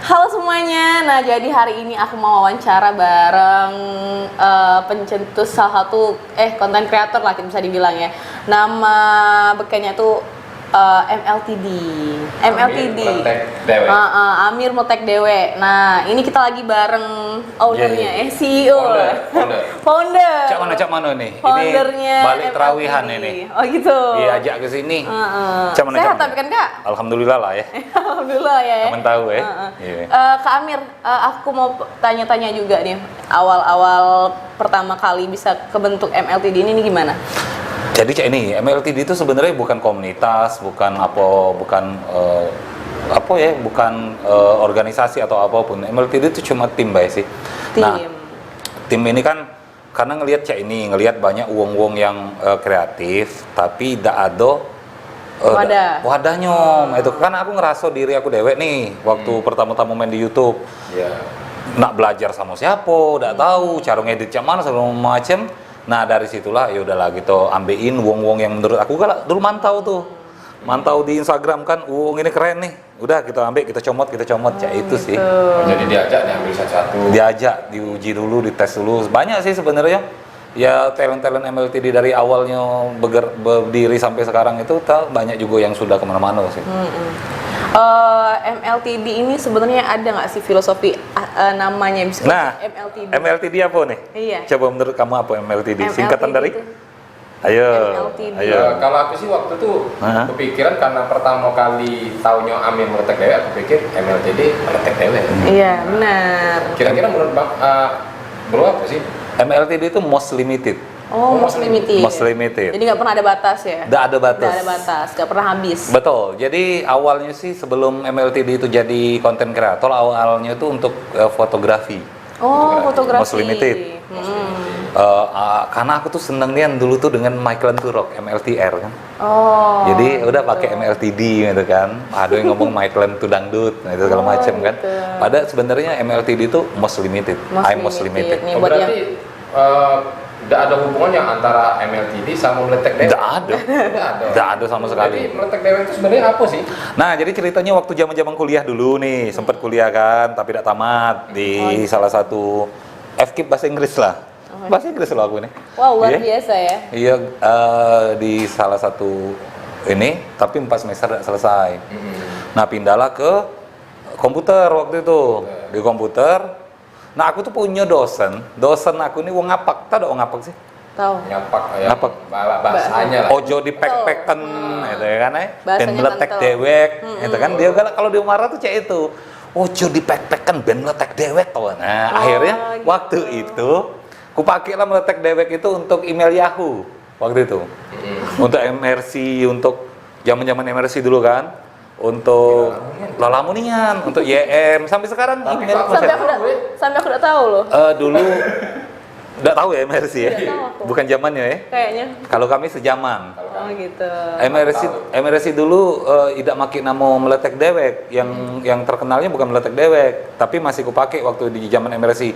Halo semuanya, nah jadi hari ini aku mau wawancara bareng pencetus salah satu konten kreator lah kita bisa dibilang ya. Nama bekennya tuh MLTD. Amir Meletek Dewe. Nah ini kita lagi bareng ownernya, CEO, founder. Cak mana nih? Foundernya ini balik MLTD. terawihan ini. Oh gitu. Diajak ke sini. Sehat tapi kan Kak? Alhamdulillah lah ya. Alhamdulillah ya. Temen tahu ya. Kak Amir, aku mau tanya-tanya juga nih, awal-awal pertama kali bisa kebentuk MLTD ini gimana? Jadi Cak, ini MLTD itu sebenarnya bukan komunitas, bukan organisasi atau apapun. MLTD itu cuma tim sih. Nah, tim ini kan karena ngelihat banyak uang yang kreatif, tapi tidak ada wadahnya. Itu kan aku ngerasa diri aku dewek nih waktu pertama-tama main di YouTube. Nak belajar sama siapa, tidak tahu cara ngedit mana segala macam. Nah dari situlah ya udahlah gitu, ambilin wong yang menurut aku kalau dulu mantau di Instagram kan, ini keren nih, udah kita ambil, kita comot kayak itu sih. Jadi diajak diambil satu-satu. Diajak, diuji dulu, dites dulu. Banyak sih sebenarnya. Ya talent MLTD dari awalnya berdiri sampai sekarang itu banyak juga yang sudah kemana-mana sih. MLTD ini sebenarnya ada nggak sih filosofi namanya bisa MLTD? MLTD apa nih? Iya. Coba menurut kamu apa MLTD? Singkatan dari? Ayo. Kalau aku sih waktu itu kepikiran karena pertama kali taunya Amir Meletek Dewe, aku pikir MLTD Meletek Dewe. Iya benar. Kira-kira menurut Bro apa sih? MLTD itu most limited. Oh, most limited. Most limited. Jadi nggak pernah ada batas ya? Nggak ada batas, nggak pernah habis. Betul. Jadi awalnya sih sebelum MLTD itu jadi konten kreator, awalnya itu untuk fotografi. Oh, fotografi. Most limited. Karena aku tuh seneng nih dulu tuh dengan Michael Turok, MLTR kan. Oh. Jadi udah pakai MLTD gitu kan. Ada yang ngomong Michael tuh dangdut, itu segala macam kan. Padahal sebenarnya MLTD itu most limited. Most limited. Oh, berarti tidak ada hubungannya antara MLTD sama Meletek Dewe? Tidak ada sama sekali. Jadi Meletek Dewe itu sebenarnya apa sih? Nah, jadi ceritanya waktu zaman kuliah dulu nih, sempat kuliah kan, tapi tidak tamat di salah satu FKIP bahasa Inggris lah. Bahasa Inggris loh aku ini. Wow, luar biasa ya. Iya, di salah satu ini, tapi 4 semester tidak selesai. Nah, pindahlah ke komputer waktu itu. Di komputer. Nah, aku tuh punya dosen aku ini wong ngapak, tahu wong ngapak sih? Tahu. Ngapak, bahasanya lah. Ojo dipek-peken, gitu ya kan ben meletek dewek, gitu kan. Dia kalau dia marah tuh kayak itu. Ojo dipek-peken ben meletek dewek tuh. Nah, akhirnya gitu. Waktu itu kupakailah meletek dewek itu untuk email Yahoo waktu itu. Untuk MRC, untuk zaman-zaman MRC dulu kan. Untuk Lalamunian, untuk YM, sampai sekarang email sampai aku udah tahu loh. Dulu enggak tahu ya MRC ya. Bukan zamannya ya. Kayaknya. Kalau kami sejaman. Oh gitu. MRC dulu tidak pakai nama Meletek Dewek, yang terkenalnya bukan Meletek Dewek, tapi masih kupakai waktu di zaman MRC.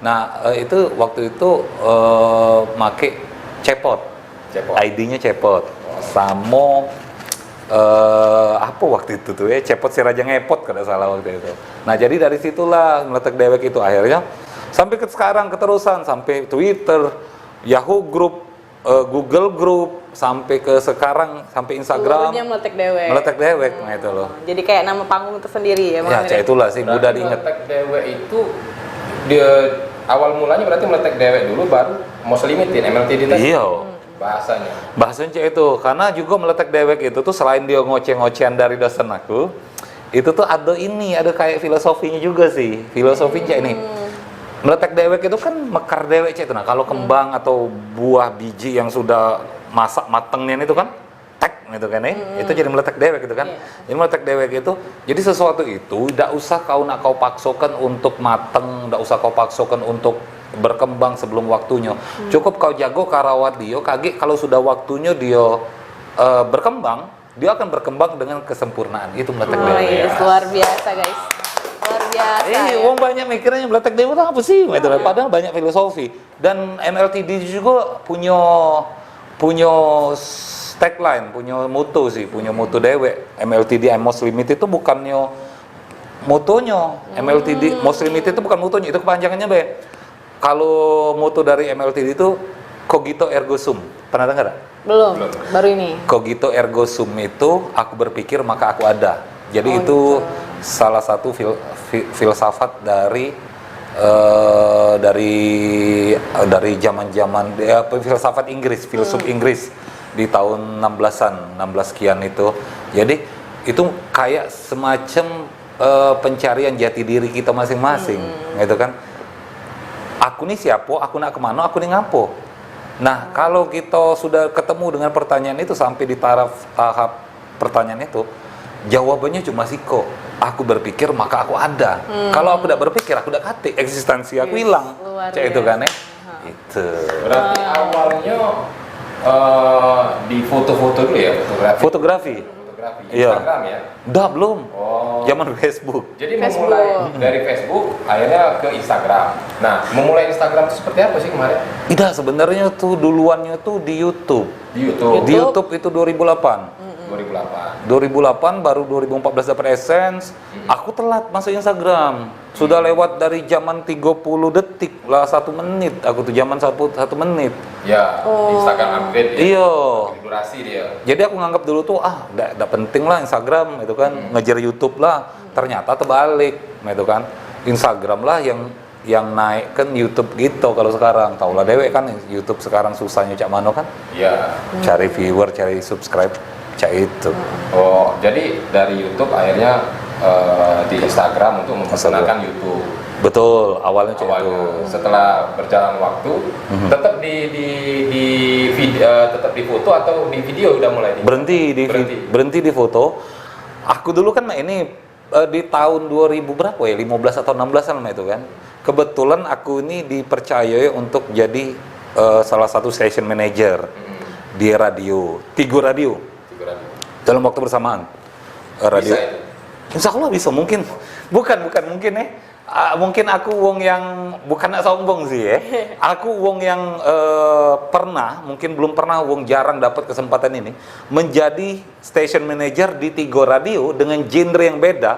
Nah, itu waktu itu pakai Cepot. ID-nya Cepot. Sama apa waktu itu tuh ya, Cepot si Raja Ngepot kalau salah waktu itu. Nah jadi dari situlah Meletek Dewek itu akhirnya sampai ke sekarang keterusan, sampai Twitter, Yahoo Group, Google Group, sampai ke sekarang sampai Instagram. Meletek Dewek. Meletek Dewek, nah itu loh. Jadi kayak nama panggung tersendiri ya. Ya, itulah sih mudah diingat. Meletek Dewek itu dia awal mulanya berarti Meletek Dewek dulu baru most limited MLTD tadi. Iya. Bahasanya itu karena juga Meletek Dewek itu tuh selain dia ngoceh-ngocehan dari dosen aku, itu tuh ada kayak filosofinya juga sih. Filosofinya ini Meletek Dewek itu kan mekar dewek itu. Nah kalau kembang atau buah biji yang sudah masak matengnya itu kan tek gitu kan itu jadi meletek dewek gitu kan. Jadi meletek dewek itu jadi sesuatu itu tidak usah kau paksakan untuk mateng, tidak usah kau paksakan untuk berkembang sebelum waktunya. Cukup kau jago karawat dia, kaget kalau sudah waktunya dia berkembang, dia akan berkembang dengan kesempurnaan. Itu Meletek Dewek. Yes, luar biasa guys. Luar biasa. Wong banyak mikirnya Meletek Dewek itu apa sih? Padahal banyak filosofi. Dan MLTD juga punya tagline, punya motto sih, punya motto dewek. MLTD Most Limited itu bukannya motonya MLTD, most limited itu bukan motonya, itu kepanjangannya be. Kalau moto dari MLTD itu cogito ergo sum. Pernah dengar? Belum, baru ini. Cogito ergo sum itu aku berpikir maka aku ada. Jadi Oh, itu gitu. salah satu filsafat dari zaman-zaman filsafat Inggris, filsuf Inggris di tahun 16-an, 16 sekian itu. Jadi itu kayak semacam pencarian jati diri kita masing-masing, gitu kan. Aku nih siapa, aku nak kemana, aku nih ngapo. Nah, kalau kita sudah ketemu dengan pertanyaan itu sampai di tahap pertanyaan itu, jawabannya cuma siko. Aku berpikir maka aku ada. Kalau aku tidak berpikir, aku tidak kate, eksistensi aku hilang. Luar Cek itu biasa. kan ya. Itu. Berarti awalnya di foto-foto dulu ya, Fotografi. Fotografi. Iya. Instagram ya. Dah belum. Oh. Zaman Facebook. Jadi Facebook. memulai dari Facebook akhirnya ke Instagram. Nah, memulai Instagram itu seperti apa sih kemarin? Tidak, sebenarnya tuh duluannya tuh di YouTube. Di YouTube. Di YouTube itu 2008. 2008 baru 2014 dapat AdSense. Aku telat masuk Instagram. Sudah lewat dari zaman 30 detik lah 1 menit. Aku tuh zaman 1 menit. Ya, Instagram upgrade ya. Iya. Durasi dia. Jadi aku nganggap dulu tuh udah penting lah Instagram itu kan, ngejar YouTube lah. Ternyata terbalik, itu kan. Instagram lah yang naik kan YouTube gitu kalau sekarang. Taulah dewek kan YouTube sekarang susahnya cak mano kan. Iya. Cari viewer, cari subscribe, cak itu. Oh, jadi dari YouTube akhirnya di Instagram untuk memperkenalkan YouTube. Betul, awalnya cak itu. Awalnya setelah berjalan waktu tetap tetap di foto atau di video udah mulai Berhenti di foto. Aku dulu kan ini di tahun 2000 berapa ya? 15 atau 16-an itu kan. Kebetulan aku ini dipercayai untuk jadi salah satu station manager di radio, Tigo Radio. Dalam waktu bersamaan. Radio. Bisa itu? Insya Allah bisa, mungkin. Bukan mungkin ya. Mungkin aku wong yang bukan nak sombong sih ya. Aku wong yang mungkin belum pernah, wong jarang dapat kesempatan ini menjadi station manager di Tigo Radio dengan genre yang beda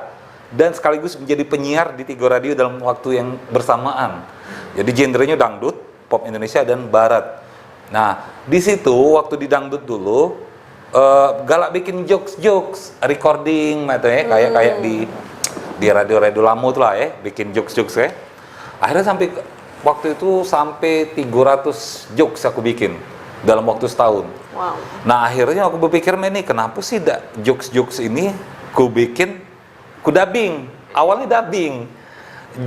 dan sekaligus menjadi penyiar di Tigo Radio dalam waktu yang bersamaan. Jadi genrenya dangdut, pop Indonesia dan barat. Nah, di situ waktu di dangdut dulu galak bikin jokes recording gitu ya, kayak di radio-radio lama tuh lah ya, bikin jokes ya. Akhirnya waktu itu sampai 300 jokes aku bikin dalam waktu setahun. Wow. Nah, akhirnya aku berpikir, ini kenapa sih jokes ini ku dubbing. Awalnya dubbing.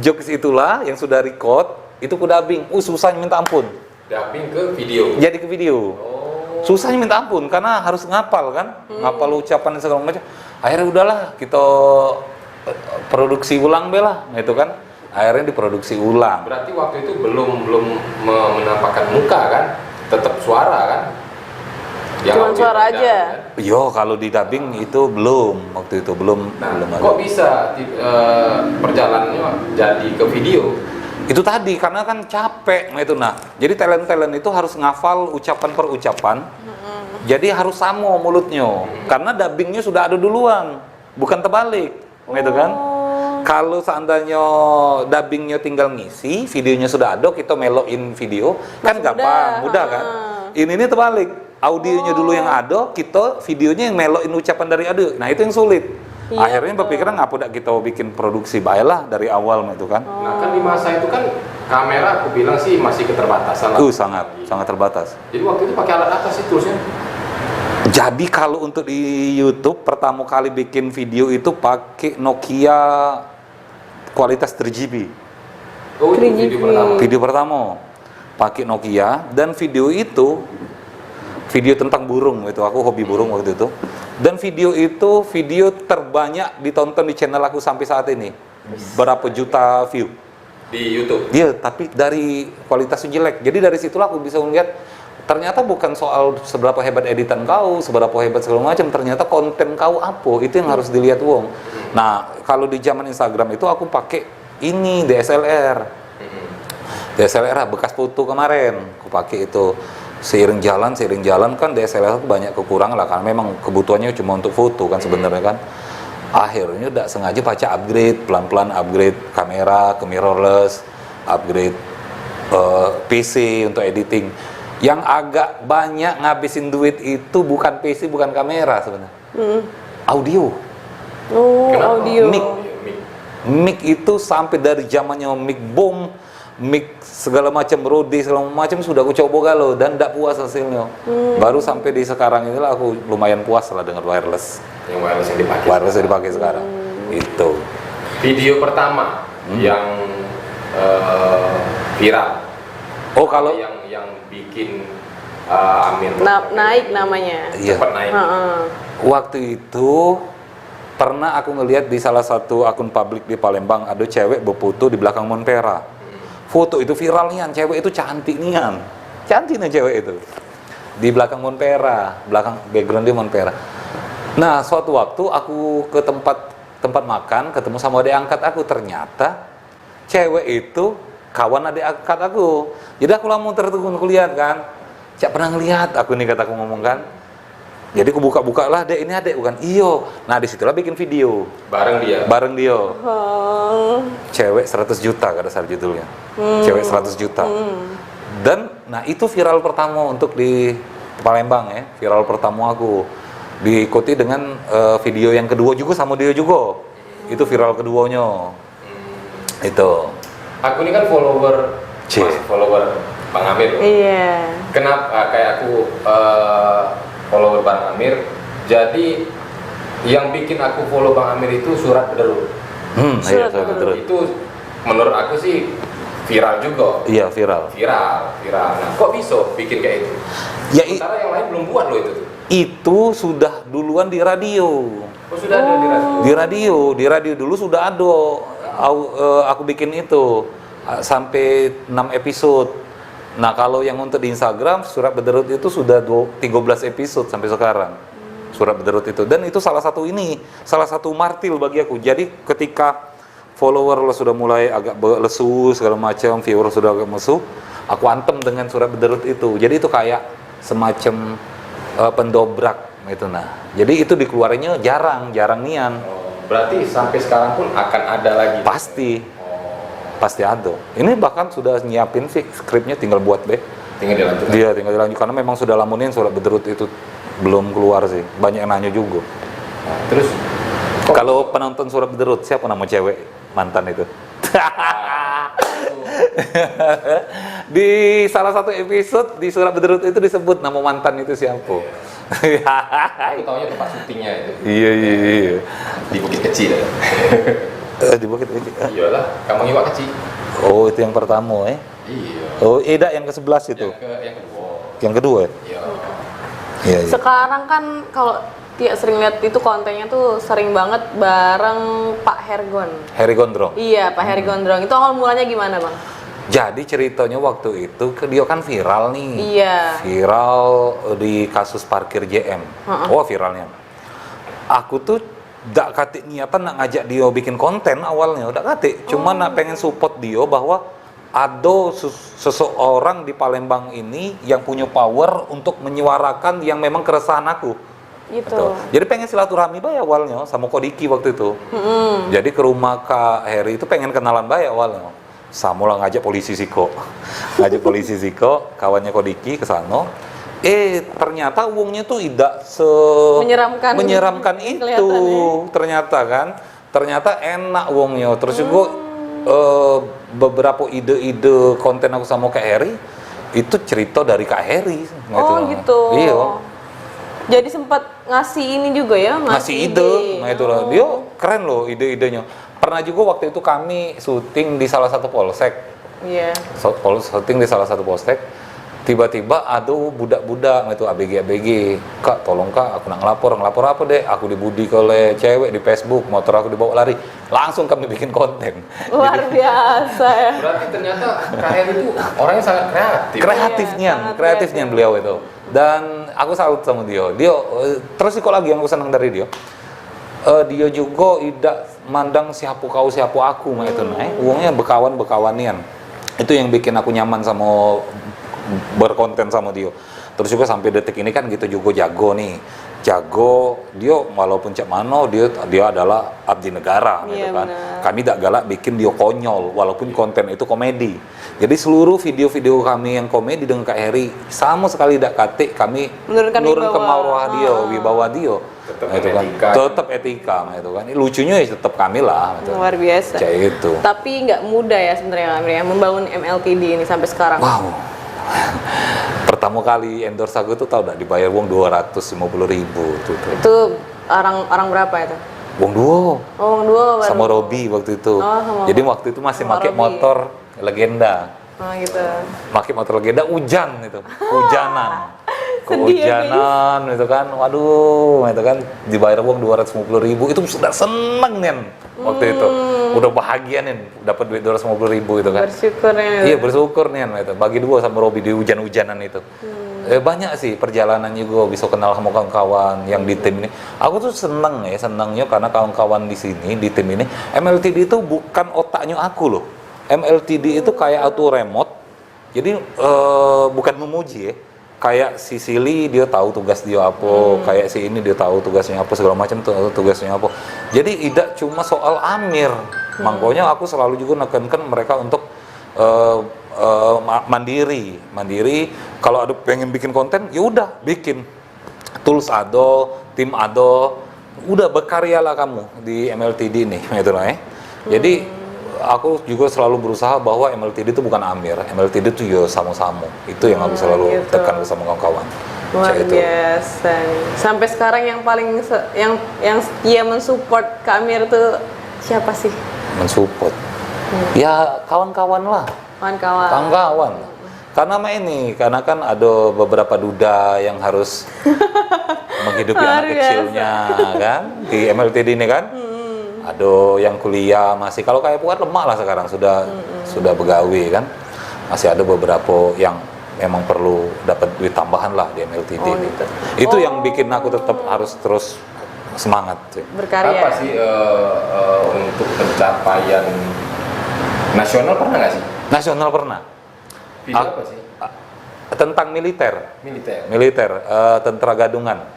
Jokes itulah yang sudah record, itu ku dubbing. Susahnya minta ampun. Dubbing ke video. Jadi ke video. Susahnya minta ampun karena harus ngapal kan, ngapal ucapan dan segala macam. Akhirnya udahlah kita produksi ulang bela, itu kan. Akhirnya diproduksi ulang. Berarti waktu itu belum menampakkan muka kan, tetap suara kan? Cuma suara aja. Kan? Yo, kalau di dubbing itu belum, waktu itu belum Nah, ada. kok bisa perjalanannya jadi ke video? Itu tadi karena kan capek itu. Nah, jadi talent itu harus ngafal ucapan per ucapan. Jadi harus sama mulutnya. Karena dubbingnya sudah ada duluan, bukan terbalik, gitu kan? Kalau seandainya dubbingnya tinggal ngisi, videonya sudah ada, kita meloin video, kan gampang, mudah kan? Ini terbalik, audionya dulu yang ada, kita videonya yang meloin ucapan dari audio. Nah, itu yang sulit. Iya, Akhirnya berpikiran ngapa kita bikin produksi baiklah dari awal itu kan? Nah, kan di masa itu kan kamera aku bilang sih masih keterbatasan lah. Sangat terbatas. Jadi waktu itu pakai alat apa sih toolsnya? Jadi kalau untuk di YouTube pertama kali bikin video itu pakai Nokia kualitas 3GB. Oh, itu 3GB. video pertama. Video pertama pakai Nokia, dan video itu video tentang burung itu, aku hobi burung waktu itu. Dan video itu video terbanyak ditonton di channel aku sampai saat ini. Berapa juta view Di YouTube. dia, tapi dari kualitasnya jelek. Jadi dari situlah aku bisa melihat ternyata bukan soal seberapa hebat editan kau, seberapa hebat segala macam, ternyata konten kau apa, itu yang harus dilihat wong. Nah, kalau di zaman Instagram itu aku pakai ini DSLR. DSLR bekas foto kemarin, aku pakai itu. Seiring jalan kan DSLR itu banyak kekurangan lah, karena memang kebutuhannya cuma untuk foto kan sebenarnya kan. Akhirnya udah sengaja baca upgrade, pelan-pelan upgrade kamera ke mirrorless, upgrade PC untuk editing. Yang agak banyak ngabisin duit itu bukan PC, bukan kamera sebenarnya. Audio. Oh, Kenapa? audio. Mic. Mic itu sampai dari zamannya mic boom, mic segala macam, Rode segala macam sudah aku coba galau dan tidak puas hasilnya. Baru sampai di sekarang inilah aku lumayan puas lah dengan wireless. Yang wireless yang dipakai. Wireless yang dipakai sekarang. Itu. Video pertama yang viral. Oh, kalau yang bikin Amir Naik namanya. iya. cepat naik. Heeh. Waktu itu pernah aku ngelihat di salah satu akun publik di Palembang ada cewek berfoto di belakang Montpera. Foto itu viral nian, cewek itu cantik nian. Cantik nih cewek itu. Di belakang Montpera, belakang background dia Montpera. Nah, suatu waktu aku ke tempat makan, ketemu sama adik angkat aku, ternyata cewek itu kawan adik angkat aku. Jadi aku langsung tertegun kulihat kan. Cak pernah ngelihat aku nih, kataku ngomong kan. Jadi aku buka-buka lah, dek ini adek bukan? Iyo. Nah disitulah bikin video bareng dia. Oh. Cewek 100 juta kada salah judulnya. Cewek 100 juta. Dan nah itu viral pertama untuk di Palembang ya. Viral pertama aku. Diikuti dengan video yang kedua juga sama dia juga. Itu viral keduanya. Itu. Aku ini kan follower Bang Amir. Iya. Kenapa kayak aku follower Bang Amir? Jadi yang bikin aku follow Bang Amir itu Surat Bederut. Iya, saya betul. Itu menurut aku sih viral juga. Iya, viral. Viral. Nah, kok bisa bikin kayak itu? Ya Sementara yang lain belum buat loh itu tuh. itu sudah duluan di radio. Oh, sudah ada di radio. Di radio dulu sudah ada. Aku bikin itu sampai 6 episode. Nah, kalau yang untuk di Instagram Surat Bederut itu sudah 13 episode sampai sekarang. Surat Bederut itu, dan itu salah satu martil bagi aku. Jadi ketika follower lo sudah mulai agak lesu segala macam, viewer sudah agak lesu, aku antem dengan Surat Bederut itu. Jadi itu kayak semacam pendobrak gitu. Nah, jadi itu dikeluarinnya jarang nian. Oh, berarti sampai sekarang pun akan ada lagi. Pasti ada. Ini bahkan sudah nyiapin sih skripnya, tinggal buat deh. Tinggal dilanjutkan. Dia tinggal dilanjut karena memang sudah lamunin Surat Bederut itu belum keluar sih. Banyak yang nanya juga. Nah, terus Kalau penonton Surat Bederut, siapa nama cewek mantan itu? Di salah satu episode di Surat Bederut itu disebut nama mantan itu siapa. aku taunya tempat syutingnya itu Iya. di Bukit Kecil. Di Bukit Kecil. Iyalah, Kampung Iwak Kecil. Oh, itu yang pertama Iya. Oh, Eda yang ke-11 itu. Yang kedua. Yang kedua ya? Iya. Iya. Sekarang kan kalau Tia sering lihat itu kontennya tuh sering banget bareng Pak Hergon. Heri Gondrong. Iya, Pak Heri Gondrong. Itu awal mulanya gimana, Bang? Jadi ceritanya waktu itu dia kan viral nih. Iya. Viral di kasus parkir JM. Oh, viralnya. Aku tuh dak katik niatan nak ngajak dia bikin konten awalnya, dak katik. Cuma nak pengen support dia bahwa ada seseorang di Palembang ini yang punya power untuk menyuarakan yang memang keresahan aku. Gitu. Betul. Jadi pengen silaturahmi bae awalnya sama Kodiki waktu itu. Jadi ke rumah Kak Heri itu pengen kenalan bae awalnya. Samula ngajak polisi Siko. Ngajak polisi Siko, kawannya Kodiki ke sana. Ternyata uangnya tuh tidak menyeramkan itu. Kelihatannya. Ternyata kan. Ternyata enak uangnya. Terus juga beberapa ide-ide konten aku sama Kak Heri itu cerita dari Kak Heri. Oh, gitu. Iya. Jadi sempat ngasih ini juga ya, Ngasih ide. Nah itu loh, dia keren loh ide-idenya. Pernah juga waktu itu kami syuting di salah satu polsek. Iya. Syuting di salah satu polsek. Tiba-tiba ada budak-budak itu ABG. Kak, tolong Kak, aku nak ngelapor apa deh? Aku dibudi oleh cewek di Facebook, motor aku dibawa lari. Langsung kami bikin konten. Luar biasa ya. Berarti ternyata Kak Heri itu orangnya sangat kreatif. Sangat Kreatifnya kreatif. beliau itu. Dan aku salut sama dia. Terus kok lagi yang aku senang dari dia. Dia juga tidak mandang siapa kau siapa aku itu naik. Uangnya bekawan-bekawanian. Itu yang bikin aku nyaman sama berkonten sama dia. Terus juga sampai detik ini kan gitu juga jago nih. jago, dia walaupun cak mano dia adalah abdi negara gitu Iya, kan. benar. Kami tak galak bikin dia konyol walaupun konten itu komedi. Jadi seluruh video-video kami yang komedi dengan Kak Heri sama sekali tak katik kami Menurunkan nurun ke wibawa. marwah dia, wibawa dia. Tetap Gitu kan. etika. Tetap etika gitu kan. Lucunya ya tetap kami lah gitu. Luar biasa. Kayak gitu. Tapi nggak mudah ya sebenarnya Kak Amir ya membangun MLTD ini sampai sekarang. Wow. Pertama kali endorse aku tuh tau gak dibayar uang 250.000 tuh. Itu orang berapa itu? Uang duo Oh, Bang Duo baru. sama Robi waktu itu. Oh, sama- Jadi waktu itu masih sama pakai Robi. motor legenda. Oh, gitu. Pakai motor legenda hujan itu. Hujanan. Sedih ya, Kehujanan itu kan. Waduh, itu kan dibayar uang 250.000 itu sudah seneng nih waktu itu. Udah bahagia nih dapat duit 250.000 itu kan. Bersyukurnya. Iya bersyukur nih itu. Bagi dua sama Robi di hujan-hujanan itu. Banyak sih perjalanan juga bisa kenal sama kawan-kawan yang di tim ini. Aku tuh senengnya karena kawan-kawan di sini di tim ini MLTD itu bukan otaknya aku loh. MLTD itu kayak auto remote. Jadi bukan memuji ya. Kayak si Sili dia tahu tugas dia apa, kayak si ini dia tahu tugasnya apa segala macam tahu tugasnya apa. Jadi tidak cuma soal Amir. Makanya aku selalu juga nekankan mereka untuk mandiri. Kalau ada pengen bikin konten, ya udah bikin. Tools ado, tim ado, udah berkaryalah kamu di MLTD ini, gitu lah ya. Jadi aku juga selalu berusaha bahwa MLTD itu bukan Amir, MLTD itu ya sama-sama. Itu yang aku selalu gitu. tekan sama kawan-kawan. Luar Kayak itu. biasa nih. Sampai sekarang yang paling yang setia mensupport Kak Amir tuh siapa sih? Mensupport. Ya kawan-kawan lah. Kawan-kawan. Kawan-kawan. Karena kan ada beberapa duda yang harus menghidupi Luar anak biasa. kecilnya kan di MLTD ini kan. Ada yang kuliah masih, kalau kayak Puat lemah lah sekarang sudah begawe kan. Masih ada beberapa yang memang perlu dapat duit tambahan lah di MLTD Oh, ini. gitu. Itu yang bikin aku tetap harus terus semangat sih. Berkarya. Apa sih untuk pencapaian nasional pernah nggak sih? Nasional pernah. Video Ah. apa sih? Tentang militer. Militer. Tentara gadungan.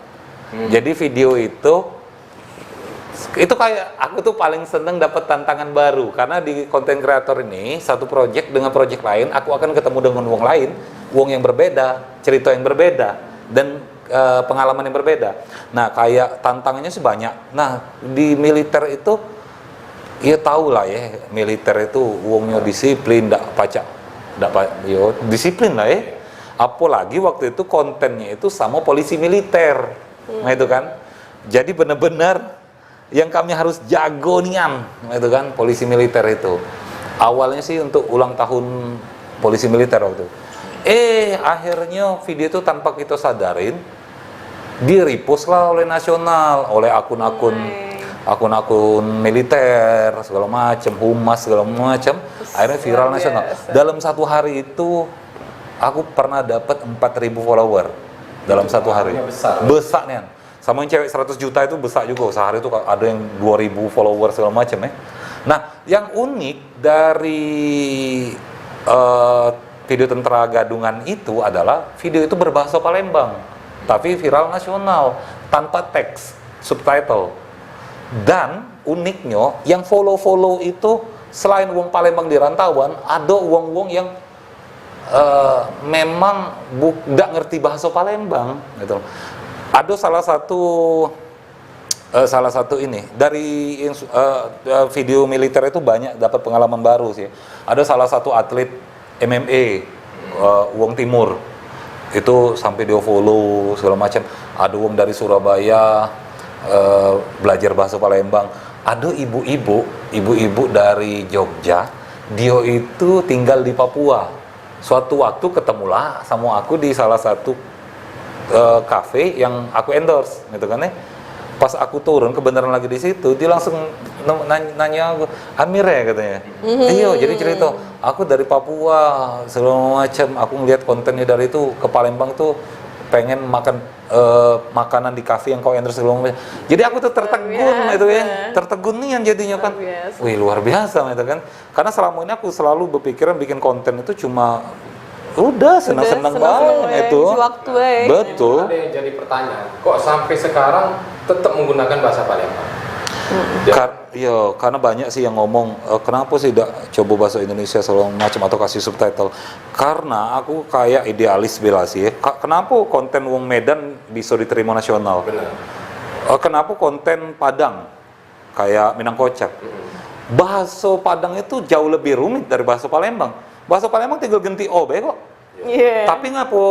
Jadi video itu kayak aku tuh paling seneng dapat tantangan baru karena di konten kreator ini satu project dengan project lain aku akan ketemu dengan uang lain, uang yang berbeda, cerita yang berbeda dan pengalaman yang berbeda. Nah kayak tantangannya sih banyak. Nah di militer itu ya tahu lah ya, militer itu uangnya disiplin, disiplin lah ya. Apalagi waktu itu kontennya itu sama polisi militer, nah itu kan. Jadi benar-benar yang kami harus jago nian, itu kan polisi militer itu. Awalnya sih untuk ulang tahun polisi militer waktu itu. Akhirnya video itu tanpa kita sadarin, di repost lah oleh nasional, oleh akun-akun militer segala macam, humas segala macam. Akhirnya viral Luar nasional. biasa. Dalam satu hari itu aku pernah dapat 4.000 follower dalam satu hari. Besar. Besar nih. Sama yang cewek 100 juta itu besar juga. Sehari itu ada yang 2.000 follower segala macam ya. Nah, yang unik dari video tentara gadungan itu adalah video itu berbahasa Palembang, tapi viral nasional tanpa teks, subtitle. Dan uniknya yang follow itu selain uang Palembang di rantauan, ada uang yang memang tidak ngerti bahasa Palembang gitu. Ada salah satu ini dari video militer itu banyak dapat pengalaman baru sih. Ada salah satu atlet MMA Wong Timur itu sampai dia follow segala macam. Ada Wong dari Surabaya belajar bahasa Palembang. Ada ibu-ibu dari Jogja, dia itu tinggal di Papua. Suatu waktu ketemulah sama aku di salah satu cafe yang aku endorse gitu kan ya. Pas aku turun kebenaran lagi di situ, dia langsung nanya aku, Amir ya katanya. Iya, jadi cerita aku dari Papua segala macam. Aku ngeliat kontennya dari itu ke Palembang tuh pengen makan makanan di kafe yang kau endorse segala macam. Jadi aku tuh tertegun itu ya, tertegun nih yang jadinya kan. Wih luar biasa gitu kan. Karena selama ini aku selalu berpikiran bikin konten itu cuma udah senang-senang banget itu. Isi waktu ya. Betul. Ada yang jadi pertanyaan, kok sampai sekarang tetap menggunakan bahasa Palembang? Karena banyak sih yang ngomong kenapa sih tidak coba bahasa Indonesia segala macam atau kasih subtitle. Karena aku kayak idealis bela sih. Kenapa konten wong Medan bisa diterima nasional? Benar. Kenapa konten Padang kayak Minang Kocak? Bahasa Padang itu jauh lebih rumit dari bahasa Palembang. Bahasa Palembang tinggal ganti OB kok. Iya. Tapi ngapa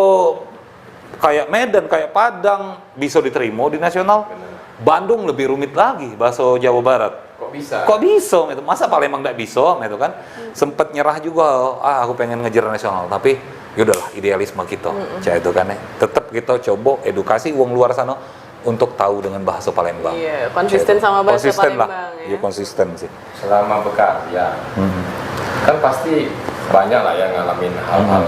kayak Medan, kayak Padang bisa diterima di nasional? Benar. Bandung lebih rumit lagi bahasa Jawa Barat. Kok bisa? Kok bisa? Gitu. Masa Palembang nggak bisa? Gitu kan? Sempet nyerah juga. Aku pengen ngejar nasional. Tapi yaudahlah idealisme kita. Itu kan ya. Tetap kita coba edukasi wong luar sana untuk tahu dengan bahasa Palembang. Iya, konsisten sama bahasa konsisten Palembang lah. ya. Iya konsisten sih. Selama bekerja, kan pasti banyak lah yang ngalamin hal-hal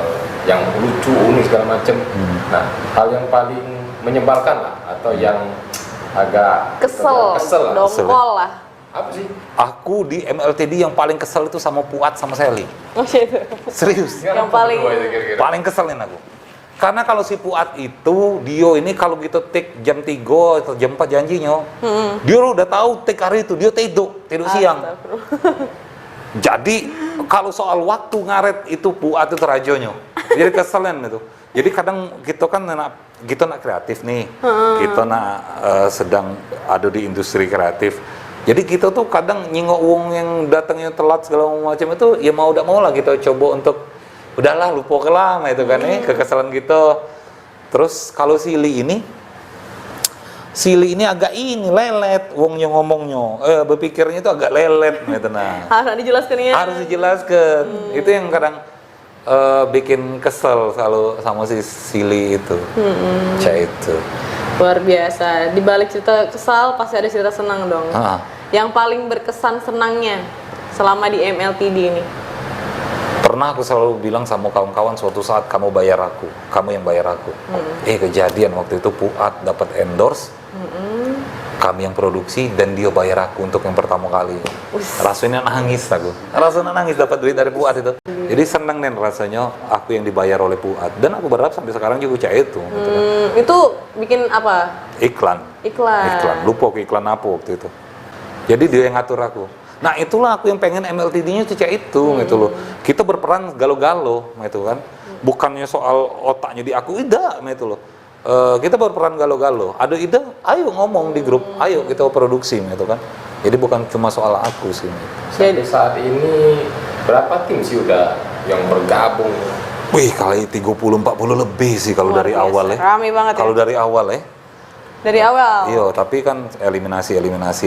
yang lucu, unik segala macem. Nah, hal yang paling menyebalkan lah atau yang agak Kesel, lah. dongkol lah. Apa sih? Aku di MLTD yang paling kesel itu sama Puat sama Sally. Oh itu. Serius. Yang paling- Berdua itu kira-kira. Paling keselin aku. Karena kalau si Puat itu, dia ini kalau gitu take jam 3 atau jam 4 janjinya, dia udah tahu take hari itu, dia tidur siang. Astagfirullah. Jadi kalau soal waktu ngaret itu Puat itu rajonya. Jadi keselin itu. Jadi kadang kita kan kita nak kreatif nih, kita sedang ada di industri kreatif. Jadi kita tuh kadang nyingok wong yang datangnya telat segala macam itu, ya mau tidak mau lah kita coba untuk udahlah lupa kelam itu kan kekesalan kita. Terus kalau Sili ini agak lelet wongnya ngomongnya, berpikirnya itu agak lelet gitu nah. Harus dijelaskan ya. Harus dijelaskan. Itu yang kadang bikin kesel selalu sama si Sili itu. Itu. Luar biasa. Di balik cerita kesal pasti ada cerita senang dong. Yang paling berkesan senangnya selama di MLTD ini. Pernah aku selalu bilang sama kawan-kawan suatu saat kamu yang bayar aku. Kejadian waktu itu Puat dapat endorse. Kami yang produksi dan dia bayar aku untuk yang pertama kali. Rasanya nangis aku. Rasanya nangis dapat duit dari Puat itu. Jadi senang nih rasanya aku yang dibayar oleh Puat dan aku berharap sampai sekarang juga itu. Gitu kan. Itu bikin apa? Iklan. Lupa ke iklan apa waktu itu. Jadi dia yang ngatur aku. Nah itulah aku yang pengen MLTD-nya itu gitu loh. Kita berperan galo-galo gitu kan. Bukannya soal otaknya di aku, tidak gitu loh. Kita berperan galo-galo. Ada ide, ayo ngomong di grup, ayo kita produksi gitu kan. Jadi bukan cuma soal aku sih. Sampai saat ini berapa tim sih udah yang bergabung? Wih, kali 30-40 lebih sih kalau dari awal ya. Rame banget Kalau dari awal ya. Dari awal? Iya, tapi kan eliminasi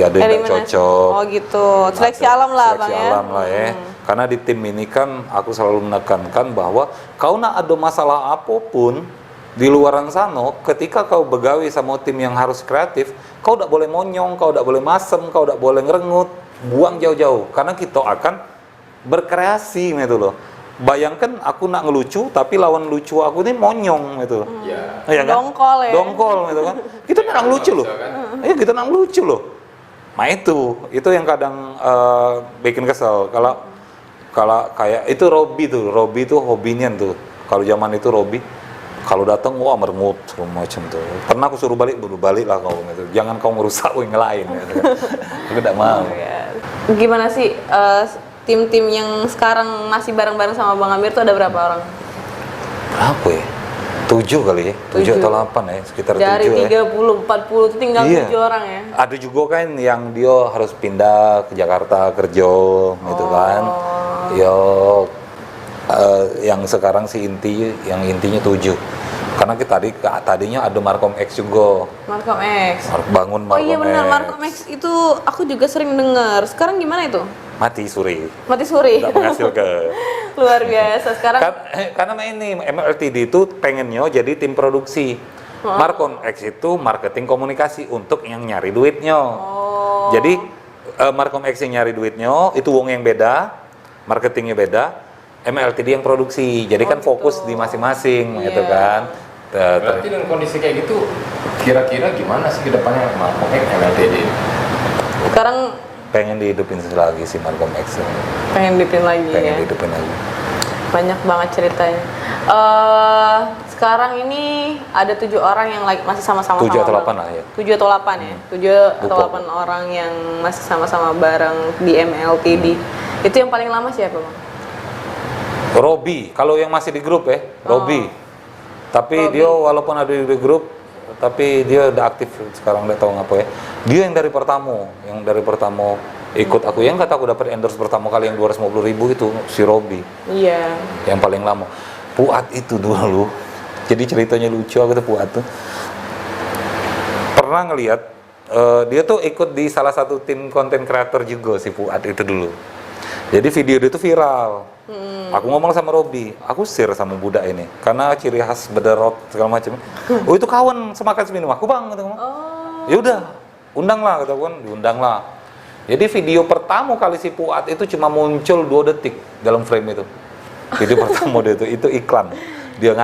ada yang nggak cocok. Oh gitu, seleksi alam lah Bang ya? Seleksi alam lah ya. Karena di tim ini kan aku selalu menekankan bahwa kau nak ada masalah apapun di luaran sana, ketika kau begawi sama tim yang harus kreatif, kau tidak boleh monyong, kau tidak boleh masem, kau tidak boleh ngerengut, buang jauh-jauh. Karena kita akan berkreasi gitu loh. Bayangkan aku nak ngelucu, tapi lawan lucu aku ini monyong gitu. Iya. Kan? Dongkol ya? Dongkol gitu kan. Kita nak ngelucu loh. Iya, kita nak ngelucu loh. Nah itu yang kadang bikin kesel. Kalau kayak itu Robby tuh hobinya tuh. Kalau zaman itu Robby, kalau datang wah merengut segala macam tuh. Pernah aku suruh balik lah kau gitu. Jangan kau ngerusak yang lain gitu. Aku tidak mau. Gimana sih tim-tim yang sekarang masih bareng-bareng sama Bang Amir tuh ada berapa orang? Berapa ya? 7 kali ya? 7 atau 8 ya? Sekitar 7 Dari ya. 30, 40 itu tinggal 7 orang ya? Ada juga kan yang dia harus pindah ke Jakarta kerja gitu kan. Yang sekarang si yang intinya 7. Karena tadinya ada Markom X juga. Markom X. Bangun Markom X. Oh iya benar, Markom X itu aku juga sering dengar. Sekarang gimana itu? Mati suri. Tidak menghasilkan. Luar biasa sekarang. Karena ini MLTD itu pengennya jadi tim produksi. Markom X itu marketing komunikasi untuk yang nyari duitnya. Jadi Markom X yang nyari duitnya itu wong yang beda, marketingnya beda. MLTD yang produksi. Jadi kan fokus di masing-masing gitu kan. Berarti dengan kondisi kayak gitu, kira-kira gimana sih ke depannya Markom X MLTD? Sekarang pengen dihidupin lagi sih Markom X. pengen dihidupin lagi. Dihidupin lagi. Banyak banget ceritanya. Sekarang ini ada 7 orang yang masih sama-sama 7 atau bareng. 8 lah ya. 7 atau 8 ya. 7 atau 8 orang yang masih sama-sama bareng di MLTD. Itu yang paling lama siapa, Bang? Robi, kalau yang masih di grup ya, Robi. Tapi dia walaupun ada di grup, tapi dia udah aktif sekarang, udah tahu ngapa ya. Dia yang dari pertama ikut aku, yang kata aku dapat endorse pertama kali yang 250.000 itu si Robi. Iya. Yang paling lama. Puat itu dulu. Jadi ceritanya lucu, aku tuh Puat tuh pernah ngelihat dia tuh ikut di salah satu tim konten kreator juga si Puat itu dulu. Jadi video dia tuh viral. Aku ngomong sama Robi, aku share sama budak ini karena ciri khas bederot segala macam. Oh itu kawan semakan seminum aku bang, kata ngomong. Ya udah, undang lah, kata kan, diundang lah. Jadi video pertama kali si Puat itu cuma muncul 2 detik dalam frame itu. Video pertama dia itu iklan. Dia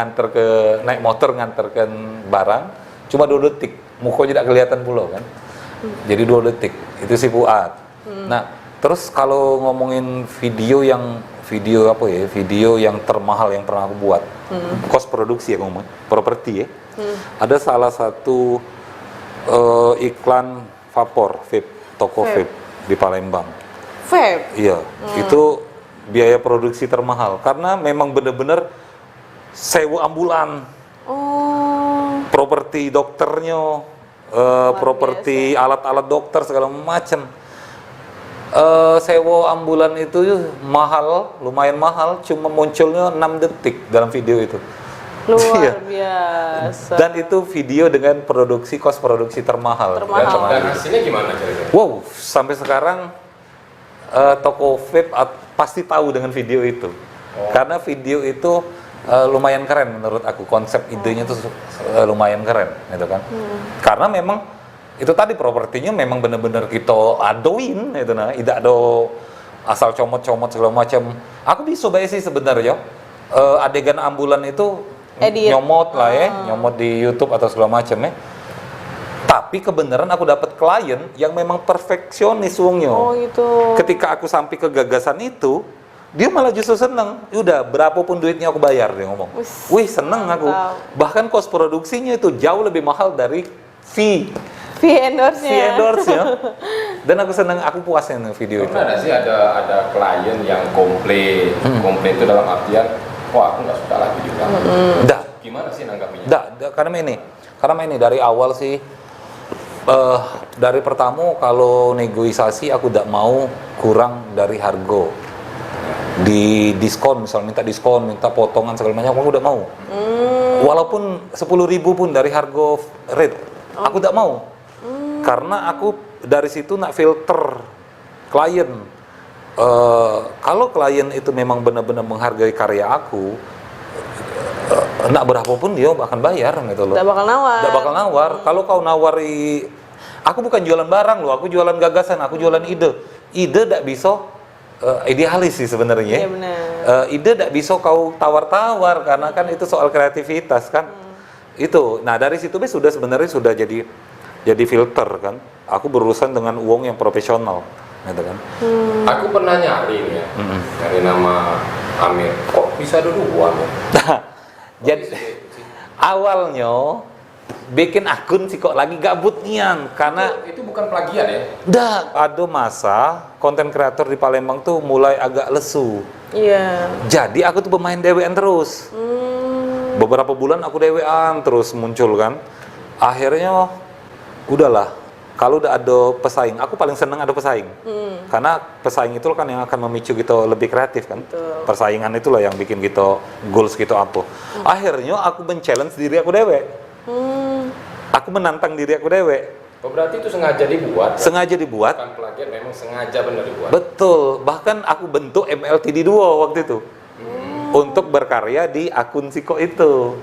naik motor nganterkan barang, cuma 2 detik. Mukanya tidak kelihatan pula kan. Jadi 2 detik, itu si Puat. Nah, terus kalau ngomongin video yang termahal yang pernah aku buat, cost produksi ya ngomong, properti ya. Ada salah satu iklan vapor, vape, toko vape di Palembang. Vape? Iya, itu biaya produksi termahal karena memang benar-benar sewa ambulan, properti dokternya, properti alat-alat dokter segala macam. Sewa ambulan itu mahal, lumayan mahal, cuma munculnya 6 detik dalam video itu. Luar biasa. Dan itu video dengan cost produksi termahal. Dan hasilnya gimana ceritanya? Wow, sampai sekarang toko vape pasti tahu dengan video itu. Karena video itu lumayan keren menurut aku, konsep idenya tuh lumayan keren gitu kan. Karena memang itu tadi propertinya memang benar-benar kita adoin itu nah, tidak ada asal comot-comot segala macam. Aku bisa bayar sih sebenarnya adegan ambulan itu nyomot lah ya, nyomot di YouTube atau segala macam ya. Tapi kebenaran aku dapat klien yang memang perfeksionis wongnya. Oh gitu. Ketika aku sampai ke gagasan itu, dia malah justru seneng. Udah berapapun duitnya aku bayar, dia ngomong. Wih seneng aku. Bahkan cost produksinya itu jauh lebih mahal dari fee endorse-nya. Dan aku seneng, aku puas dengan video itu. Pernah ada sih ada klien yang komplain itu dalam artian, wah aku nggak suka lagi juga. Nggak. Gimana sih nanggapinya? Nggak, karena ini dari awal sih, dari pertama kalau negosiasi aku tidak mau kurang dari harga. Di diskon, misalnya minta diskon, minta potongan segala macam, aku udah mau. Walaupun 10.000 pun dari harga rate, aku tidak mau. Karena aku dari situ nak filter klien. Kalau klien itu memang benar-benar menghargai karya aku, nak berapapun dia akan bayar gitu loh. Tidak bakal nawar. Kalau kau nawari, aku bukan jualan barang loh, aku jualan gagasan, aku jualan ide. Ide tidak bisa idealis sih sebenarnya. Iya benar. Ide tidak bisa kau tawar-tawar karena kan itu soal kreativitas kan. Itu. Nah dari situ sebenarnya sudah jadi filter kan. Aku berurusan dengan uang yang profesional, gitu kan. Aku pernah nyari nih ya, nyari nama Amir. Kok bisa ada 2 ya? Jadi awalnya bikin akun sih kok lagi gabut nian karena itu bukan plagiat ya? ada masa konten kreator di Palembang tuh mulai agak lesu. Iya. Jadi aku tuh pemain DWN terus. Beberapa bulan aku DWN terus muncul kan. Akhirnya udahlah, kalau udah ada pesaing, aku paling seneng ada pesaing. Karena pesaing itu kan yang akan memicu kita lebih kreatif kan. Betul. Persaingan itulah yang bikin kita goals gitu apa. Akhirnya aku men-challenge diri aku dewek. Aku menantang diri aku dewek. Oh, berarti itu sengaja dibuat? Sengaja dibuat. Bukan plagiat, memang sengaja benar dibuat? Betul, bahkan aku bentuk MLTD 2 waktu itu. Untuk berkarya di akun Siko itu.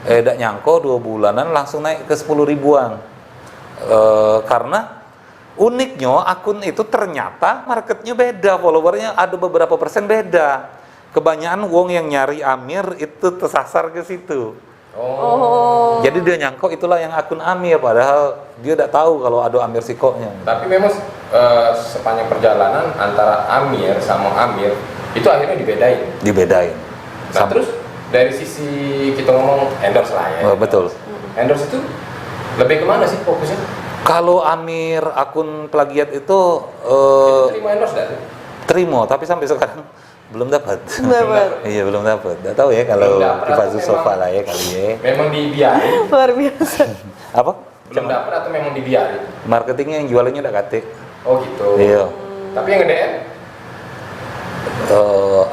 Dak nyangko 2 bulanan langsung naik ke 10 ribuan. Karena uniknya akun itu ternyata marketnya beda, followernya ada beberapa persen beda. Kebanyakan wong yang nyari Amir itu tersasar ke situ. Jadi dia nyangkok itulah yang akun Amir, padahal dia tidak tahu kalau ada Amir Siko-nya. Tapi memang sepanjang perjalanan antara Amir sama Amir itu akhirnya dibedain. Dibedain. Nah terus dari sisi kita ngomong endorse lah ya. Oh, betul. Endorse itu lebih kemana sih fokusnya? Kalau Amir akun plagiat itu Terima endorse nggak tuh? terima, tapi sampai sekarang belum dapat. Dapat. Iya, belum dapat. Nggak tahu ya kalau Belum dapat, Kifazu atau Sofa memang- lah ya kali ya. Memang dibiarin, Luar biasa. Apa? belum dapat atau memang dibiarin? Marketingnya yang jualannya udah kate. Oh gitu. Iya. Tapi yang DM?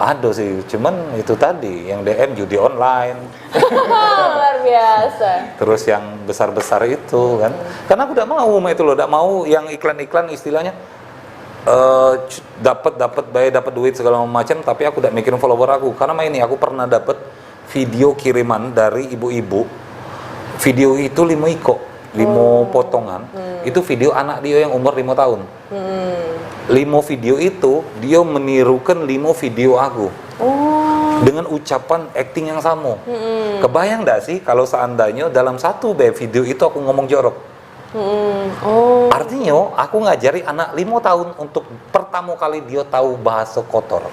Ada sih, cuman itu tadi yang DM judi online, Luar biasa. terus yang besar-besar itu kan. Karena aku tidak mau itu loh, tidak mau yang iklan-iklan istilahnya dapat bayar, dapat duit segala macam, tapi aku tidak mikirin follower aku. Karena ini aku pernah dapat video kiriman dari ibu-ibu. Video itu 5 iko, 5 potongan. Itu video anak dia yang umur 5 tahun. 5 video itu dia menirukan 5 video aku. Dengan ucapan acting yang sama. Kebayang nggak sih kalau seandainya dalam satu video itu aku ngomong jorok? Artinya aku ngajari anak 5 tahun untuk pertama kali dia tahu bahasa kotor.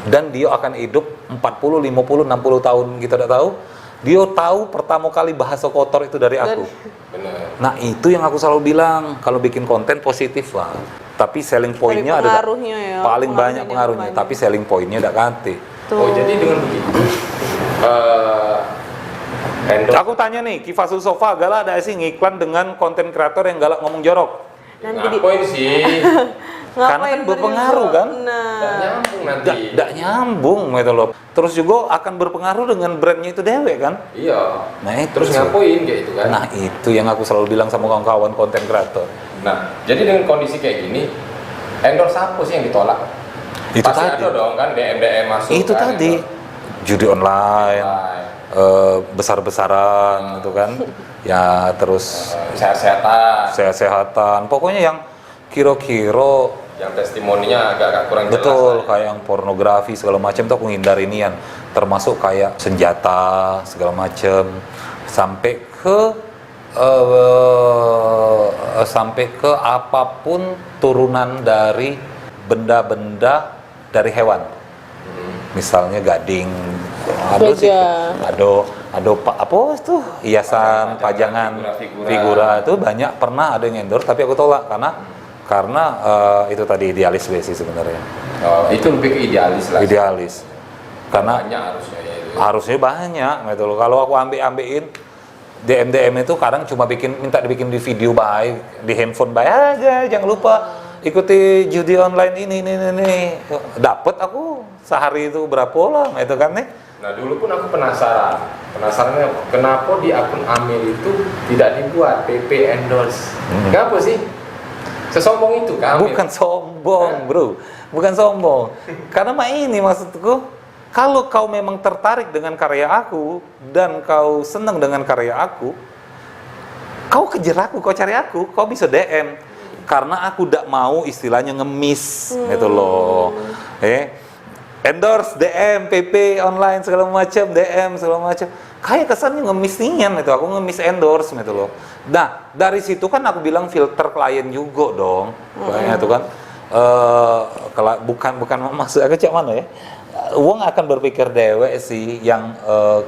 Dan dia akan hidup 40, 50, 60 tahun kita tidak tahu. Dia tahu pertama kali bahasa kotor itu dari aku. Bener. Nah itu yang aku selalu bilang, kalau bikin konten positif lah. Tapi selling point-nya ada pengaruhnya ya, paling banyak pengaruhnya pengaruhnya. banyak. Tapi selling point-nya ada kate. Oh jadi dengan begitu endorse Aku tanya nih, Kifazu Sofa galak ada sih ngiklan dengan konten kreator yang galak ngomong jorok? Dan jadi ngapain sih? Karena kan berpengaruh kan? Nggak Nah, nyambung nanti. Tidak nyambung gitu loh. Terus juga akan berpengaruh dengan brandnya itu dewek kan? Iya. Nah itu Terus ngapain kayak itu kan? Nah itu yang aku selalu bilang sama kawan-kawan konten kreator. Nah, jadi dengan kondisi kayak gini, endorse apa sih yang ditolak? Itu Pasti tadi. ada dong kan DM masuk. Itu kan, tadi judi online, besar-besaran gitu kan? Ya terus Sehat-sehatan, sehat-sehatan. Pokoknya yang kira-kira yang testimoninya agak-agak kurang jelas. betul lah ya. kayak yang pornografi segala macam tuh aku ngindari nian, termasuk kayak senjata segala macam sampai ke apapun turunan dari benda-benda dari hewan, misalnya gading, ada sih, Gajah. ada apa itu hiasan pajangan Figura-figura. figura itu banyak pernah ada yang endorse tapi aku tolak karena itu tadi idealis sih sebenarnya. Oh, itu lebih ke idealis lah. Idealis. Karena Banyak harusnya ya itu. harusnya banyak gitu loh. Kalau aku ambil-ambilin DM itu kadang cuma minta dibikin di video baik, di handphone baik aja, jangan lupa ikuti judi online ini. Dapat aku sehari itu berapa lah itu kan nih. Nah dulu pun aku penasarannya kenapa di akun Amir itu tidak dibuat PP endorse. Kenapa sih? Sesombong itu kan? Amir? Bukan sombong, bro. Bukan sombong. Karena ini maksudku, kalau kau memang tertarik dengan karya aku dan kau senang dengan karya aku, kau kejar aku, kau cari aku, kau bisa DM. Karena aku tidak mau istilahnya ngemis gitu loh. Endorse, DM, PP online segala macam, DM segala macam. Kayak kesannya ngemis nian itu, aku ngemis endorse gitu loh. Nah, dari situ kan aku bilang filter klien juga dong. Kayak itu kan bukan maksud aku cak mana ya. Uang akan berpikir dewek sih yang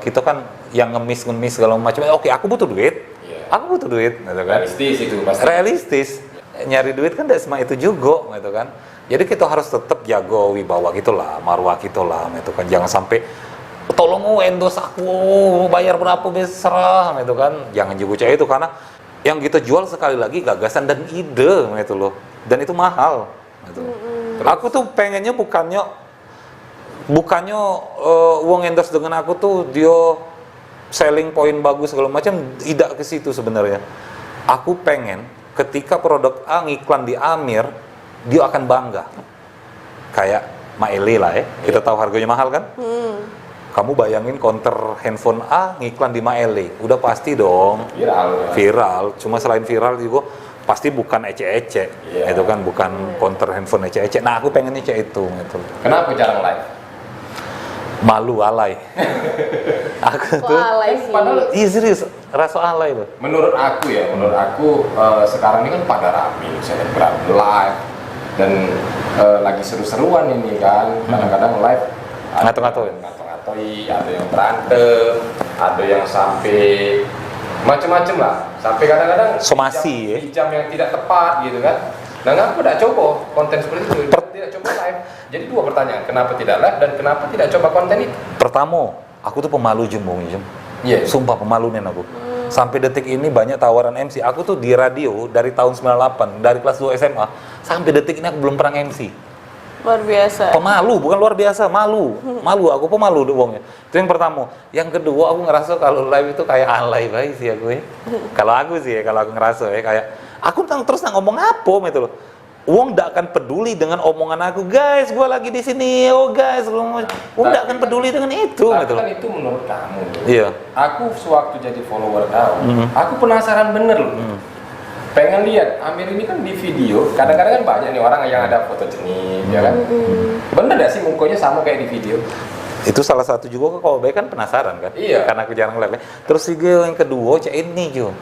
kita kan yang ngemis segala macam. Oke, aku butuh duit. Iya. Aku butuh duit gitu kan. Realistis itu pasti. Realistis. Nyari duit kan tidak semua itu juga gitu kan. Jadi kita harus tetap jaga wibawa gitulah, marwah gitulah gitu kan. Jangan sampai tolong endorse aku, bayar berapa besar gitu kan. Jangan juga kayak itu karena yang kita jual sekali lagi gagasan dan ide gitu loh. Dan itu mahal gitu. Aku tuh pengennya bukannya uang endorse dengan aku tuh dia selling point bagus segala macam, tidak ke situ sebenarnya. Aku pengen ketika produk A ngiklan di Amir, dia akan bangga. Kayak Maeli lah ya. Kita tahu harganya mahal kan? Kamu bayangin counter handphone A ngiklan di Maeli, udah pasti dong Viral. viral. Cuma selain viral juga pasti bukan ece-ece. Iya. Itu kan bukan counter handphone ece-ece. Nah, aku pengennya kayak itu gitu. Kenapa jarang live? Malu alay. Aku tuh alay sih. Padahal iya serius, rasa alay loh. menurut aku sekarang ini kan pada rame selebgram live dan lagi seru-seruan ini kan kadang-kadang live Ngato-ngato ya? ngato-ngato mencatoi, ada yang berantem, ada yang sampai macam-macam lah, sampai kadang-kadang Somasi, di jam yang tidak tepat gitu kan. Nah, aku tidak coba konten seperti itu, tidak coba live. Jadi dua pertanyaan, kenapa tidak live dan kenapa tidak coba konten itu? Pertama, aku tuh pemalu Jem, Bung Jem. Iya. Sumpah pemalu nih aku. Sampai detik ini banyak tawaran MC. Aku tuh di radio dari tahun 98, dari kelas 2 SMA sampai detik ini aku belum pernah MC. Luar biasa. Pemalu, bukan luar biasa, malu. Malu, aku pemalu deh wongnya. Itu yang pertama. Yang kedua, aku ngerasa kalau live itu kayak alay baik sih aku ya. Kalau aku sih ya, kalau aku ngerasa ya kayak aku terus ngomong apa gitu loh. Wong nggak akan peduli dengan omongan aku, guys, gua lagi di sini, oh guys, Wong nggak akan peduli dengan itu Tapi gitu loh. kan itu menurut kamu. Iya. Aku sewaktu jadi follower kamu, aku penasaran bener loh. Pengen lihat Amir ini kan di video, kadang-kadang kan banyak nih orang yang ada foto jenis, ya kan? Bener gak sih mukanya sama kayak di video? Itu salah satu juga kalau baik kan penasaran kan? Iya. Karena aku jarang live. Terus juga yang kedua, cek ini Jo.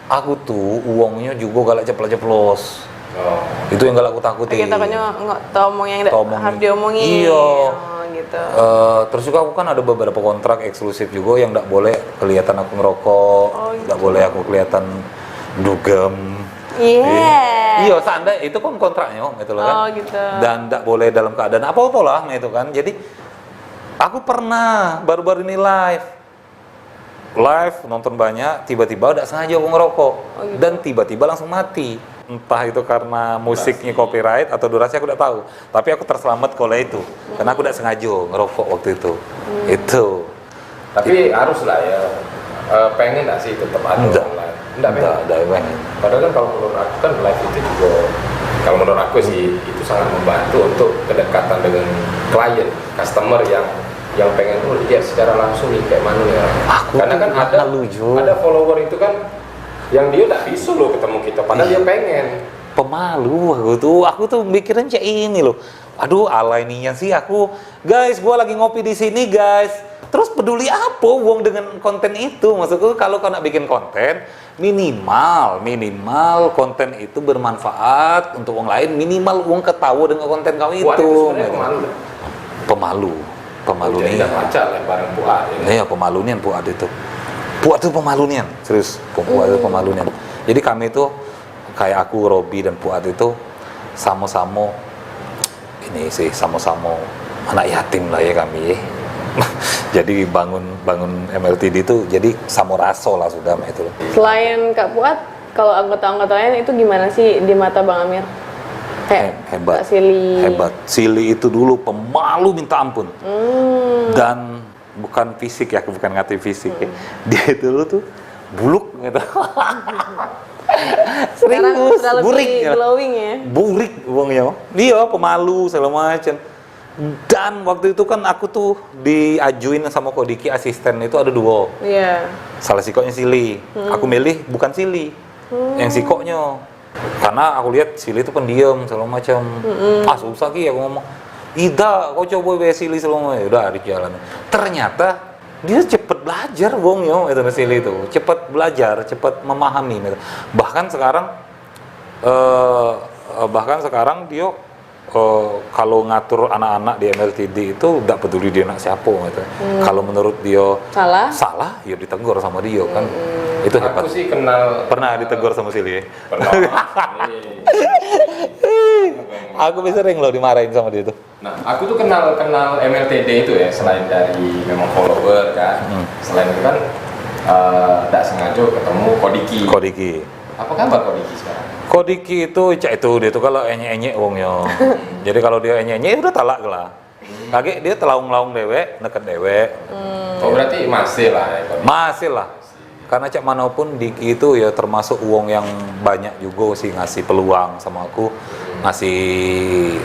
Aku tuh uangnya juga galak ceplos-ceplos. Oh. Itu yang galak aku takutin. Kita takutnya nggak tahu omong yang harus diomongin. Iya. Oh, gitu. Terus juga aku kan ada beberapa kontrak eksklusif juga yang nggak boleh kelihatan aku ngerokok, nggak boleh aku kelihatan dugem. Iya, seandainya itu kan kontraknya, gitu loh kan. Oh, gitu. Dan nggak boleh dalam keadaan apa-apa lah, itu kan. Jadi aku pernah baru-baru ini live nonton banyak, tiba-tiba udah sengaja aku ngerokok gitu. dan tiba-tiba langsung mati. Entah itu karena musiknya copyright atau durasi aku udah tahu. Tapi aku terselamat kalau itu, karena aku udah sengaja ngerokok waktu itu. Itu. Tapi harus lah ya, pengen gak sih tetap ada Enggak. online? Enggak pengen. pengen. Padahal kan kalau menurut aku kan live itu juga, kalau menurut aku sih itu sangat membantu untuk kedekatan dengan klien, customer yang pengen lihat secara langsung nih kayak mana nih orang. Karena kan ada follower itu kan yang dia tak bisa loh ketemu kita, padahal dia pengen. Pemalu aku tuh mikirin cek ini loh. Aduh, alay nian sih aku. Guys, gua lagi ngopi di sini, guys. Terus peduli apa wong dengan konten itu? Maksudku kalau kau nak bikin konten, minimal konten itu bermanfaat untuk orang lain, minimal wong ketawa dengan konten kau itu. Buat itu sebenarnya pemalu. Pemalu Jadi nih. nggak baca lah bareng Puat. Iya, pemalu nian Puat itu. Puat itu pemalu nian, serius. Puat itu pemalu nian. Jadi kami itu kayak aku, Robi dan Puat itu sama-sama ini sih, sama-sama anak yatim lah ya kami. Jadi bangun MLTD itu jadi sama raso lah sudah itu. Selain Kak Puat, kalau anggota-anggota lain itu gimana sih di mata Bang Amir? Hebat. Kak Sili. Hebat. Sili itu dulu pemalu minta ampun. Dan bukan fisik ya, bukan ngatain fisik ya. Dia dulu tuh buluk gitu. Sekarang Serius, sudah lebih burik ya. glowing ya. Burik wongnya. Dia pemalu segala macam. Dan waktu itu kan aku tuh diajuin sama Kodiki asisten itu ada dua. Iya. Salah sikoknya Sili. Aku milih bukan Sili. Yang sikoknya. Karena aku lihat Sili itu pendiam segala macam. Susah ki aku ngomong. Ida, kau coba be Sili selama ya udah hari jalan. Ternyata dia cepet belajar wongnya itu Sili itu. Cepet belajar, cepet memahami gitu. Bahkan sekarang dia kalau ngatur anak-anak di MLTD itu tidak peduli dia anak siapa gitu. Kalau menurut dia salah, ya ditegur sama dia kan. Itu hebat. Aku sih pernah ditegur sama Sili. Pernah. Aku bisa sering loh dimarahin sama dia tuh. Nah, aku tuh kenal MLTD itu ya, selain dari memang follower kan. Selain itu kan tidak sengaja ketemu Kodiki. Apa kabar Kodiki sekarang? Kodiki itu dia tuh kalau enye-enye wongnya. Jadi kalau dia enye-enye udah talak lah. Kage dia telaung-laung dewek, neket dewek. Oh, berarti masih lah ya. Masih lah. Karena cak manapun Diki itu ya termasuk uang yang banyak juga sih ngasih peluang sama aku, ngasih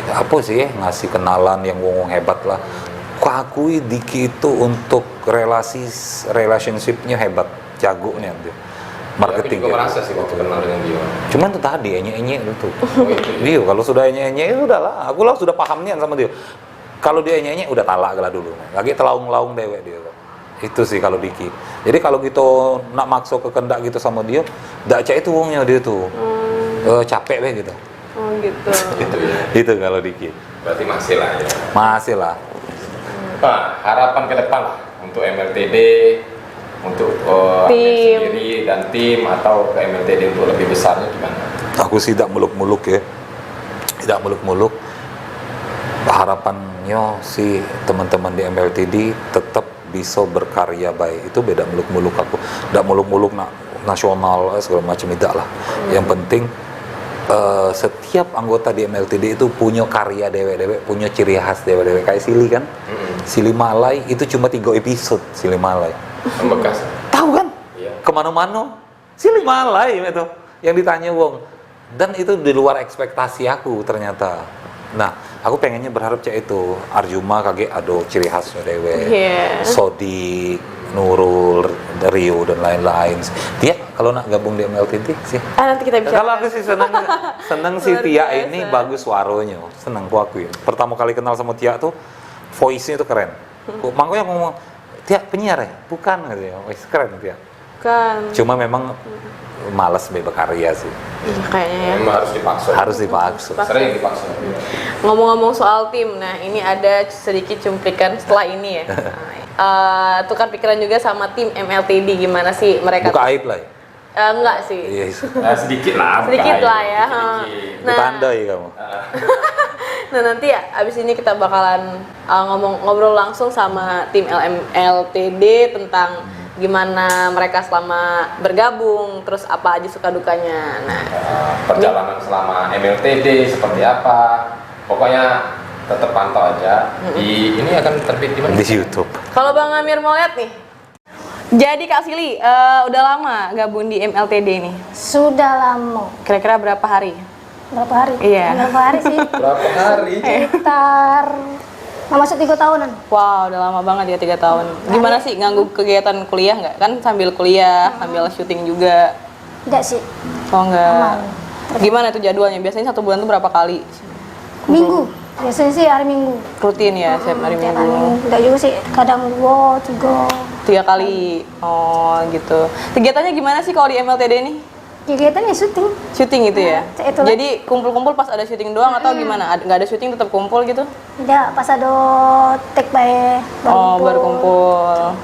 kenalan yang uang hebat lah. Aku akui Diki itu untuk relationship-nya hebat, jago nih dia. Marketing. Aku juga merasa sih waktu kenal dengan dia. Cuman tuh tadi enye-enye itu. Oh, itu. Dia kalau sudah enye-enye itu udah lah. Aku lah sudah paham nih sama dia. Kalau dia enye-enye udah talak lah dulu. Lagi telaung-laung dewek dia. Itu sih kalau Diki. Jadi kalau gitu nak maksa kekendak gitu sama dia, ndak cak itu uangnya dia tuh. Capek deh gitu. Oh gitu. Itu ya. Itu kalau Diki. Berarti masih lah ya. Masih lah. Nah, harapan ke depan lah untuk MLTD, untuk Tim. sendiri dan tim, atau ke MLTD untuk lebih besarnya gimana? Aku sih tidak muluk-muluk ya, tidak muluk-muluk. Harapannya sih teman-teman di MLTD tetap bisa berkarya baik. Itu beda muluk-muluk aku. Tidak muluk-muluk nasional segala macam, tidak lah. Yang penting setiap anggota di MLTD itu punya karya dewe-dewe, punya ciri khas dewe-dewe. Kayak Sili kan, Sili Malay itu cuma 3 episode Sili Malay. Membekas. Tahu kan? Iya. Kemana-mana Sili Malay itu yang ditanya wong, dan itu di luar ekspektasi aku ternyata. Nah, aku pengennya berharap cek itu Arjuma kage ada ciri khasnya dewe, Sodik, Nurul, Rio dan lain-lain. Dia kalau nak gabung di MLTD sih. Nanti kita bicara. Kalau aku sih seneng si Luar Tia biasa. ini bagus suaranya, seneng aku akuin. Pertama kali kenal sama Tia tuh voice-nya tuh keren. Makanya ngomong, Tia penyiar ya? Bukan gitu ya, wes keren Tia. Kan. Cuma memang malas berkarya sih, Iya, kayaknya ya. Memang harus dipaksa. harus dipaksa. Sering dipaksa. Ngomong-ngomong soal tim, nah ini ada sedikit cumplikan setelah ini ya. Tukar pikiran juga sama tim MLTD, gimana sih mereka? Buka aib lah ya. Enggak sih. Iya, Nah, sedikit lah. Sedikit bukan. lah ya. Sedikit. Nah. Bertandai kamu. Nah nanti ya abis ini kita bakalan ngobrol langsung sama tim LTD tentang gimana mereka selama bergabung, terus apa aja suka dukanya. Nah, Perjalanan selama MLTD seperti apa? Pokoknya tetap pantau aja. Ini akan terbit di mana? Di YouTube. kalau Bang Amir mau lihat nih, jadi Kak Sili udah lama gabung di MLTD nih. Sudah lama. Kira-kira berapa hari? Berapa hari? Iya. Berapa hari sih? Berapa hari? Sekitar masuk 3 tahunan. Wow, udah lama banget ya 3 tahun. Gimana sih nganggu kegiatan kuliah nggak? Kan sambil kuliah, sambil syuting juga. Tidak sih. Oh enggak. Aman. Gimana tuh jadwalnya? Biasanya 1 bulan tuh berapa kali? Minggu. Biasanya sih hari Minggu. Rutin ya, setiap hari Tiap Minggu. Tidak juga sih. Kadang 2, 3. 3 kali. Oh gitu. Kegiatannya gimana sih kalau di MLTD ini? Kegiatannya syuting. Syuting gitu ya? Itulah. Jadi kumpul-kumpul pas ada syuting doang atau gimana? Nggak ada syuting tetap kumpul gitu? Tidak, pas ada take by Baru kumpul.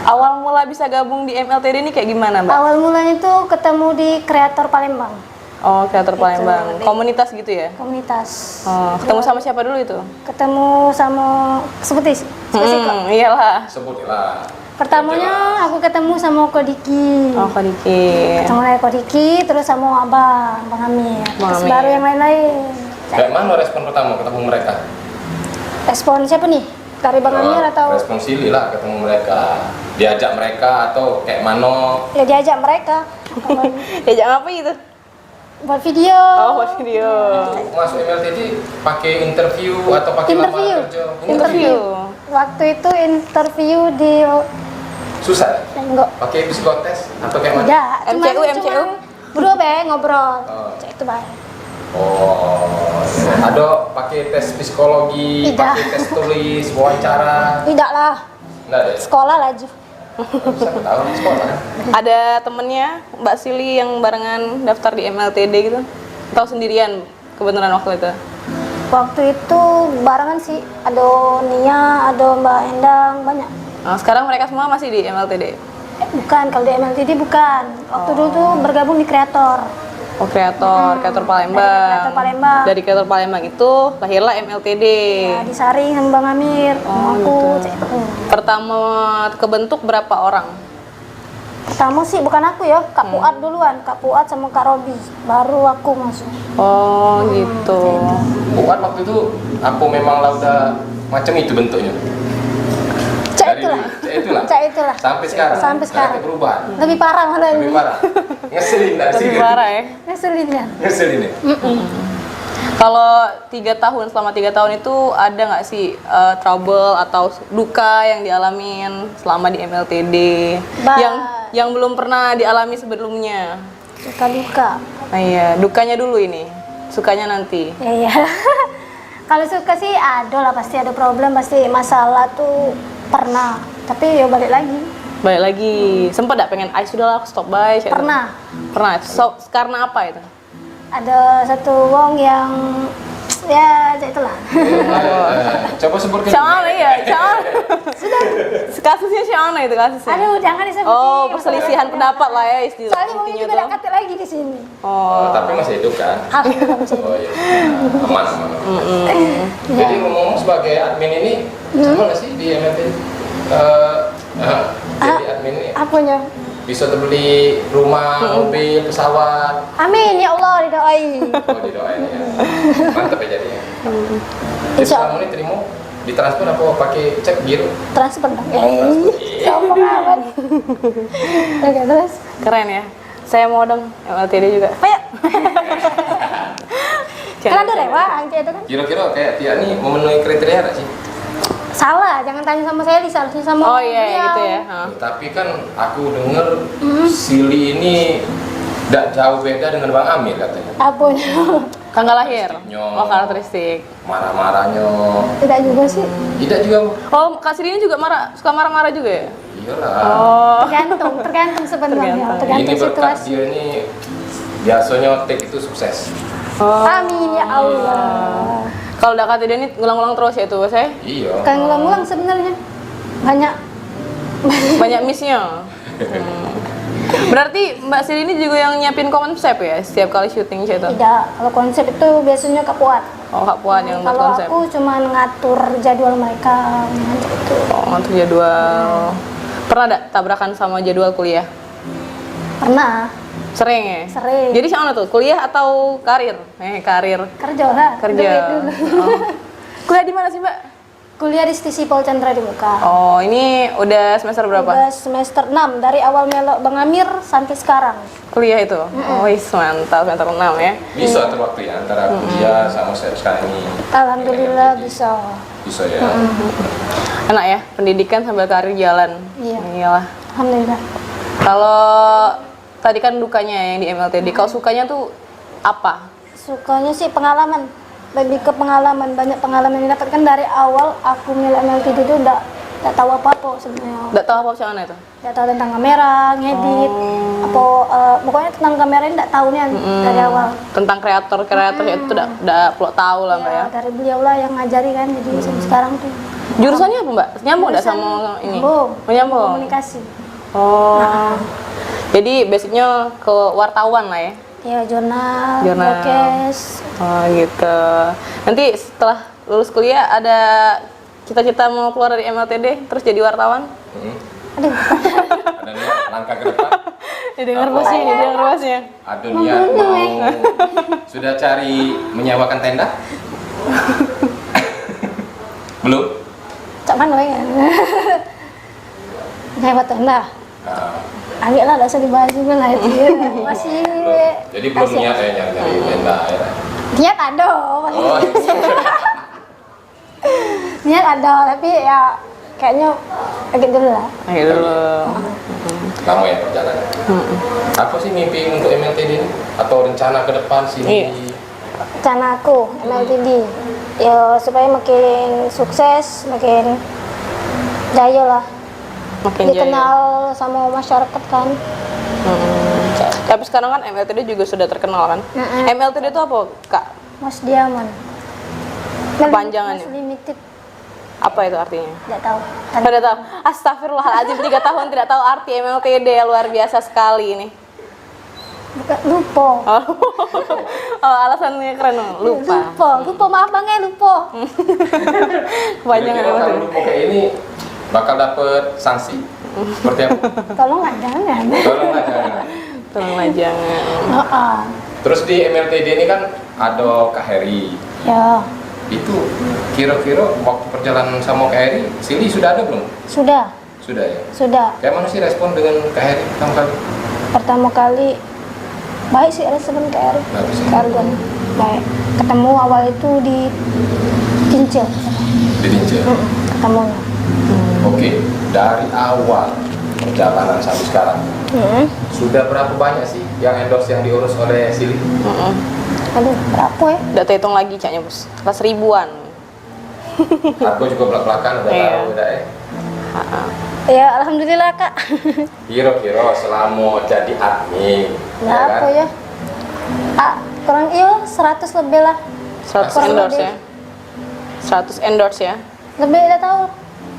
Awal mula bisa gabung di MLTD ini kayak gimana, Mbak? Awal mulanya itu ketemu di kreator Palembang. Oh, kreator Palembang. Itu. Komunitas gitu ya? Komunitas. Oh, ketemu sama siapa dulu itu? Ketemu sama seperti Iyalah. Sebutlah. Pertamanya aku ketemu sama Kodiki. Oh, Kak Diki. Ketemu lagi Kodiki, terus sama Bang Amir. Bang Terus Amir. baru yang lain-lain. Kayak mana respon pertama ketemu mereka? Respon siapa nih? Dari Bang Amir atau Respon Sili lah ketemu mereka. Diajak mereka atau kayak mana? ya diajak mereka Diajak apa itu? buat video. Oh, buat video. Masuk MLTD pakai interview atau pakai Interview. lamaran kerja? Interview. Waktu itu interview di Susah. enggak. Pakai psikotes atau kayak mana? Enggak, MCU. berdua be ngobrol. Oh. Cek itu baik. Oh, ada pakai tes psikologi, Tidak. pakai tes tulis, wawancara. Tidak lah, Enggak ada. sekolah laju. Bisa tahu sekolah kan? Ada temennya Mbak Sili yang barengan daftar di MLTD gitu? Atau sendirian kebetulan waktu itu? Waktu itu barengan sih, ada Nia, ada Mbak Endang, banyak. Nah, sekarang mereka semua masih di MLTD? Bukan, kalau di MLTD bukan. Waktu dulu tuh bergabung di kreator. Oh, kreator Palembang. Kreator Palembang. Dari kreator Palembang itu lahirlah MLTD. Ya, disaring sama Bang Amir, Oh, sama aku. gitu. Cek itu. Pertama kebentuk berapa orang? Pertama sih bukan aku ya, Kak Puat duluan, Kak Puat sama Kak Robi, baru aku masuk. Oh, gitu. Bukan waktu itu aku memang lah udah macam itu bentuknya. Dari dulu, itulah. Cek itulah. Sampai sekarang. Sampai Nggak ada sekarang. perubahan. Lebih parah malah Lebih ini. parah. Ngeselin dari Lebih sini. parah ya. Ngeselin ya. Ngeselin ya. Kalau 3 tahun, selama 3 tahun itu ada nggak sih trouble atau duka yang dialamin selama di MLTD yang belum pernah dialami sebelumnya? Suka-duka. Nah, iya, dukanya dulu ini, sukanya nanti. Ya iya. Kalau suka sih ada lah, pasti ada problem, pasti masalah tuh pernah. Tapi ya balik lagi. Balik lagi, sempet nggak pengen, sudah lah aku stop by? Kayak gitu? Pernah. Pernah. So, karena apa itu? Ada satu wong yang ya itulah. Coba sebutkan. Siapa ya? Siapa? Kasusnya siapa itu kasusnya? Aduh, jangan disebutin. Oh, perselisihan pendapat lah ya istilah. Soalnya mami juga udah kata lagi di sini. Oh. Tapi masih hidup kan? Alhamdulillah masih hidup. Oh iya, aman. Jadi ngomong sebagai admin ini sama nggak sih di MLT? Jadi admin ini Apanya? bisa terbeli rumah, mobil, pesawat. Amin ya Allah, didoain. Oh didoain ya. Mantap ya jadinya. Jadi Insya kamu ini terima ditransfer apa pakai cek giro? Transfer dong. Transfer. Sombong amat. Oke, terus. Keren ya. Saya mau dong MLTD juga. Ayo. Kan ada rewa, angke itu kan. Kira-kira kayak Tia nih memenuhi kriteria nggak sih? Salah, jangan tanya sama saya, harusnya sama Oh iya beliau. gitu ya. Hah. Tapi kan aku dengar Sili ini tidak jauh beda dengan Bang Amir katanya. Apanya? Tanggal lahir. Karakteristiknya. Oh, karakteristik. Marah-marahnya. Tidak juga sih. Tidak juga. Oh, Kak Sri ini juga suka marah-marah juga ya? Iyalah. Oh. Tergantung sebenarnya. Tergantung. Ini Tergantung berkat situasi. dia ini biasanya take itu sukses. Oh. Amin ya Allah. Kalau udah kata dia ini ngulang-ngulang terus ya tuh saya. Iya. Kan ngulang-ngulang sebenarnya. Banyak. Banyak missnya. Berarti Mbak Sri ini juga yang nyiapin konsep ya setiap kali syuting itu. Tidak, kalau konsep itu biasanya Kak Puat. Oh, Kak Puan yang buat Kalau konsep. aku cuma ngatur jadwal mereka, ngatur itu. Oh, ngatur jadwal. Pernah ada tabrakan sama jadwal kuliah? Pernah Sering ya? Sering. Jadi siapa tuh? Kuliah atau karir? Karir. kerja lah. Kerja. Duit dulu. Oh. Kuliah di mana sih, Mbak? Kuliah di Stisi Pol Chandra di Muka. Oh, ini udah semester berapa? Udah semester 6 dari awal melok Bang Amir sampai sekarang. Kuliah itu? Oh, mantap, semester 6 ya. Bisa atur waktu ya antara kuliah sama saya sekarang ini. Alhamdulillah bisa. Bisa ya. Enak ya, pendidikan sambil karir jalan. Iya. Iyalah. Alhamdulillah. Kalau tadi kan dukanya yang di MLTD, kalau sukanya tuh apa? Sukanya sih pengalaman. Lebih ke pengalaman, banyak pengalaman yang didapatkan dari awal aku milih MLTD itu enggak tahu apa-apa sebenarnya. Nggak tahu apa sana itu? Enggak tahu tentang kamera, ngedit, apa pokoknya tentang kamera ini enggak tahu nih dari awal. Tentang kreator itu udah perlu tahu lah, Mbak ya. Dari beliau lah yang ngajari kan, jadi sampai sekarang tuh. Jurusannya apa, Mbak? Nyambung nggak sama ini? Nyambung. Menyambung. Komunikasi. Oh. Jadi basicnya ke wartawan lah ya. Ya, jurnal, Jurnal. podcast. Oh gitu. Nanti setelah lulus kuliah ada cita-cita mau keluar dari MLTD terus jadi wartawan? Aduh. Ada niat langkah ke depan. Didengar bosnya. Ada niat mau sudah cari menyewakan tenda? Belum? Cak mana ya? Hebat tenda. Nah, Agak lah, usah dibahas juga lah itu. Masih. jadi belum masih- niat ya nyari tenda ya. Niat ada. Oh, Niat ada, tapi ya kayaknya agak dulu lah. Ayo dulu. lama ya perjalanan. Apa sih mimpi untuk MLTD ini? Atau rencana ke depan sih? Iya. Rencana aku MLTD ya supaya makin sukses, makin jaya lah, Makin jaya. dikenal sama masyarakat kan. Tapi sekarang kan MLTD juga sudah terkenal kan? MLTD itu apa, Kak? Mas Diaman. Kepanjangannya? Mas Limited, Apa itu artinya? tidak tahu. Tidak tahu. Astagfirullahaladzim, 3 tahun tidak tahu arti MLTD, luar biasa sekali ini. Bukan, lupa. Oh, alasannya keren dong. Lupa. Maaf bang ya, lupa. Kepanjangan Kira-kira apa kalau tuh? lupa kayak ini bakal dapet sanksi. Seperti apa? Tolong nggak jangan. Tolong aja. Tolonglah jangan. Terus di MLTD ini kan ada Kak Heri. Ya, Itu kira-kira waktu perjalanan sama Kak Heri, Sili sudah ada belum? sudah, Sudah ya. sudah. Kayak mana sih respon dengan Kak Heri pertama kali? Pertama kali baik sih respon KR, Bagus ya? keargan baik. Ketemu awal itu di Cincil, Di Dinja. ketemunya. Oke, dari awal perjalanan sampai sekarang, sudah berapa banyak sih yang endorse yang diurus oleh Sili? Aduh, berapa ya? Udah terhitung lagi caknya bos. Kelas ribuan. Aku juga belak-belakan udah Iya. tahu udah ya. Ya alhamdulillah kak. Kira-kira selama jadi admin, Berapa ya? Ah, kurang iya 100 lebih lah. 100 Kurang endorse lebih. ya. 100 endorse ya. Lebih udah tahu.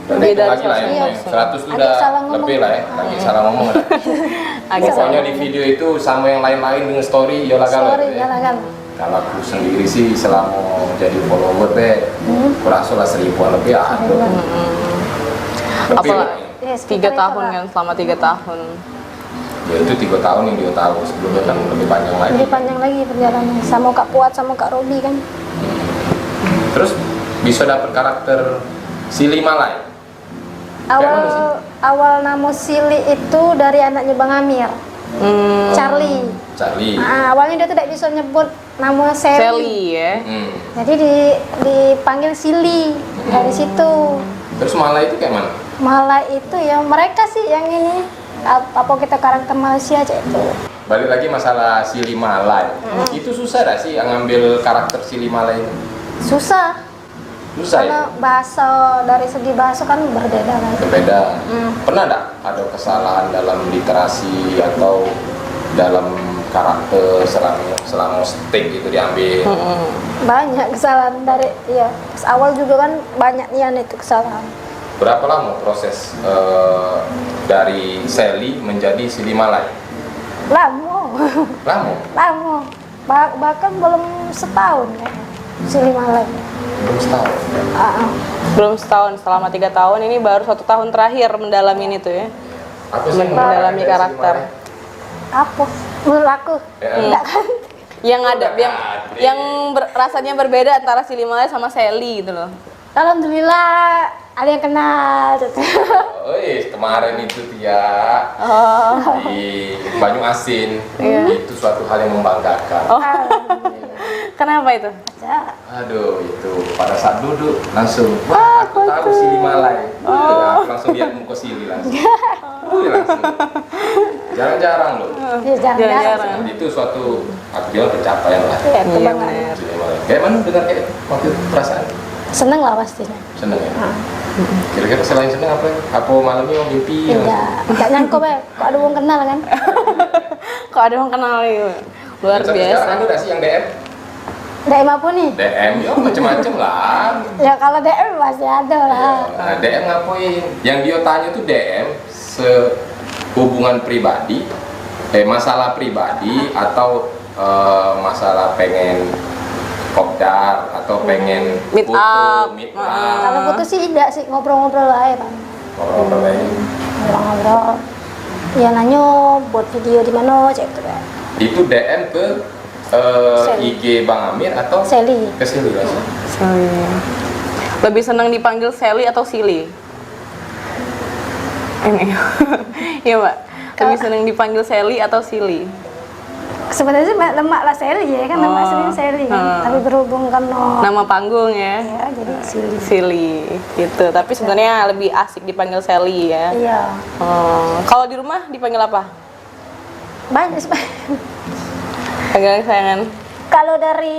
Lebih dari lagi lah ya, iya. 100 itu Agak udah salah ngomong. lebih lah ya, lagi salah ngomong lah. Agak Pokoknya salah. di video itu sama yang lain-lain dengan story yola galau. Sorry, ya kan. Kalau aku sendiri sih selama jadi follower deh, kurang lah 1000-an lebih ada. Lebih Apa lah. Ya, 3 sekitar tahun itu lah. kan, selama 3 tahun. Ya itu 3 tahun yang dia tahu, sebelumnya kan lebih panjang lagi. Lebih panjang lagi perjalanan sama Kak Puat sama Kak Robi kan. Terus bisa dapat karakter Silly Malay. Kayak mana sih? Awal nama Sili itu dari anaknya Bang Amir, Charlie. Charlie. Nah, awalnya dia tidak bisa nyebut nama Sally. Sally ya. Jadi dipanggil Sili dari situ. Terus Malay itu kayak mana? Malah itu ya mereka sih yang ini apa kita karakter Malaysia aja itu. Balik lagi masalah Silly Malay. Itu susah gak sih ngambil karakter Silly Malay itu? Susah. Susah ya? Karena bahasa dari segi bahasa kan berbeda kan. Berbeda. Pernah enggak ada kesalahan dalam literasi atau dalam karakter selama stick itu diambil? Banyak kesalahan dari ya pas awal juga kan banyak nian itu kesalahan. Berapa lama proses dari Sally menjadi Silly Malay? Lama. Lama? Lama. Bahkan belum setahun kayaknya. Sili Malay. Belum setahun. Belum setahun, selama 3 tahun ini baru 1 tahun terakhir mendalami itu ya. Apa sih yang Mendalami menarik dari karakter. Silly Malay? Apa? Menurut aku. Enggak kan? Yang ada yang rasanya berbeda antara Silly Malay sama Sally gitu loh. Alhamdulillah ada yang kenal. Oh kemarin itu dia di Banyu Asin. Itu suatu hal yang membanggakan. Kenapa itu? Aduh itu pada saat duduk langsung wah aku tahu Silly Malay. Aku langsung lihat muka Silly langsung. Langsung. Jarang-jarang loh. Ya, Jarang-jarang. Itu suatu aku bilang pencapaian lah. Ya, Iya kebanggaan. benar. Silly Malay. Kayak mana dengar kayak waktu itu perasaan? Seneng lah pastinya. Seneng ya? Kira-kira selain seneng apa? Apa malamnya mimpi? Enggak nyangka be, kok ada orang kenal kan? Kok ada yang kenal itu? Luar Sampai biasa. sekarang ada nggak sih yang DM? DM apa nih? DM ya macem-macem lah. Ya kalau DM pasti ada lah. Nah, DM ngapain? Yang dia tanya tuh DM sehubungan pribadi, masalah pribadi atau masalah pengen kopdar atau pengen Meet foto, up. meet Kalau up, putus sih tidak sih ngobrol-ngobrol aja kan. ngobrol-ngobrol aja. Ngobrol-ngobrol. Ya nanya buat video di mana cek itu kan. Itu DM ke Sally. IG Bang Amir atau Sally. ke Silly langsung? Sally. Lebih senang dipanggil Sally atau Silly? Ini. Iya, Mbak. Lebih senang dipanggil Sally atau Silly? Sebenarnya sih lemak lah Sally ya kan nama aslinya Sally kan. Tapi berhubung karena Nama panggung ya. ya jadi Sally. Silly gitu. Tapi sebenarnya lebih asik dipanggil Sally ya. Iya. Kalau di rumah dipanggil apa? Banyak sih. Panggilan kesayangan. Kalau dari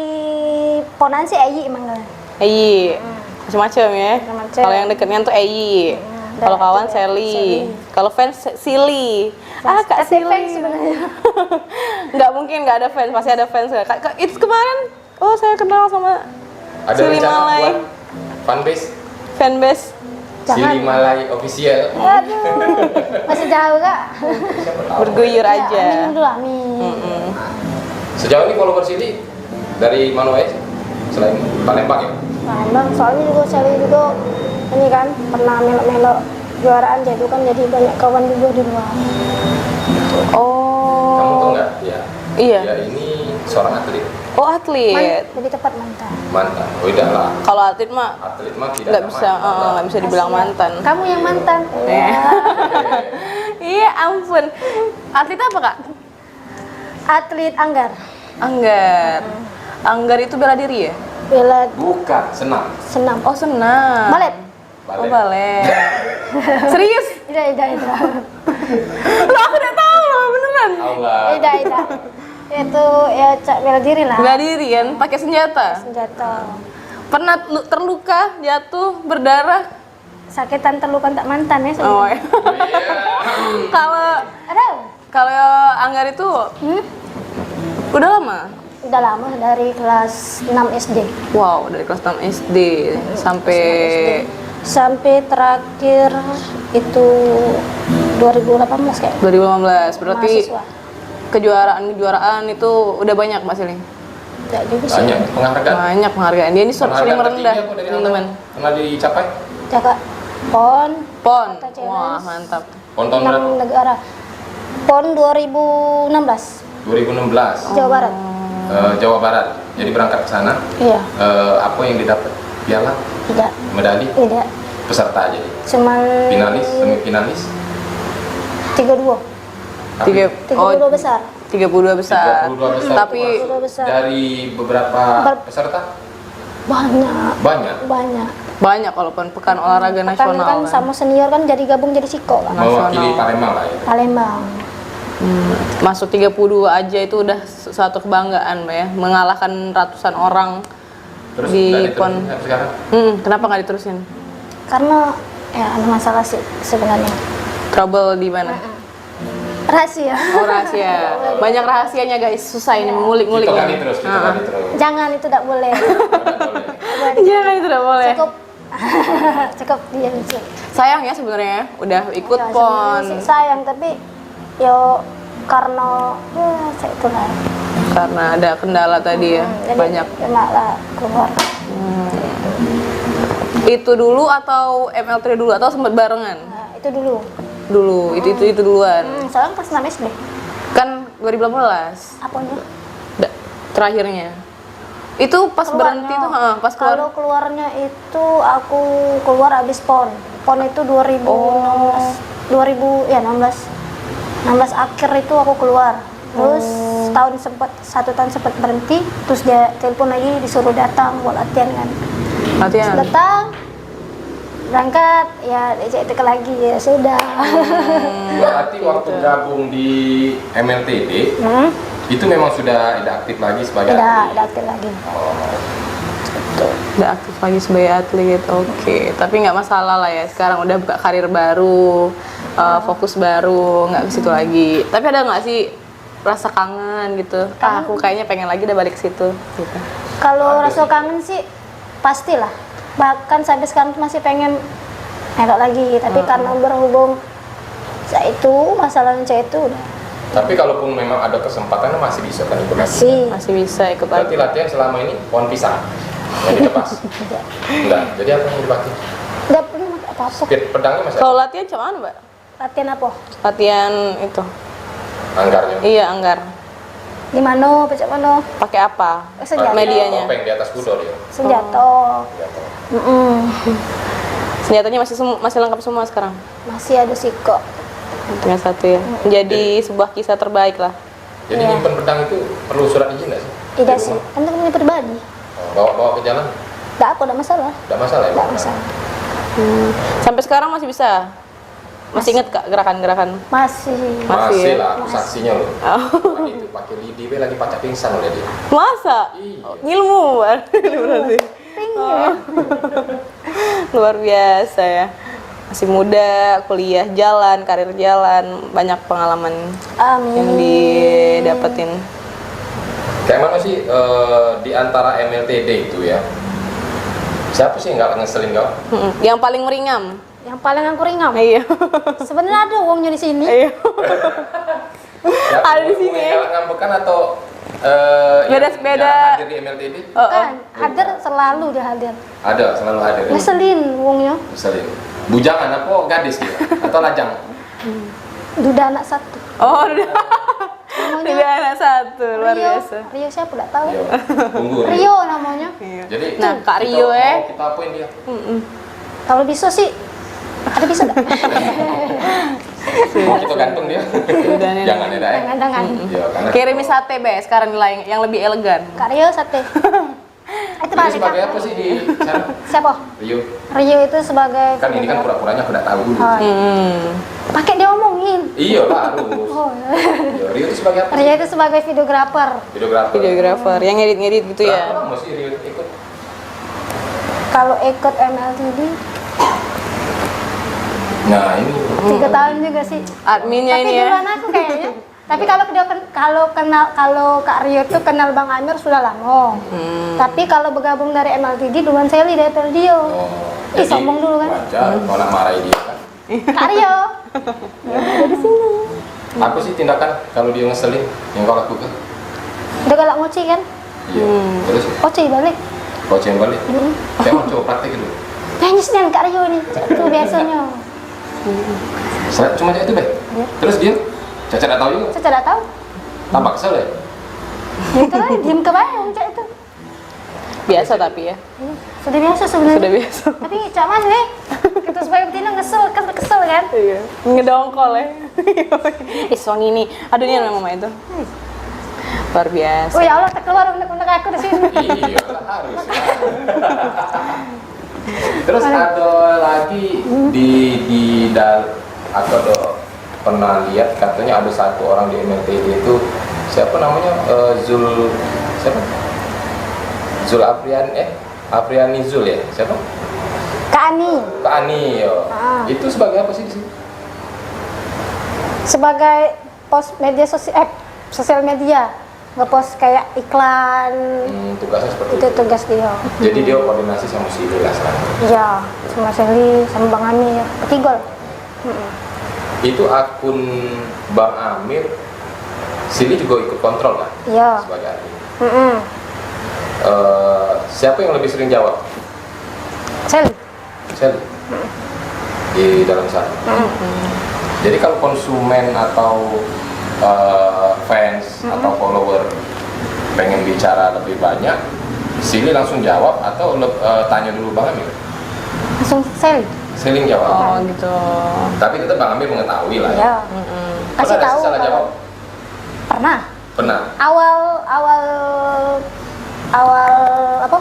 Ponan sih Eyi emang kan. Eyi. Macam-macam ya. Macam-macam. Kalau yang deketnya tuh Eyi. Kalau kawan Sally. Kalau fans Silly. Kak Kasih Silly. fans sebenarnya. Nggak mungkin nggak ada fans, pasti ada fans. Kak, itu kemarin, oh saya kenal sama Ada Silly rencana Malay. buat fanbase Fanbase. Silly Malay official? Aduh, masih jauh kak. Siapa tahu. Berguyur aja. Amin dulu amin. Sejauh ini follower Silly dari mana aja? Selain Palembang ya? Nah, emang soalnya juga Sally juga ini kan pernah melok-melok juaraan jadi kan jadi banyak kawan juga di luar. Kamu tahu Oh. nggak? Ya. Iya. Dia ini seorang atlet Oh atlet. Jadi tepat mantan. mantan. Oh udah lah. Kalau atlet mah Atlet mah tidak nggak ada bisa, mantan. nggak bisa dibilang mantan. Kamu yang mantan. Eh. Iya ampun. Atlet apa kak? Atlet Anggar. Anggar. Anggar itu bela diri ya? Bela Bukan, senam. senam. Oh senam. Balet. Oh balet. Serius? Tidak. Loh aku udah tahu loh, beneran. Tahu nggak? Tidak. Itu ya cak bela diri lah. Bela diri kan, pakai senjata. Senjata. Pernah terluka, jatuh, berdarah? Sakitan terluka tak mantan ya. Oh. Ya. Kalau Ada. kalau Anggar itu Hmm? udah lama. udah lama dari kelas 6 SD. Wow, dari kelas 6 SD sampai Sampai terakhir itu 2018 kayak. 2015. Berarti Mahasiswa. kejuaraan itu udah banyak Mbak Siling? Enggak juga sih. Banyak penghargaan. Banyak penghargaan. Dia ini sering Penghargaan merendah, tertinggi apa dari teman-teman. Anda? Pernah dicapai? Jaga PON, PON. Kota Challenge. Wah, mantap. PON tahun berapa? 6 negara. PON 2016 2016. Jawa Barat. Jawa Barat. Jadi berangkat ke sana. Iya, Apa yang didapat? Piala, tidak. medali, Tidak. peserta aja. Cuman Finalis, semifinalis. 32. Tiga, 32 besar. 32 besar. 32 besar. Tapi 32 besar. Dari beberapa peserta Banyak. banyak. banyak walaupun pekan olahraga Kan nasional kan sama senior kan jadi gabung jadi siko kan. Mewakili Palembang lah ya. Palembang. Masuk 32 aja itu udah suatu kebanggaan Mbak ya, mengalahkan ratusan orang Terus di udah diterusin PON. sampai sekarang. Kenapa nggak diterusin? Karena ya ada masalah sih sebenarnya. Trouble di mana? Rahasia. Oh, rahasia. Banyak rahasianya guys, susah ini mengulik-ngulik. Kita ini. kali terus, kita kali terus. Jangan itu tidak boleh. Jangan itu tidak boleh. Cukup cukup diam sih. Sayang ya sebenarnya udah ikut Ya, PON. sebenarnya sih sayang tapi yo karena ya saya itulah. Karena ada kendala tadi ya, Jadi banyak. kena lah keluar. Itu dulu atau ML3 dulu atau sempat barengan? Nah, itu dulu. Dulu, itu duluan. Soalnya pas 6 SD. Kan 2018 Apanya? terakhirnya. Itu pas berhenti tuh, pas keluar. Kalau keluarnya itu aku keluar abis PON. PON itu 2016. 2000 ya 16 akhir itu aku keluar. Terus satu tahun sempat berhenti, terus dia telepon lagi disuruh datang buat latihan kan. Latihan. Terus datang berangkat ya diajak itu lagi ya sudah. Berarti waktu gabung di MLTD itu memang sudah tidak aktif lagi sebagai atlet. Tidak aktif lagi. Udah aktif lagi sebagai atlet, oke. Tapi nggak masalah lah ya. Sekarang udah buka karir baru, fokus baru, nggak ke situ lagi. Tapi ada nggak sih rasa kangen gitu? Aku kayaknya pengen lagi udah balik ke situ. Gitu. Kalau rasa kangen sih pastilah. Bahkan sampai sekarang tuh masih pengen melok lagi, tapi karena berhubung saya itu masalahnya saya itu udah Tapi kalaupun memang ada kesempatan masih bisa kan ikut lagi. Masih bisa ikut Berarti lagi. latihan selama ini pohon pisang yang dilepas. Enggak. Jadi apa yang dipakai? udah pernah pakai apa-apa. Speed pedangnya masih ada? Kalau latihan cuman Mbak? Latihan apa? Latihan itu. Anggarnya. Iya, anggar. Di mana? Pecah mana? Pakai apa? Senjata. Medianya. Topeng di atas kuda dia. Senjata. Senjatanya masih lengkap semua sekarang. Masih ada siko. Tinggal satu ya. Menjadi sebuah kisah terbaik lah. Jadi nyimpen pedang itu perlu surat izin nggak sih? Tidak Di sih, rumah? kan temennya pribadi. Bawa ke jalan? Tidak apa, tidak masalah. Tidak masalah ya? Tidak Bang? masalah. Sampai sekarang masih bisa? Masih inget Kak gerakan-gerakan? Masih. Masih ya? lah, aku saksinya loh. Tadi itu pakai lidi, be lagi pacak pingsan oleh dia. Masa? Iya. Ngilmu berarti. Luar biasa ya. Masih muda, kuliah jalan, karir jalan, banyak pengalaman Amin. yang didapetin. Kayak mana sih di antara MLTD itu ya? Siapa sih yang nggak ngeselin kau? Yang paling meringam. Yang paling aku ringan. Iya. Sebenarnya ada uangnya di sini. Iya. Siapa Ada di sini. yang ngambekan atau Beda- yang beda. jarang hadir di MLTD? Kan, hadir selalu dia hadir. Ada, selalu hadir. Ya? Ngeselin uangnya. Ngeselin. Bujangan apa gadis dia? Atau lajang? Duda anak satu. Oh, udah. Namanya Udah anak satu, luar Rio. biasa. Rio siapa? Tidak tahu. Rio. Tunggu. Rio namanya. Jadi Nah, Kak kita Rio mau kita apain dia? Kalau bisa sih, ada bisa nggak? Mau kita gantung dia? nih. Jangan ya, Dai. Jangan. Iya, karena Kirimi sate be sekarang nilai yang lebih elegan. Kak Rio sate. Itu Rio balik sebagai Kak. apa sih di sana? Siapa? Rio. Rio itu sebagai Kan ini kan pura-puranya aku udah tahu dulu. Oh, iya. Pakai dia omongin. Iya lah, harus. Oh, Iya, Rio itu sebagai apa? Rio itu sebagai videografer. Videografer. Videografer yang ngedit-ngedit gitu ya. Berapa lama sih Rio ikut? Kalau ikut MLTD Nah ini 3 tahun juga sih. Adminnya Tapi ini ya. duluan aku kayaknya. Tapi kalau Kak Rio tuh kenal Bang Amir sudah lama. Tapi kalau bergabung dari MLTD duluan Sally daripada Dio. Jadi sombong dulu kan. wajar kalau nak marahin dia kan. Kak Rio. Ya udah di sini. Apa sih tindakan kalau dia ngeselin yang kau lakukan? Udah galak moci kan? Iya. Terus Moci balik. kau yang balik. Saya mau coba praktek dulu. Nyanyi sendiri Kak Rio nih. Itu biasanya. Cuma itu Beh. Iya. Terus dia Caca nggak tahu juga. Saya tidak tahu. Tambah kesel ya. Ya itu lah, diem ke bayang Cak itu. Biasa tapi ya. Iya, sudah biasa sebenarnya. Sudah biasa. Tapi Cak Mas nih, kita sebagai betina kesel kan? Iya. Ngedongkol ya. Ih, wangi nih. Aduh, ini nama mama itu. Luar biasa. Oh ya Allah, terkeluar unek-unek aku di sini. Iya, harus. Terus ada lagi aku ada pernah lihat katanya ada satu orang di MLTD itu siapa namanya Zul Apriani Zul ya siapa? Kak Ani. Kak Ani yo. Itu sebagai apa sih di sini? Sebagai post media sosial media, ngepost kayak iklan. Tugasnya seperti Itu tugas dia. Jadi dia koordinasi sama si Lila sekarang. Iya, sama Sally, sama Bang Amir, Tigol. Itu akun Bang Amir, Sili juga ikut kontrol kan? Iya. Sebagai admin. Siapa yang lebih sering jawab? Sally. Sally di dalam sana. Jadi kalau konsumen atau fans atau follower pengen bicara lebih banyak, Sili langsung jawab atau tanya dulu Bang Amir? Langsung Sally. Sili jawab. Oh, gitu. Tapi tetap Bang Amir mengetahui lah ya. Iya. Kasih Pernah ada tahu salah kalau- jawab? Pernah. Pernah. Awal apa?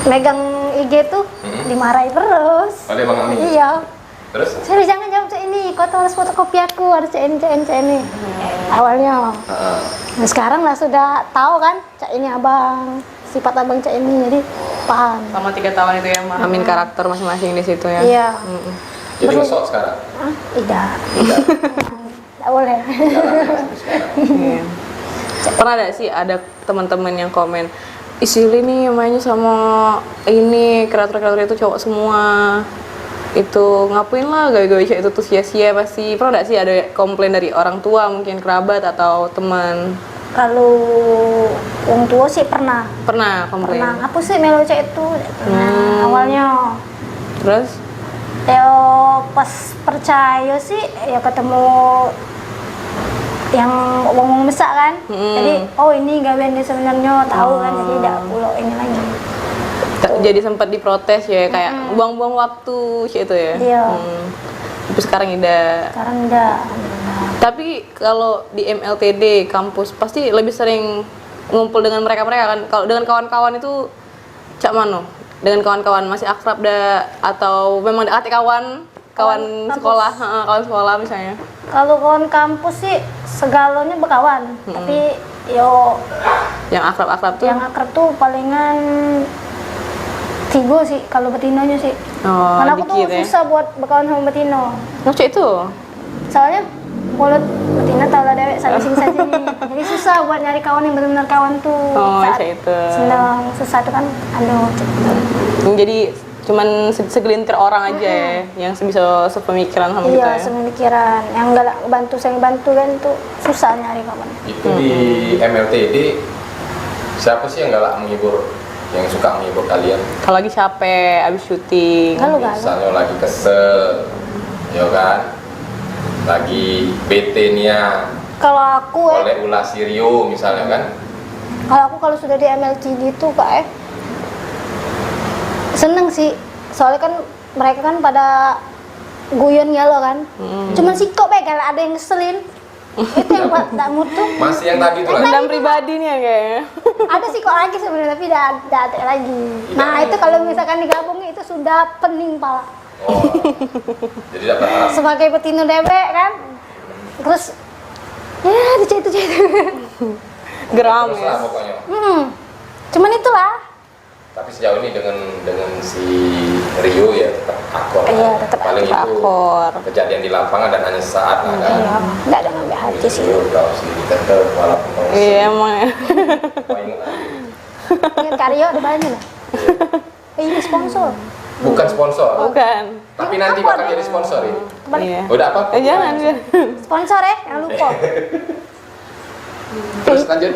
Megang IG tuh dimarahi terus. Oleh Bang Amir? Iya. Terus? Saya jangan jawab cak ini, kau tuh harus fotokopi aku, harus cak ini. Awalnya. Nah, sekarang lah sudah tahu kan, cak ini abang, sifat abang cak ini, jadi paham. Selama 3 tahun itu ya, memahami karakter masing-masing di situ ya. Iya. Jadi ngesot sekarang? Tidak. Tidak. Tidak boleh. Iya. Pernah ada sih ada teman-teman yang komen, Sili nih mainnya sama ini kreator-kreator itu cowok semua, itu ngapain lah gawe-gawe cewek itu tuh sia-sia pasti. Pernah nggak sih ada komplain dari orang tua mungkin kerabat atau teman? Kalau orang tua sih pernah. Komplain. Pernah. Apa sih melo cak itu? Awalnya. Terus Ya pas percaya sih ya ketemu yang ngomong besar kan. Jadi oh ini gawean dia sebenarnya tahu kan, jadi tidak pulau ini lagi. jadi sempat diprotes ya kayak buang-buang waktu sih itu ya. Iya. Tapi sekarang udah. Sekarang udah. Tapi kalau di MLTD kampus pasti lebih sering ngumpul dengan mereka-mereka kan. Kalau dengan kawan-kawan itu cak mano? Dengan kawan-kawan masih akrab atau memang dekat kawan sekolah, kawan sekolah misalnya. Kalau kawan kampus sih segalanya berkawan, tapi yo Yang akrab-akrab tuh. yang akrab tuh palingan 3 sih kalau betinonya sih. Oh, Karena aku tuh dikit ya. susah buat berkawan sama betino. Ngocek itu. Soalnya mulut betina tau lah dewek saling saja nih. Jadi susah buat nyari kawan yang benar-benar kawan tuh. Oh, Saat iya itu. senang susah tuh kan aduh. Jadi cuman segelintir orang aja ya yang bisa sepemikiran sama kita Iya, ya. sepemikiran. Yang enggak bantu saling bantu kan itu susah nyari kawan. Itu di MLTD siapa sih yang galak menghibur, yang suka menghibur kalian? Kalau lagi capek abis syuting. Galau-galau. Misalnya lagi kesel, ya kan? Lagi bete nia Kalau aku oleh ulah Sirio misalnya kan? kalau sudah di MLTD itu Kak seneng sih. Soalnya kan mereka kan pada guyon ya lo kan. Cuman sih kok kalau ada yang ngeselin. Itu yang buat tak mutu. Masih yang tadi tuh lah. Dendam pribadi nih ya kayaknya. Ada sih kok lagi sebenarnya tapi tidak ada lagi. Nah, itu kalau misalkan digabung itu sudah pening pala. Oh, jadi dapat harap. Sebagai betina dewek kan. Terus ya itu. Geram Terus ya. lah pokoknya. Cuman itulah. Tapi sejauh ini dengan si Rio ya tetap akur. Iya, tetap paling itu akur. kejadian di lapangan dan hanya sesaat lah kan. Iya, nggak ada ngambil hati sih. Iya, kau sih tetap walaupun kau Iya emang ya. kau ingat lagi. Ingat Karyo ada banyak lah. Ini sponsor. Bukan sponsor, Bukan. tapi nanti Apa bakal nih? jadi sponsor ya. Balik. Iya. Udah apa? Jangan. Sponsor ya, jangan lupa. Terus lanjut.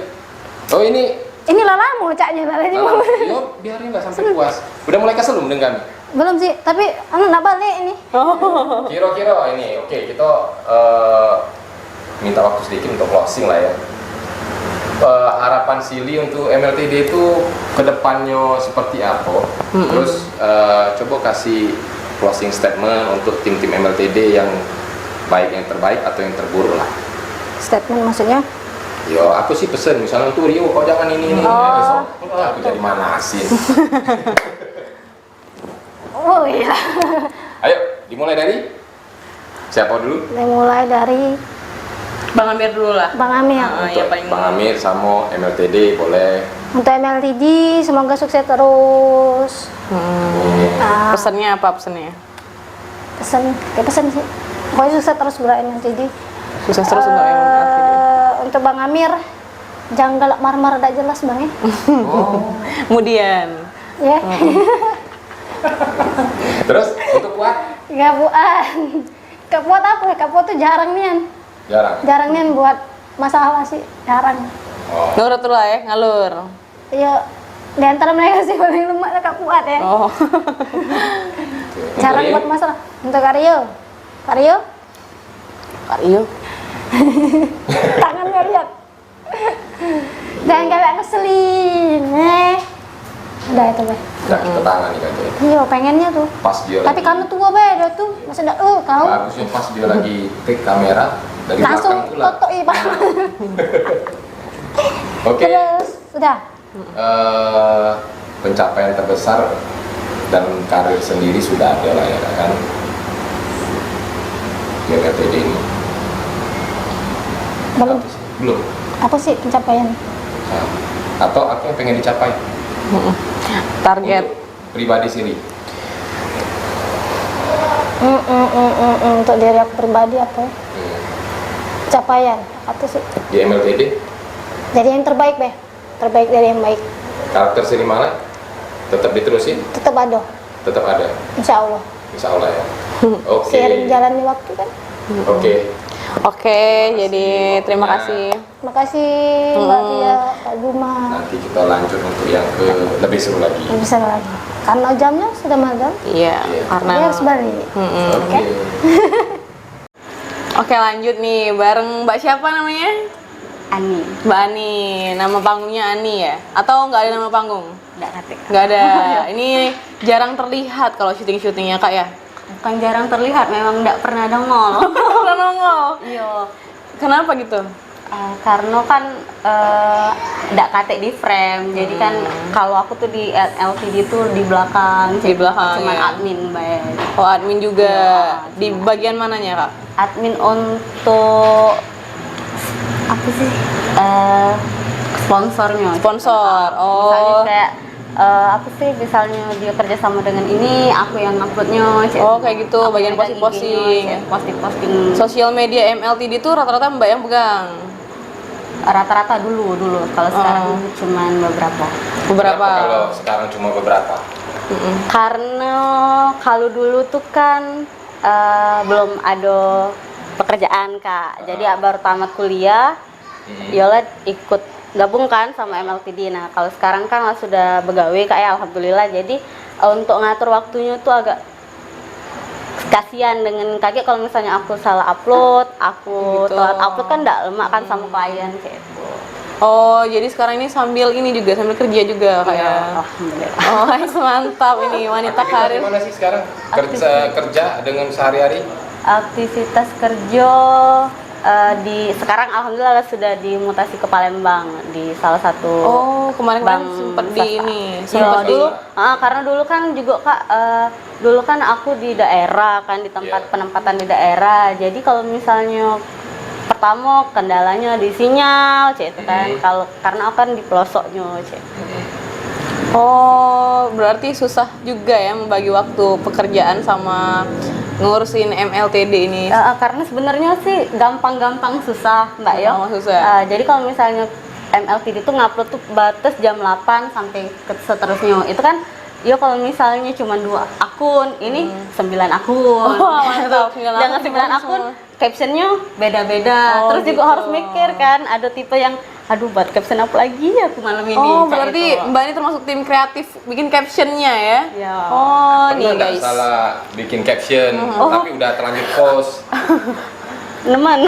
Oh ini Ini lalamu caknya lalanya. yo biarin nggak sampai puas. Udah mulai kesel belum dengan kami? Belum sih, tapi nak balik ini. Oh. Kira-kira ini oke kita minta waktu sedikit untuk closing lah ya. Harapan Silly untuk MLTD itu kedepannya seperti apa? Terus coba kasih closing statement untuk tim-tim MLTD yang baik yang terbaik atau yang terburuk lah. Statement maksudnya? Yo aku sih pesen misalnya tuh Rio kau jangan ini besok aku jadi manasin. Oh iya. Ayo dimulai dari siapa dulu? Mulai dari Bang Amir dulu lah. Bang Amir. Ya paling Bang Amir sama MLTD boleh. Untuk MLTD semoga sukses terus. Ah, Pesannya apa pesannya? pesan sih. Pokoknya sukses terus buat MLTD. Sukses terus untuk MLTD. Untuk Bang Amir, jangan galak marah-marah tak jelas bang ya. Kemudian Ya. Terus untuk kuat? Gak buat. Gak buat apa ya? Gak buat tuh jarang nian. Jarang. Nian buat masalah sih jarang. Oh. nurut dulu lah ya, ngalur. Ya di antara mereka sih paling lemah Kak Fuad ya. Oh. Jarang Untuk buat masalah. Untuk Karyo. Karyo, Karyo. tangan gak lihat. Jangan kayak ngeselin. Udah itu be. Nah, kita tangani kan tuh. Iya pengennya tuh. Pas dia Tapi lagi. kamu tua be, dia tuh masih ada kau. Bagusnya pas dia lagi take kamera dari Langsung belakang pula. foto iya Pak. Oke. Terus sudah. Pencapaian terbesar dan karir sendiri sudah ada lah ya kan. Di MLTD ini. Belum. Apa sih? Belum. Apa sih pencapaian? Nah, atau apa yang pengen dicapai? Target. Untuk pribadi sendiri. Untuk diri aku pribadi apa? Capaian apa sih? Di MLTD Jadi yang terbaik be. Terbaik dari yang baik. karakter seni mana tetap diterusin, Tetap ada. tetap ada, Insya Allah. insya Allah ya. Oke. Seiring jalannya waktu kan. Oke. Oke, jadi terima kasih. Terima kasih Mbak Tia, Kak Juma. Nanti kita lanjut untuk yang ke lebih seru lagi. Bisa lagi. Karena jamnya sudah malam. Iya, Iya. karena Dia harus balik. Oke. Oke, lanjut nih bareng Mbak siapa namanya? Ani, Mbak Ani. Nama panggungnya Ani ya? Atau nggak ada nama panggung? nggak ngerti. Nggak ada. Ini jarang terlihat kalau syuting-syutingnya Kak ya. Bukan jarang terlihat, memang nggak pernah nongol. Pernah nongol. Iya, Kenapa gitu? karena kan nggak kate di frame, jadi kan kalau aku tuh di LTD tuh di belakang, Di belakang, cuman ya. admin baik. Oh, admin juga. Iya, Di bagian mananya Kak? Admin untuk apa sih? Sponsornya. Sponsor. Misalnya Oh. kayak apa sih? Misalnya dia kerja sama dengan ini, aku yang nguploadnya. Oh, kayak gitu, Aku bagian yang pegang posting-posting. IG-nya, posting-posting. Sosial media MLTD itu rata-rata Mbak yang pegang. Rata-rata dulu. Kalau sekarang Oh. cuman beberapa. Beberapa. Kalau sekarang cuma beberapa. Karena kalau dulu tuh kan belum ada pekerjaan Kak. Jadi baru tamat kuliah, Yola ikut gabung kan sama MLTD. Nah kalau sekarang kan sudah begawe Kak ya, alhamdulillah. Jadi untuk ngatur waktunya tuh agak kasihan dengan kakek kalau misalnya aku salah upload, aku Gitu. telat upload kan enggak lemak kan sama klien kayak gitu. Oh, jadi sekarang ini sambil ini juga, sambil kerja juga Kak ya? Alhamdulillah. Oh, mantap ini wanita Aktivitas karir. gimana sih sekarang? Kerja dengan sehari-hari? Aktivitas kerja sekarang alhamdulillah sudah dimutasi ke Palembang di salah satu Oh, kemarin kan bank sempat di swasta. ini, Iya, sempat dulu di karena dulu kan juga Kak dulu kan aku di daerah kan di tempat Iya. penempatan di daerah. Jadi kalau misalnya pertama kendalanya di sinyal, cek itu kan. Kalau karena aku kan di pelosoknya, cek. Oh, berarti susah juga ya membagi waktu pekerjaan sama ngurusin MLTD ini. Karena sebenarnya sih gampang-gampang susah, Mbak Yo. Gampang susah. Jadi kalau misalnya MLTD itu ngupload tuh batas jam 8 sampai ke seterusnya. Itu kan yo kalau misalnya cuma 2 akun, ini 9 akun. Wah, mantap. 9 Jangan akun 9 akun, captionnya beda-beda. Oh, Terus juga gitu. harus mikir kan, ada tipe yang aduh buat caption apa lagi ya aku malam ini. Oh, Kayak berarti itu. Mbak ini termasuk tim kreatif bikin captionnya ya? Ya. Oh, Pernah nih nggak guys. salah bikin caption, tapi udah terlanjur post. Nemen.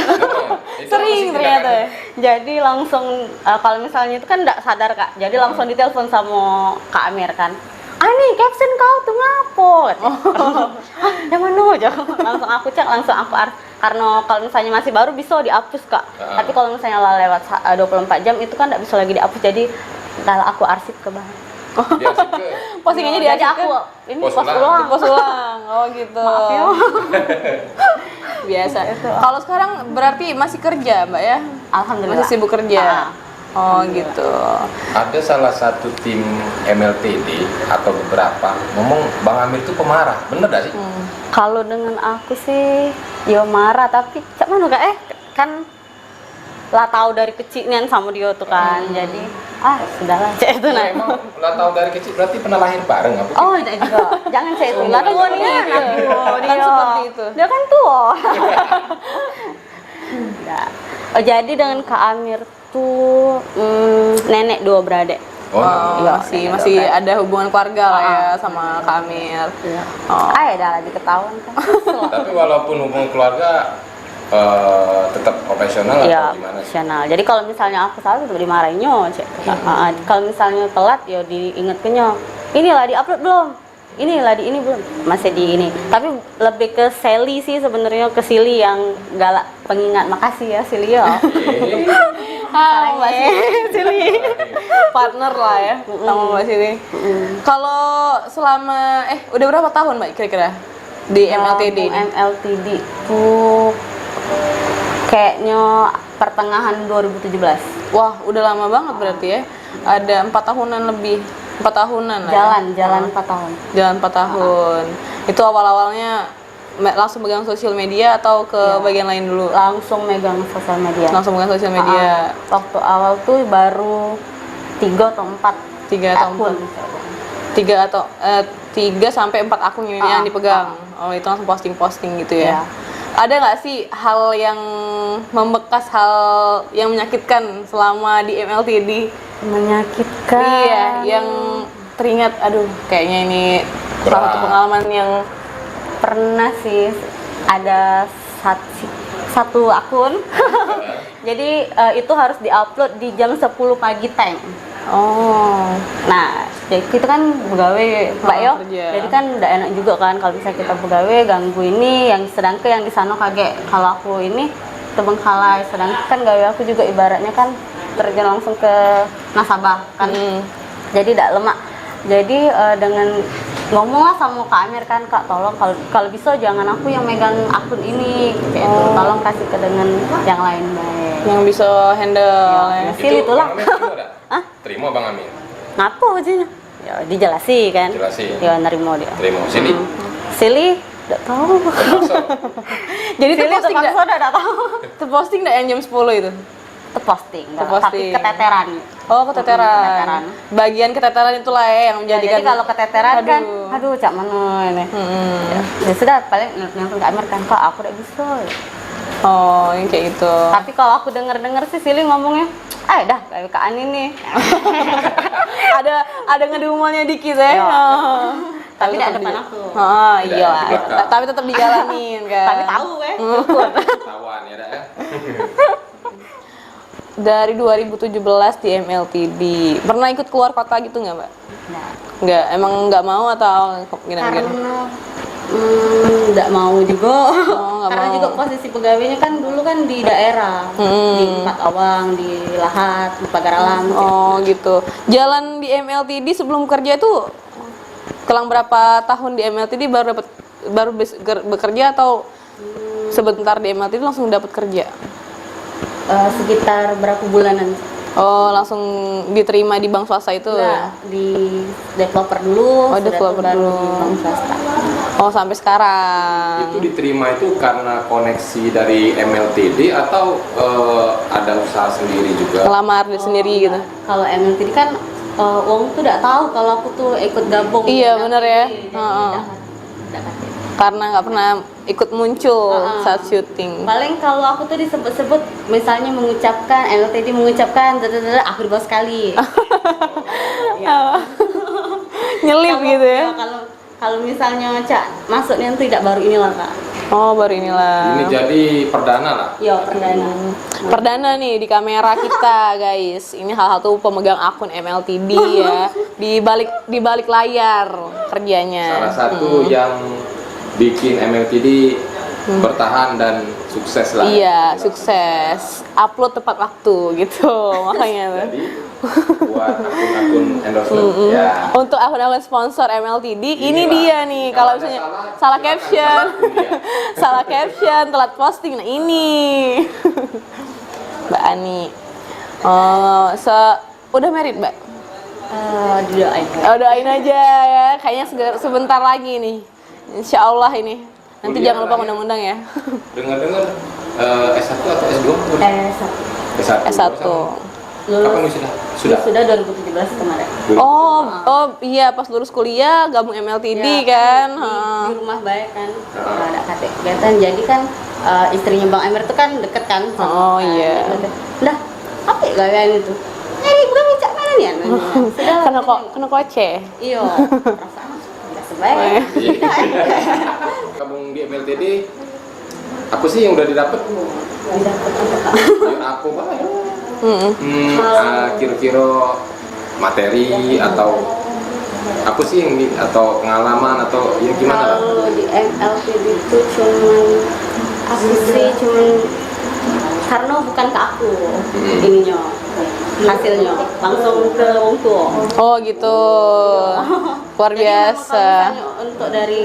Itu Sering masih ternyata ya. Jadi langsung kalau misalnya itu kan nggak sadar Kak. Jadi langsung ditelepon sama Kak Amir kan. Ani caption kau tuh ngapo? Yang mana aja? Langsung aku cek, langsung aku karena kalau misalnya masih baru bisa dihapus Kak. Tapi kalau misalnya lah lewat 24 jam itu kan nggak bisa lagi dihapus. Jadi kalau aku arsip ke bawah. Diarsip ke Postingannya Jadi diarsip aku kan? ini Post post ulang. ulang. Post ulang. Oh gitu. Maaf ya. Biasa. Kalau sekarang berarti masih kerja, Mbak ya? Alhamdulillah. Masih sibuk kerja. Oh gitu. ada salah satu tim MLTD atau beberapa ngomong Bang Amir itu pemarah, bener gak sih? Kalau dengan aku sih, yo marah tapi cak mana Kak kan lah tahu dari kecilnya sama dia tuh kan. Jadi sudahlah cek itu nah. Emang lah tahu dari kecil berarti pernah lahir bareng apa? Oh, tidak juga. Jangan cek itu. Lah tua nih Iya, kan seperti itu. Dia kan tua. Enggak. Oh, jadi dengan Kak Amir tuh nenek 2 beradik. Oh, Oh, masih ada hubungan keluarga lah ya sama Kak Amir. Iya. Oh. Dah lagi ketahuan kan. tapi walaupun hubungan keluarga tetap profesional Iya, atau gimana sih? profesional. Jadi kalau misalnya aku salah tuh dimarahinnya, cek. Kalau misalnya telat ya diingetkannya. Inilah di-upload belum? Inilah di ini belum? Masih di ini. Tapi lebih ke Sally sih sebenarnya, ke Silly yang galak pengingat. Makasih ya Silly ya. Mbak Sili. Partner lah ya sama Mbak Sili. Kalau selama udah berapa tahun Mbak kira-kira di MLTD ini? MLTD tuh kayaknya pertengahan 2017. Wah, udah lama banget berarti ya. Ada 4 tahunan lebih. 4 tahunan lah. Jalan 4 tahun. Jalan 4 tahun. Itu awal-awalnya langsung megang sosial media atau ke bagian lain dulu? Langsung megang sosial media. Langsung megang sosial media. Waktu awal tuh baru 3 atau 4 3 atau akun. 3 sampai 4 akun ini yang dipegang. Oh, itu langsung posting-posting gitu ya. Iya. Ada nggak sih hal yang membekas, hal yang menyakitkan selama di MLTD? Menyakitkan. Iya, yang teringat, aduh, kayaknya ini salah satu pengalaman yang Pernah sih ada satu akun. Jadi itu harus diupload di jam 10 pagi tank. Nah, jadi kita kan pegawai Mbak Yo. kerja. Jadi kan udah enak juga kan kalau bisa kita pegawai ganggu ini yang sedangkan yang di sana kaget. Kalau aku ini terbengkalai, sedangkan gawe aku juga ibaratnya kan terjun langsung ke nasabah kan. Jadi tidak lemak. Jadi dengan ngomong lah sama Kak Amir kan, Kak tolong kalau bisa jangan aku yang megang akun ini kayak gitu. Tolong kasih ke dengan yang lain baik. yang bisa handle ya. Hasil itulah. Bang Amir terima nggak? Terima Bang Amir. Ngapa aja? Ya dijelasin kan. Jelasin. Ya nerimo dia. Terima. Sini. Silly enggak tahu. Terpaksa. Jadi itu Silly posting terpaksa nggak? udah tahu. Itu posting nggak yang jam 10 itu? Terposting, Terposting. tapi keteteran. Oh, keteteran. Keteteran. Bagian keteteran itulah ya yang Ya, menjadikan. jadi kalau keteteran kan, Aduh. aduh cak mana ini. Ya sudah paling nelfon Kak Amir kan, Kak aku udah bisa. Oh, yang kayak gitu. Tapi kalau aku denger si Silly ngomongnya, dah kayak Kak Ani nih. ada ngedumalnya dikit ya. Iya. Oh. Tapi tetap tidak depan di- aku. Oh, Tidak iya. di belakang. Tapi tetap dijalanin kan. Tapi tahu Ketahuan ya dah. Dari 2017 di MLTD. Pernah ikut keluar kota gitu nggak, Mbak? Nah, Nggak, emang nggak mau atau gimana? karena nggak mau juga. nggak Karena mau. juga posisi pegawainya kan dulu kan di daerah, di Empat Awang, di Lahat, di Pagar Alam. Oh, gitu. Jalan di MLTD sebelum kerja itu kelang berapa tahun di MLTD baru bekerja atau sebentar di MLTD langsung dapat kerja? Sekitar berapa bulanan? Oh, langsung diterima di bank swasta itu? Enggak, di developer dulu, Oh, sudah developer itu baru dulu. di bank swasta. Oh, sampai sekarang. Itu diterima itu karena koneksi dari MLTD atau ada usaha sendiri juga? Ngelamar diri sendiri gitu. Kalau MLTD kan Wong tuh tidak tahu kalau aku tuh ikut gabung. Iya, Jadi, bener ya. jadi Heeh. tidak kasih. Karena nggak pernah ikut muncul saat syuting. Paling kalau aku tuh disebut-sebut misalnya mengucapkan MLTD mengucapkan aku di bawah sekali. Nyelip Kalau- gitu ya. Kalau misalnya Cak masuknya itu tidak baru inilah Kak. Oh, baru inilah. Ini jadi perdana lah. Iya, perdana. Perdana nih di kamera kita, guys. Ini salah satu pemegang akun MLTD ya. Di balik layar kerjanya. Salah satu yang bikin MLTD bertahan dan sukses lah. Iya, sukses. Upload tepat waktu gitu. Makanya tuh. Jadi buat akun-akun endorsement ya. Untuk akun-akun sponsor MLTD, ini Inilah. dia nih. Kalau Kalau ada misalnya salah, salah silakan caption, salah akun dia. salah caption, telat posting, nah ini. Mbak Ani. Oh, udah married, Mbak? Didoain. Oh, doain aja ya. Kayaknya sebentar lagi nih. Insya Allah ini. Nanti Kuliah jangan lupa lah ya. undang-undang ya. Dengar-dengar S1 atau S2? S1. S1. Kapan sudah? Sudah 2017 kemarin. Oh iya pas lulus kuliah gabung MLTD kan. Di rumah baik kan, ada KT kegiatan. Jadi kan istrinya Bang Emir itu kan deket kan. Oh, iya. Lah, apa ya kalian itu? Bukan ngecak mana nih? Sudah. Kena koce. Iya. Perasaan nggak sebaik. Oh, iya. Gabung di MLTD, apa sih yang udah didapat? Ya, aku apa ya? Kira-kira materi atau apa sih yang atau pengalaman atau ya gimana lah? Kalau di MLTD itu cuman karena bukan ke aku ininya hasilnya langsung ke wong tua. Oh gitu. Luar Jadi biasa. kalau misalnya untuk dari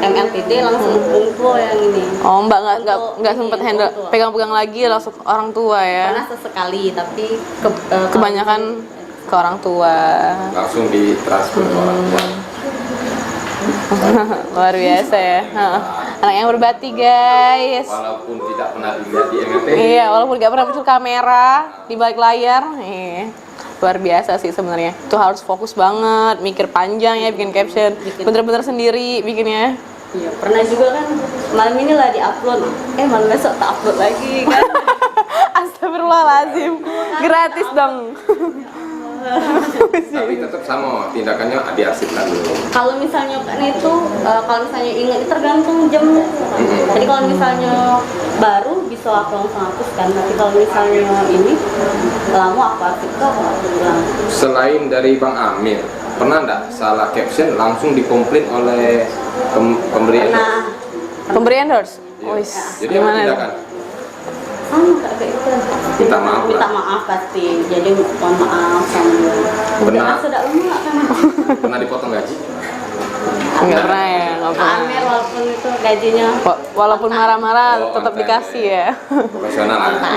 MLTD langsung ke wong tua yang ini. Oh Mbak Untuk nggak ini, sempet handle orang tua. pegang-pegang lagi langsung ke orang tua ya. Pernah sesekali tapi Kebanyakan ke orang tua. Langsung ditransfer ke orang tua. Luar biasa ya. Heeh. Anak yang berbakti guys. Walaupun tidak pernah dilihat di MLTD. Iya, walaupun gak pernah muncul kamera di balik layar, luar biasa sih sebenarnya. Itu harus fokus banget, mikir panjang ya, bikin caption, bener-bener sendiri bikinnya. Iya, pernah juga kan malam ini lah di-upload. Malam besok tak upload lagi kan. Astagfirullahaladzim, gratis dong. Tapi tetap sama tindakannya diarsip dulu. Kalau misalnya kan itu kalau misalnya ingat itu tergantung jam. Jadi kalau misalnya baru bisa aku langsung hapus kan. Tapi kalau misalnya ini lama aku arsip tuh aku bilang. Selain dari Bang Amir, pernah nggak salah caption langsung dikomplain oleh pemberi endorse? Nah, Pemberi endorse? Iya. Wis, Jadi apa gimana? tindakan? sama kayak gitu. Minta maaf lah. Minta maaf pasti. Jadi mohon maaf sama. Benar. Sudah lama kan. Pernah dipotong gaji? Nggak pernah ya, nggak pernah. Amir walaupun itu gajinya Walaupun marah-marah Oh, tetap konten dikasih ya. Profesional lah. Oke,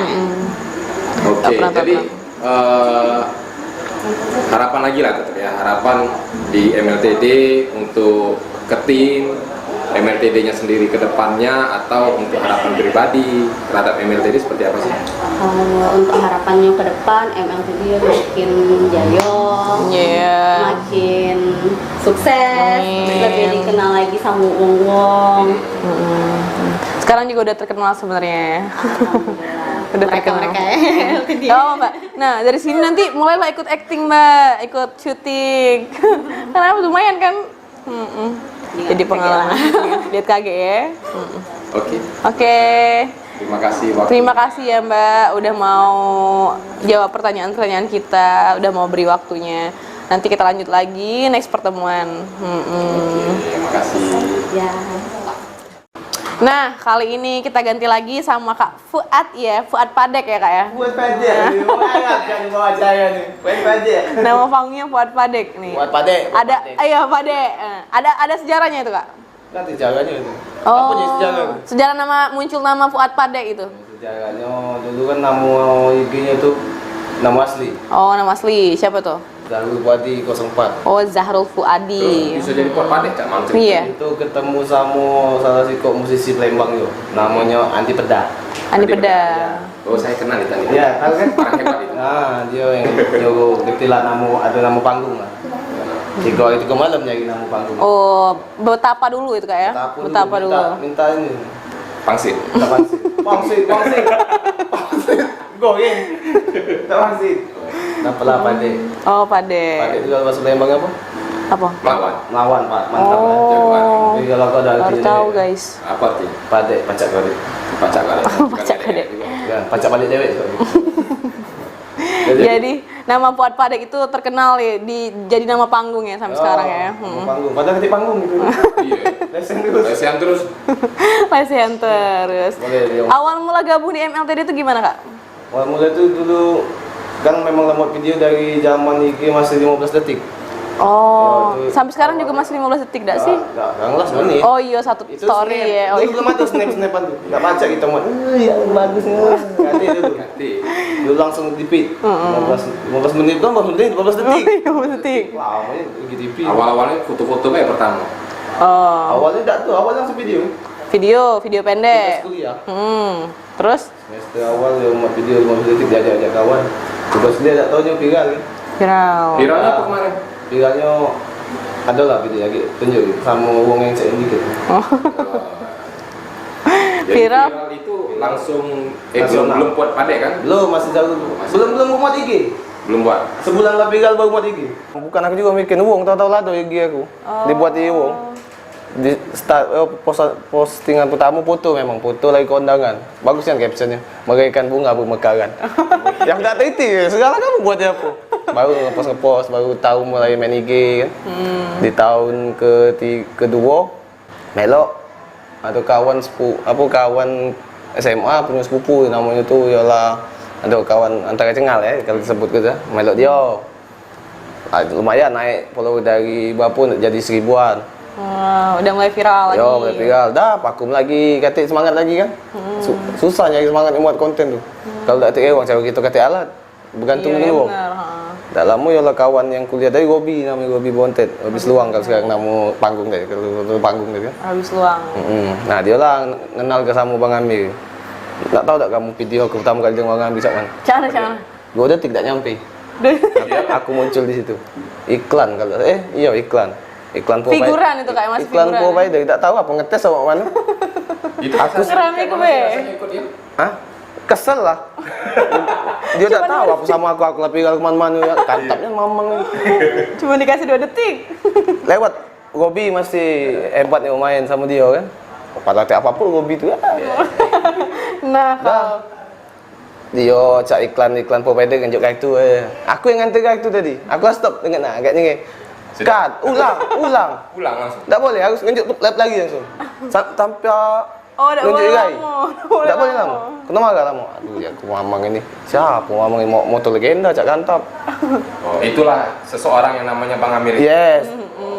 Nggak pernah, jadi harapan lagi lah tetap ya, harapan di MLTD untuk ke tim MLTD-nya sendiri ke depannya atau untuk harapan pribadi terhadap MLTD seperti apa sih? kalau untuk harapannya ke depan MLTD makin jayong, Iya. makin sukses, Amin. lebih dikenal lagi sama wong-wong. Sekarang juga udah terkenal sebenarnya. Udah terkenal. Mereka MLTD. Oh Mbak, nah dari sini nanti mulailah ikut acting Mbak, ikut syuting. Karena lumayan kan. Jadi pengalaman. Lihat kaget ya. Oke, Oke. terima kasih waktu. Terima kasih ya Mbak, udah mau jawab pertanyaan-pertanyaan kita, udah mau beri waktunya. Nanti kita lanjut lagi next pertemuan. Terima kasih. Ya. Nah, kali ini kita ganti lagi sama Kak Fuad ya, Fuad Padek ya Kak ya. Buat pajak, mau Arab kan bawa saya nih. Buat pajak. Nama panggungnya Fuad Padek nih. Buat padek. Ada, iya Padek. Ada sejarahnya itu Kak. Nanti sejarahnya itu. Oh, Apa nih sejarah? sejarah muncul nama Fuad Padek itu. Sejarahnya dulu kan nama IG-nya tuh Nama asli. Oh, nama asli siapa tuh? Zahrul Fuadi 04. Oh, Zahrul Fuadi. Bisa jadi pot padeh Cak Malam. Iya. Itu ketemu sama salah satu musisi Palembang itu. Namanya Andi Peda. Andi Peda. Oh, saya kenal itu tadi. Iya, tahu kan? Orang hebat itu. Nah, dia yang getilah ada nama panggung lah. 3 hari 3 malam nyari nama panggung. Oh, betapa dulu itu Kak ya? Betapa dulu. Minta ini. Pangsit. Minta pangsit. Pangsit. Pangsit. Goreng. Minta pangsit. Kenapa lah Pade? Oh, Pade. Pade itu kalau bahasa Palembang apa? Apa? Melawan. Melawan, Pak. Mantap lah. Oh, Jadi kalau kau ada baru tahu guys. Apa tuh? Pade, pacak kode. Pacak kali. Pacak kali. Ya, pacak balik dewek. Jadi nama Fuad Padek itu terkenal ya, jadi nama panggung ya sampai sekarang ya. Nama panggung. Padahal ketik panggung gitu. Iya. Lesen terus. Lesian terus. Lesian terus. Boleh dia. Awal mula gabung di MLTD itu gimana Kak? Awal mulai itu dulu kan memang lemot video dari zaman IG masih 15 detik. Oh, Ya, itu- sampai sekarang juga masih 15 detik gak sih? Enggak lah sebenarnya. Oh iya, satu Itu story snap. ya. Oh, Dulu iya. belum ada snap-snapan tuh. Enggak baca kita mau. Ya bagus nih. Ganti dulu. Ganti. Dulu langsung di feed. 15 menit doang, 15 menit, 15 detik. 15 detik. Lama ya di feed. Awal-awalnya foto-foto kayak pertama. Oh, Awalnya enggak tuh, awalnya langsung video. video pendek. Pas kuliah. Terus Semester awal dia buat video 15 detik dia ajak kawan. Terus dia tak tahu dia viral kan. viral. Viralnya apa kemarin? Viralnya ada lah video lagi tunjuk sama wong yang cek dikit. Jadi Viral. viral itu langsung Nasional. belum buat padeh kan? Belum masih jauh dulu. Belum buat IG. Belum buat. Sebulan lah viral baru buat IG. Bukan aku juga bikin wong tahu-tahu lah tuh IG aku. Dibuat di wong. Di start postingan pertama foto memang foto lagi kondangan. Bagus kan captionnya. Bagaikan bunga bermekaran. Yang tak teliti segala kamu buatnya apa? Baru ngepost baru tahu mulai main IG kan. Di tahun kedua melok ada kawan kawan SMA punya sepupu namanya tuh ialah ada kawan antara cengal ya kalau disebut gitu melok dia. Lumayan naik follow dari berapa jadi 1000-an. Udah mulai viral lagi. Yo, mulai viral. Dah, vakum lagi, kata semangat lagi kan. Susah nyari semangat buat konten tuh. Kalau tak ada orang cara kita kata alat, bergantung Iya, dulu. benar. Tak lama ya lah kawan yang kuliah dari Gobi, namanya Gobi Bontet. Gobi Seluang kalau sekarang nama panggung tadi, kalau panggung tadi kan. Habis luang. Nah, dia lah kenal ke sama Bang Amir. Tak tahu tak kamu video aku pertama kali dengan Bang Amir sak kan? Cara. 2 detik tak nyampe. Aku muncul di situ. Iklan kalau iya iklan. Iklan provider. Figuran itu kayak masih Iklan figuran. provider, tak tahu apa ngetes sama mana. Itu Aku keramik be. ikut dia. Hah? Kesel lah. Dia tak tahu apa sama aku lah viral kemana-mana ya. Kantapnya mamang ni. Cuma dikasih 2 detik. Lewat Gobi masih hebat nih main sama dia kan. Padahal tak apa-apa Gobi tu ya. Nah, Dah. Dia cak iklan provider nganjuk kartu Aku yang nganter kartu tadi. Aku lah stop dengan agaknya cut, ulang. Pulang langsung. Tak boleh, harus nganjuk lap lagi langsung. Sampai tak nunjuk boleh irai. lama. Tak boleh lama. Kena marah lama. Aduh, ya aku mamang ini. Siapa mamang ini motor legenda cak kantap. Oh, itulah seseorang yang namanya Bang Amir. Yes.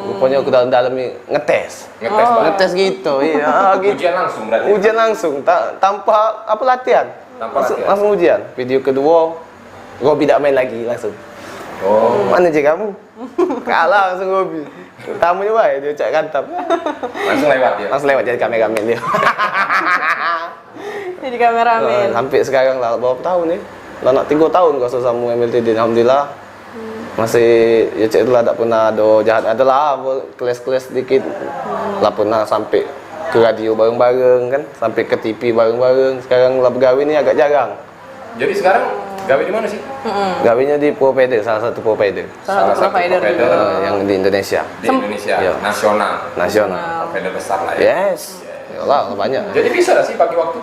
Rupanya aku dalam ni ngetes. Ngetes Bang. Ngetes gitu. Iya, gitu. Ujian langsung berarti. Ujian langsung tanpa apa latihan. Tanpa latihan. Langsung ujian. Video kedua Gobi tak main lagi langsung. Oh. Mana je kamu? Kalah langsung Gobi. Tamunya baik dia cak kantap. Langsung lewat dia. Langsung lewat jadi kameramen dia. Jadi kameramen. Sampai sekarang lah berapa tahun ni? Lah nak 3 tahun kau sama MLTD. Alhamdulillah. Masih ya cik itulah tak pernah ada jahat. Adalah kelas-kelas sedikit. Lah pernah sampai ke radio bareng-bareng kan, sampai ke TV bareng-bareng. Sekarang lah bergawe ni agak jarang. Jadi sekarang gawe di mana sih? Gawenya di provider, salah satu provider Salah satu provider juga. yang di Indonesia. Di Indonesia. Iya. Nasional. Nasional. Provider besar lah ya. Yes. Yalah, banyak. Jadi bisa gak sih bagi waktu?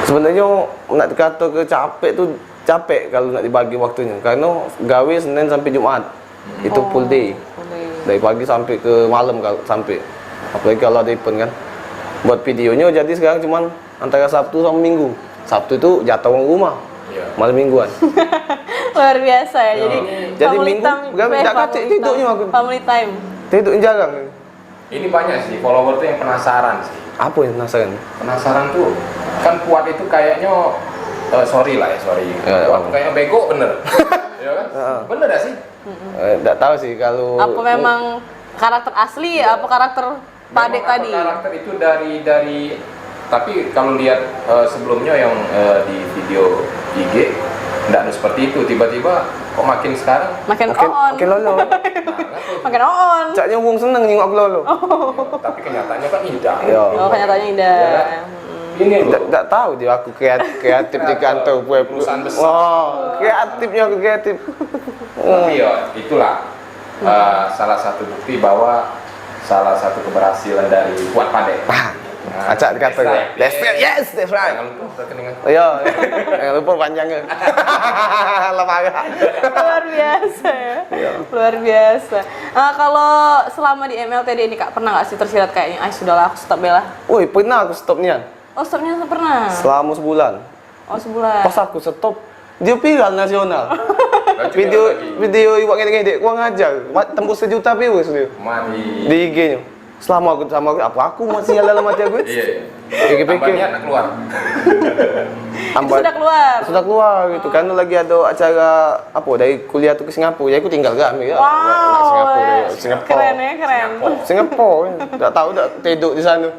Sebenarnya nak kata ke capek tu capek kalau nak dibagi waktunya. Karena gawe Senin sampai Jumaat. Itu full day. Dari pagi sampai ke malam kalau sampai. Apalagi kalau ada event kan. Buat videonya jadi sekarang cuman antara Sabtu sama Minggu. Sabtu itu jatuh orang rumah. Iya. Malam mingguan. Luar biasa ya. Jadi Jadi family minggu, time- gak family kacik time. tidurnya aku. Family time. Tidurnya jarang. Ini banyak sih follower tuh yang penasaran sih. Apa yang penasaran? Penasaran tuh kan Fuad itu kayaknya sorry lah ya, sorry. Ya, Waktu kayak bego bener. Ya kan? Bener gak sih? Nggak tahu sih kalau Apa memang karakter asli ya? Apa karakter Pade Memang apa tadi? karakter itu dari tapi kalau lihat sebelumnya yang di video IG nggak ada seperti itu, tiba-tiba kok makin sekarang Makin makin, on. makin lolo. Makin on. Caknya wong seneng nyengok aku lolo. tapi kenyataannya kan tidak. Iya. Oh, kenyataannya indah. Ya kan? Ini loh. Nggak tahu dia aku kreatif di kantor gue. Perusahaan besar. Oh, kreatifnya aku kreatif. Tapi ya itulah salah satu bukti bahwa salah satu keberhasilan dari Fuad Pade. Acak di kantor gue. That's right. Yes, that's right. Jangan lupa rekeningan. Iya, jangan lupa panjangnya. Lembaga. Luar biasa ya. Luar biasa. Kalau selama di MLTD ini Kak, pernah nggak sih tersirat kayaknya, sudahlah aku stop Bella. Woi, pernah aku stop nian. Oh, stopnya pernah? Selama sebulan. Oh, sebulan. Pas aku stop, dia viral nasional. video iwak ngedek-ngedek, gua ngajar, tembus 1 juta views dia. Mari. Di IG-nya. Selama aku sama apa aku masih dalam hati aku? Iya. Pikir-pikir. Tambahnya anak keluar. Itu sudah keluar. Sudah keluar gitu. Karena lagi ada acara apa dari kuliah tuh ke Singapura. Ya aku tinggal ke Amerika. Wow, Singapura. keren ya, keren. Singapura. Enggak tahu enggak tidur di sana.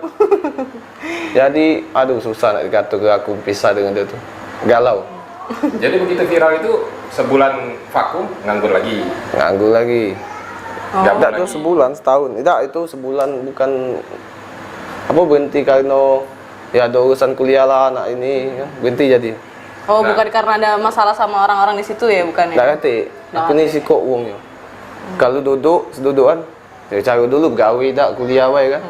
Jadi aduh susah nak dikata ke aku pisah dengan dia tuh. Galau. Jadi begitu viral itu sebulan vakum, nganggur lagi. Nganggur lagi. Gabung Enggak tuh lagi. sebulan, setahun. Tidak, itu sebulan bukan apa berhenti karena ya ada urusan kuliah lah anak ini ya. Berhenti jadi. Oh, Nah. bukan karena ada masalah sama orang-orang di situ ya, bukan ya? Enggak ngerti. Aku ni sikok uangnya. Kalau duduk sedudukan, ya cari dulu gawe dak kuliah wae kan.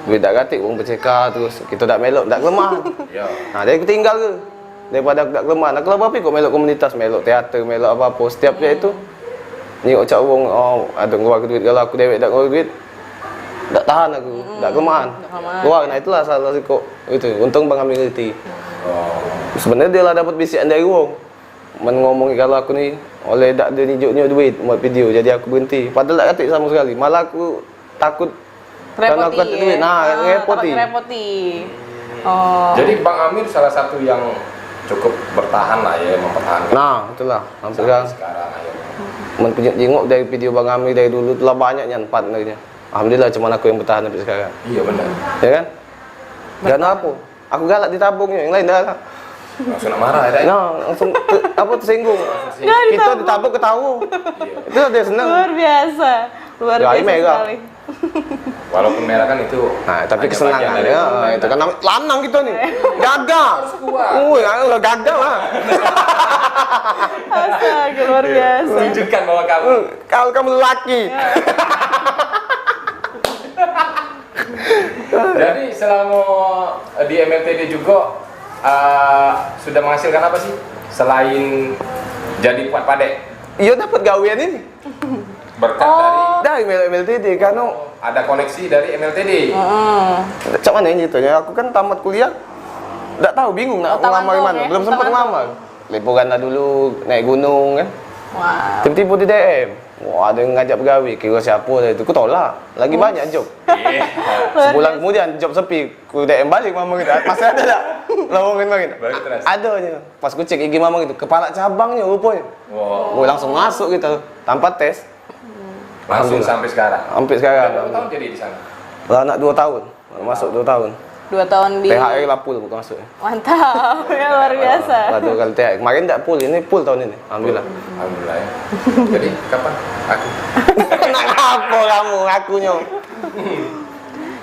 Duit tak katik uang bercekar terus kita tak melok, tak kelemahan. Ya. Nah, jadi aku tinggal ke. Daripada aku tak kelemahan. Aku apa kok melok komunitas, melok teater, melok apa-apa. Setiap dia itu ni cak uang, oh ada keluar duit kalau aku dewek tak keluar duit. Tak tahan aku, tak kelemahan. Keluar, nah itulah salah sikok. Itu, untung Bang Amir ngerti. Oh. Sebenarnya dia lah dapat bisikan dari uang. Ngomong kalau aku ni oleh tak ada nunjuk duit buat video, jadi aku berhenti. Padahal tak katik sama sekali. Malah aku takut karena aku katik duit. Nah, repoti. Repoti. Oh. Jadi Bang Amir salah satu yang cukup bertahan lah ya, mempertahankan Nah, itulah. Sampai sampai sekarang. sekarang aja. Jenguk dari video Bang Amir dari dulu telah banyak yang partnernya. Alhamdulillah cuma aku yang bertahan sampai sekarang. Iya benar. Ya kan? Karena apa? Aku galak ditabungnya, yang lain dah lah. Langsung nak marah ya. Nah, langsung tersinggung. Kita ditabung ketawa. Itu dia senang. Luar biasa. Luar Ya, biasa ini merah. sekali. Walaupun merah kan itu. Nah, tapi hanya bagian kesenangan dari ya, permainan. itu kan lanang kita nih. Gagal. kuat. Udah gagal lah. Astaga, luar biasa. Tunjukkan bahwa kamu Kalau kamu lelaki. Jadi selama di MLTD juga sudah menghasilkan apa sih selain jadi Fuad Pade? Iya dapat gawean ini. Berkat Dari MLTD karena ada koneksi dari MLTD. cak mana ini ceritanya? Aku kan tamat kuliah, nggak tahu bingung nak Taman ngelamar Tong mana. ya? Belum sempat Taman ngelamar. Liburan dah dulu naik gunung kan. Wow. Tiba-tiba di DM. Wah, ada yang ngajak bergawe. Kira siapa dah itu. Aku tolak. Lagi banyak job. Sebulan kemudian job sepi. Aku DM balik mama kita. Masih ada tak? Lowongan makin. Balik terus. Ada aja. Pas aku cek IG mama gitu, kepala cabangnya rupanya. Wow. Wah, langsung masuk gitu. Tanpa tes. Langsung Alhamdulillah. sampai sekarang. Sampai sekarang. Berapa tahun jadi di sana? Lah anak 2 tahun. Masuk 2 tahun. 2 tahun di THR lah full bukan masuk. Mantap. Ya luar biasa. Lah 2 kali THR. Kemarin tak full, ini full tahun ini. Alhamdulillah. Alhamdulillah ya. Jadi kapan? Aku. Nak apa kamu akunya?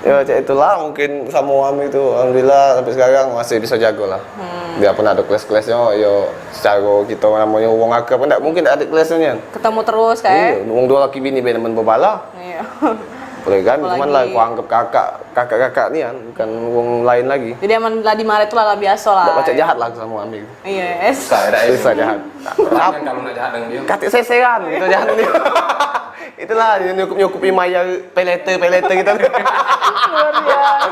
Ya cak itulah mungkin sama Ami itu alhamdulillah sampai sekarang masih bisa jago lah. Dia pun ada kelas-kelasnya, yo secara kita namanya uang agak pun tak mungkin tak ada kelasnya. Ketemu terus Iya, kayak. uang 2 laki bini benar berbala. Iya. Boleh kan? Apalagi- Cuman lah aku anggap kakak ni kan, bukan uang lain lagi. Jadi emang lah di Maret itu lah biasa lah. Tak baca jahat lah aku sama Ami. Iya. Susah ya, Susah jahat. Kan kalau nak jahat dengan dia. Katik seseran gitu jahat ni. Itulah nyukup-nyukupi maya pelete gitu. Luar biasa.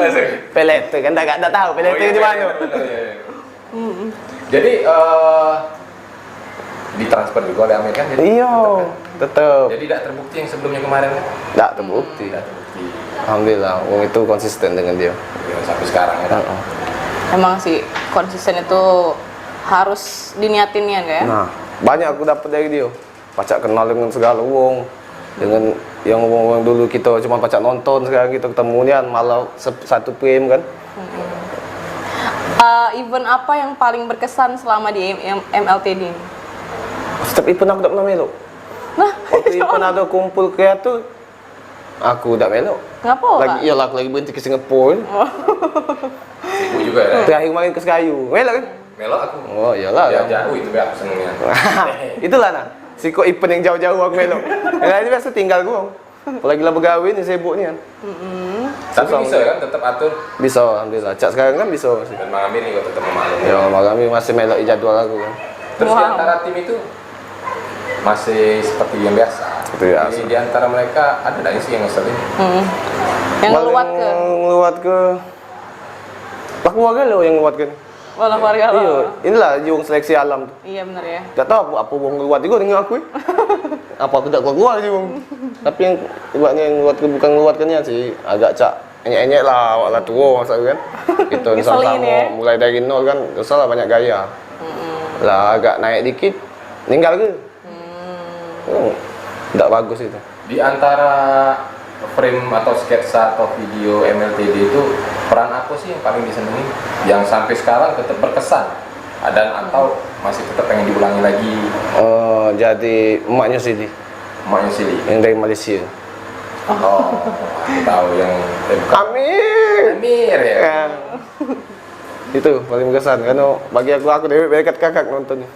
Langsung. Pelete kan tak tahu pelete di mana. Jadi ditransfer juga oleh Amir kan? Jadi Iya, tetep. Jadi tidak terbukti yang sebelumnya kemarin kan? Tak terbukti. Tidak terbukti. Alhamdulillah, wong itu konsisten dengan dia. Ya, sampai sekarang ya. Heeh. Emang sih konsisten itu harus diniatin ya kayak. Nah, banyak aku dapat dari dia. Pacak kenal dengan segala wong, dengan yang wong dulu kita cuma pacak nonton, sekarang kita ketemuan malah satu frame kan. Event apa yang paling berkesan selama di MLTD? Setiap event aku tak pernah melok. Nah, Waktu event ada kumpul kreator, aku tak melok. ngapa Lagi Kak? iyalah aku lagi berhenti ke Singapura. Sibuk juga ya. Terakhir kemarin ke Sekayu, melok kan? Melo aku. Oh iyalah. Ya kan. jauh itu ya senengnya. Itulah nah. Si kok event yang jauh-jauh aku melok. Yang lain biasa tinggal gua. Apalagi lah begawe ni sibuk ni kan. Tapi bisa kan tetap atur. Bisa alhamdulillah. Cak sekarang kan bisa masih. Dan Mang Amir juga tetap memaklumi. Ya kami masih melok jadwal aku kan. Terus di Wow. antara tim itu masih seperti yang biasa. Seperti biasa. Jadi di antara mereka ada nggak sih yang ngeselin? Yang ngeluat ke? Ngeluat ke. Lah keluarga lo yang ngeluat kan. Walau keluarga lo. Iya, inilah jung seleksi alam tu. Iya benar ya. Tak tahu apa wong ngeluat juga dengan aku. Apa aku tak keluar je wong. Tapi yang ibaratnya yang ngeluat ke bukan ngeluatkannya sih agak cak enyek-enyek lah, awak lah tua masa kan. Kita Ngeselin sama ya? mulai dari nol kan, salah banyak gaya. Lah agak naik dikit, ninggal ke. Tak bagus itu. Di antara frame atau sketsa atau video MLTD itu peran apa sih yang paling disenangi? Yang sampai sekarang tetap berkesan dan atau masih tetap pengen diulangi lagi? Jadi emaknya Sidi, Emaknya Sili. yang dari Malaysia. Oh, aku tahu yang bukan. Amir. Amir ya. Ya. Itu paling berkesan karena bagi aku dewe dekat kakak nontonnya.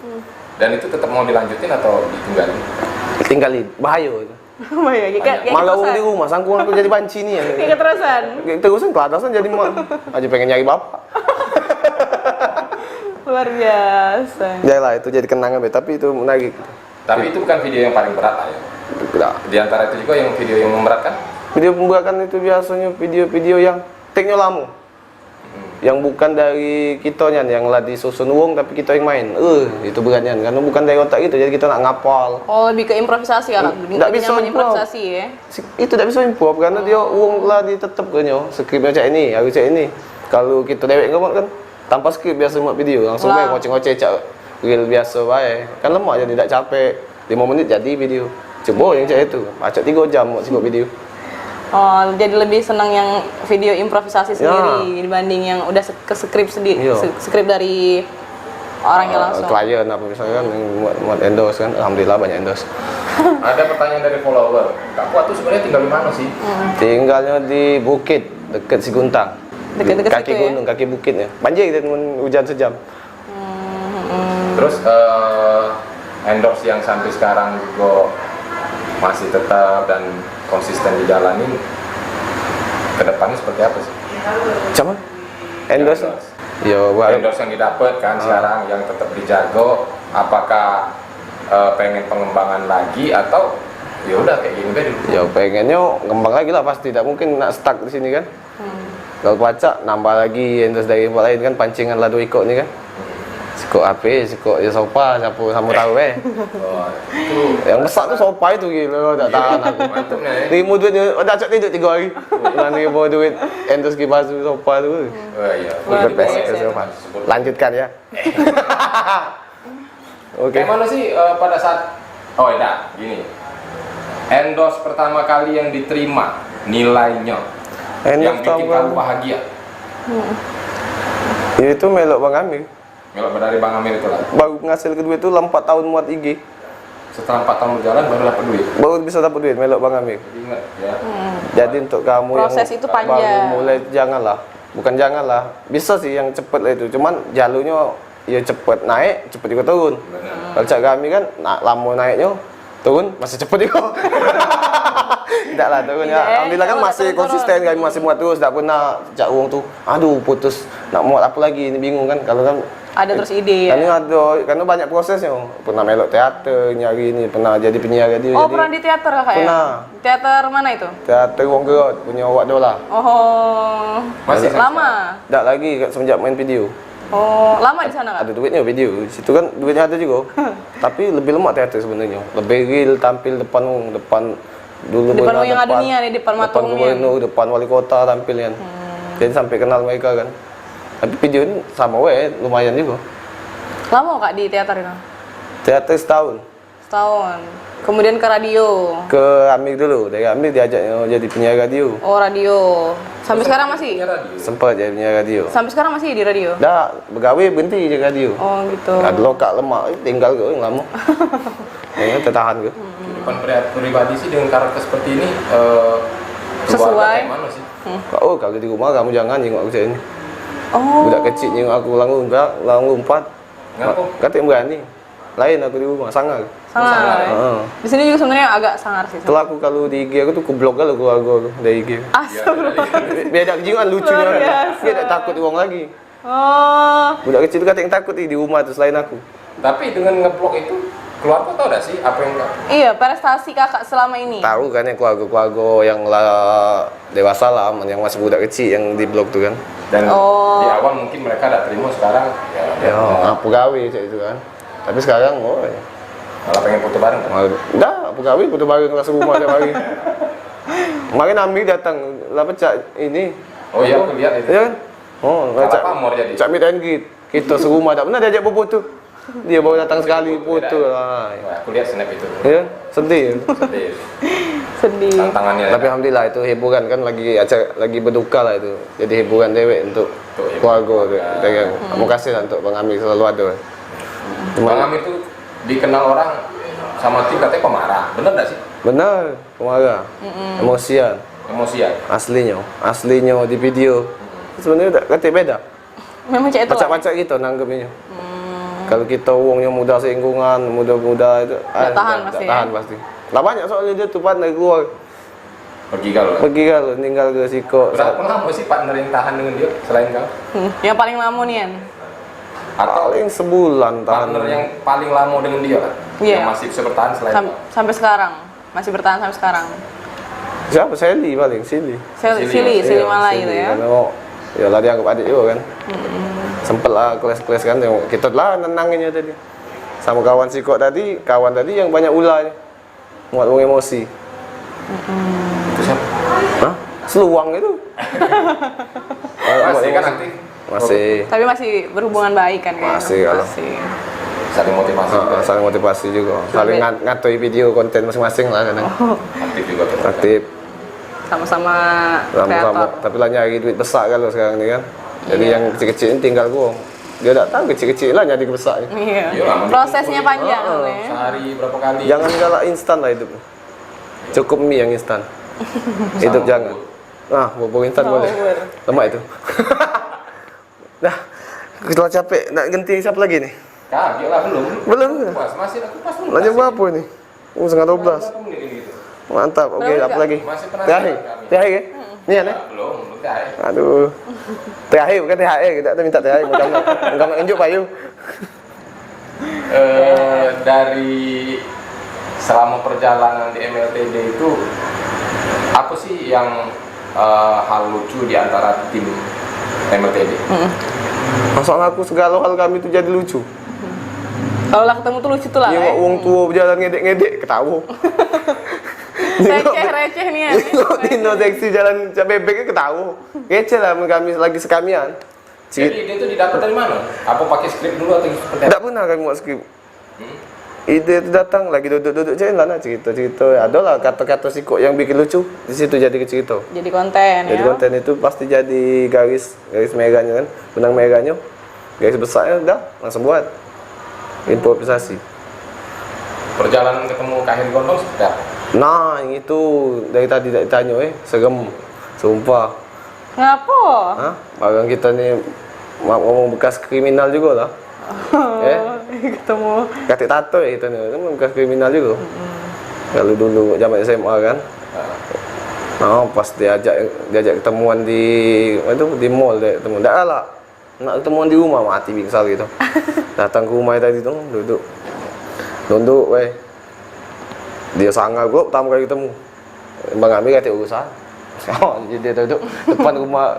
Dan itu tetap mau dilanjutin atau ditinggalin? Tinggalin, bahaya itu. Bahaya, kayak Malah wong di keterusan. rumah sangkung aku jadi banci nih ya. Kayak keterusan. Terusan keladasan jadi mak. Aja pengen nyari bapak. Luar biasa. Ya lah itu jadi kenangan be, tapi itu menarik. Tapi itu bukan video yang paling berat lah ya. Tidak. Di antara itu juga yang video yang memberatkan? Video pembuatan itu biasanya video-video yang teknya lama. Yang bukan dari kitanya yang lah disusun wong tapi kita yang main. Itu beratnya karena bukan dari otak itu jadi kita nak ngapal. Oh, lebih ke improvisasi ya, lebih Nggak bisa nyaman improv. improvisasi ya. Itu tidak bisa improv karena dia wong lah ditetap kan yo. Skripnya cak ini, harus cak ini. Kalau kita dewek ngomong kan tanpa skrip biasa buat video langsung Lah. bae ngoceh-ngoceh cak real biasa bae. Kan lemak jadi tidak capek. 5 menit jadi video. Coba yang cak itu. Macam 3 jam buat buat video. Oh, jadi lebih senang yang video improvisasi Ya. sendiri dibanding yang udah ke skrip Iya. skrip dari orangnya langsung. Klien apa misalnya kan yang buat endorse kan. Alhamdulillah banyak endorse. Ada pertanyaan dari follower. Kak Fuad tuh sebenarnya tinggal di mana sih? Tinggalnya di bukit dekat Siguntang. Dekat-dekat Kaki situ ya? gunung, kaki bukitnya. Banjir dan hujan sejam. Terus endorse yang sampai sekarang juga masih tetap dan konsisten dijalanin, kedepannya seperti apa sih? Cuman endorse. Endorse. Ya, Endorse yang didapat kan sekarang yang tetap dijago, apakah pengen pengembangan lagi atau ya udah kayak gini deh dulu? ya pengennya ngembang lagi lah pasti. Tidak mungkin nak stuck di sini kan. Kalau pacak nambah lagi endorse dari tempat lain kan, pancingan lado ikut ni kan. Sikok apa, sikok ya sopa, siapa sama tahu Oh, itu Yang besar tu sopa itu gila, tak tahan aku. mantapnya ya. Ni mau duitnya, dah cak tidur 3 hari. Nanti mau duit endorse kipas sopa tu. Oh iya. Luar Bebas biasa. ke sopa. Lanjutkan ya. Oke. Kayak mana sih pada saat gini. Endorse pertama kali yang diterima nilainya yang Endorse bikin pertama kamu bahagia. Ya itu melok Bang Amir. Kalau dari Bang Amir itu lah. Baru ngasil kedua itu 4 tahun muat IG. Setelah 4 tahun berjalan baru dapat duit. Baru bisa dapat duit melok Bang Amir. Jadi ingat ya. Jadi untuk kamu Proses yang itu panjang. baru mulai janganlah. Bukan janganlah. Bisa sih yang cepet lah itu. Cuman jalurnya ya cepet naik, cepet juga turun. Benar. Kalau cak kami kan lama naiknya, turun masih cepet juga. Tidak lah turun ya. Tidak, Alhamdulillah kan kalau masih turun-turun. konsisten kami masih muat terus. Tak pernah cak uang tuh, aduh putus. Nak muat apa lagi? Ini bingung kan. Kalau kan Ada terus ide ya. karena banyak prosesnya. Pernah melok teater, nyari ini, pernah jadi penyiar radio. Oh, jadi pernah di teater kakak ya? Pernah. Teater mana itu? teater Wong Gerot punya Wak Dola. Oh. Masih lama. Tak lagi semenjak main video. Oh, lama di sana kak? Ada duitnya video. Situ kan duitnya ada juga. Tapi lebih lemak teater sebenarnya. Lebih real tampil depan dulu Depan pernah yang dunia nih, depan mata umumnya. gubernur, depan wali kota tampil kan. Jadi sampai kenal mereka kan. Tapi video ini sama lumayan juga. Lama Kak di teater itu? Teater setahun. Setahun. Kemudian ke radio. Ke Amir dulu, dari Amir diajaknya jadi penyiar radio. Oh, radio. Sampai sekarang masih? Sempat jadi penyiar radio. Sampai sekarang masih di radio? Dah, begawe berhenti je radio. Oh, gitu. Ada lokak lemak, tinggal ke yang lama. Yang tertahan ke. Kehidupan pribadi sih dengan karakter seperti ini Sesuai. keluarga kayak mana sih? Oh, kalau di rumah kamu jangan jenguk aku macam ini. Oh. Budak kecil jenguk aku langsung lompat. Kenapa? Katanya berani. Lain aku di rumah, sangar. Sangar. Heeh. Di sini juga sebenarnya agak sangar sih. Setelah aku kalau di IG aku tuh kublok kalau keluarga aku dari IG. Astagfirullah. Biar ada jingan lucunya Luar orang. biasa. Dia tak takut uang lagi. Oh. Budak kecil kata yang takut di rumah tuh selain aku. Tapi dengan ngeblok itu keluarga tau gak sih apa yang Iya, prestasi kakak selama ini. Tahu kan yang keluarga-keluarga yang dewasa lah, yang masih budak kecil yang di blog tuh kan. dan Oh. di awal mungkin mereka tidak terima, sekarang Ya, pegawai kayak itu kan. Tapi sekarang malah pengen foto bareng kan? dah pegawai foto bareng kelas rumah tiap hari. Kemarin Amir datang, lah pecah ini. Oh iya, aku lihat itu. Ya kan? Oh, Salah Cak pamor jadi. Cak Mit and Git. Kita serumah tak pernah diajak berfoto. Dia baru datang sekali foto lah. Wah, aku lihat snap itu. Ya, sedih. Sedih. Sedih. Tantangannya. Tapi alhamdulillah itu hiburan kan lagi berduka lah itu. Jadi hiburan dewek untuk keluarga tu. Dari aku. Terima kasih lah untuk Bang Amir selalu ada. Bang Amir tuh dikenal orang sama tim katanya pemarah. Bener gak sih? Benar, pemarah. Emosian. Emosian. Aslinya di video. Sebenarnya tak kata beda. Memang cek itu lah. Pacak-pacak gitu nanggapnya. Kalau kita uangnya mudah singgungan, muda-muda itu Tak tahan pasti, tahan pasti. Lah banyak soalnya dia tuh partner keluar. Pergi kalau. Pergi kalau tinggal ke Siko. Berapa lama sih partner yang tahan dengan dia selain kau? Yang paling lama nih Yan. Atau Paling sebulan tahan. partner yang paling lama dengan dia kan? Iya. Yang masih bisa bertahan selain kau? Sampai sekarang. Masih bertahan sampai sekarang. Siapa? Sally paling, Silly. Sili Iya, Malay itu Silly. ya. Karena ya lah dianggap adik juga kan. Sempet lah kelas-kelas kan, kita lah nenanginnya tadi. Sama kawan Siko tadi, kawan tadi yang banyak ulahnya. Muat emosi. Itu siapa? Hah? Seluang itu. Masih kan aktif? Masih. Tapi masih berhubungan baik kan kayaknya. Masih, kalau. Masih. Saling motivasi juga. Saling motivasi juga. Saling ngatoi video konten masing-masing lah kadang. Aktif juga tuh. Aktif. Sama-sama Sama-sama. kreator. Tapi lah nyari duit besar kalau sekarang ni kan. Jadi Iya. yang kecil-kecil ini tinggal gua. Dia tak tahu kecil-kecil lah nyari besar. Iya. Iyalah, Prosesnya panjang ya. Sehari berapa kali? Jangan galak instan lah hidup. Cukup mie yang instan. Hidup jangan. Ah, bubur instan boleh. Bubur. Lemak itu. Dah, kita capek. Nak ganti siapa lagi nih? Kagak lah, belum. Belum. Masih aku pas belum. Lanjut berapa ini? Setengah 12. Berapa menit ini gitu? Mantap. Oke, Belum apa juga. lagi? Masih penasaran Terakhir. kami. Terakhir ya? Ni ya? Belum kan. Aduh. Terakhir bukan THR, kita tak minta THR. Muka menunjuk payu. Dari selama perjalanan di MLTD itu apa sih yang hal lucu di antara tim MLTD? Masalah aku segala hal kami itu jadi lucu. Kalau lah ketemu tuh lucu tuh lah. Nengok uang tua berjalan ngedek-ngedek, ketawa. Receh-receh nih ya. Nengok Dino seksi jalan bebeknya ketawa. Kece lah kami lagi sekamian. Jadi dia tuh didapat dari mana? Apa pakai skrip dulu atau seperti Tidak apa? pernah kami buat skrip. Ide itu datang lagi duduk-duduk je lah nak cerita-cerita. Adalah kata-kata sikok yang bikin lucu. Di situ jadi cerita. Jadi konten Jadi ya. konten itu pasti jadi garis merahnya kan, benang merahnya, garis besarnya dah langsung buat improvisasi. Perjalanan ketemu Kahir Gondong seperti apa? Nah, yang itu dari tadi tak ditanya serem, sumpah. Ngapo? Hah? Barang kita ni ngomong bekas kriminal juga lah. Ketemu. Katik tato kita ni, kan bekas kriminal juga. Kalau dulu zaman SMA kan. Oh, pas diajak ketemuan di mall dia ketemu. Dah lah. Nak ketemuan di rumah mati bingsal gitu. Datang ke rumah tadi tu duduk weh. Dia sangat gua pertama kali ketemu. Bang Amir kata urusan. Oh, dia duduk depan rumah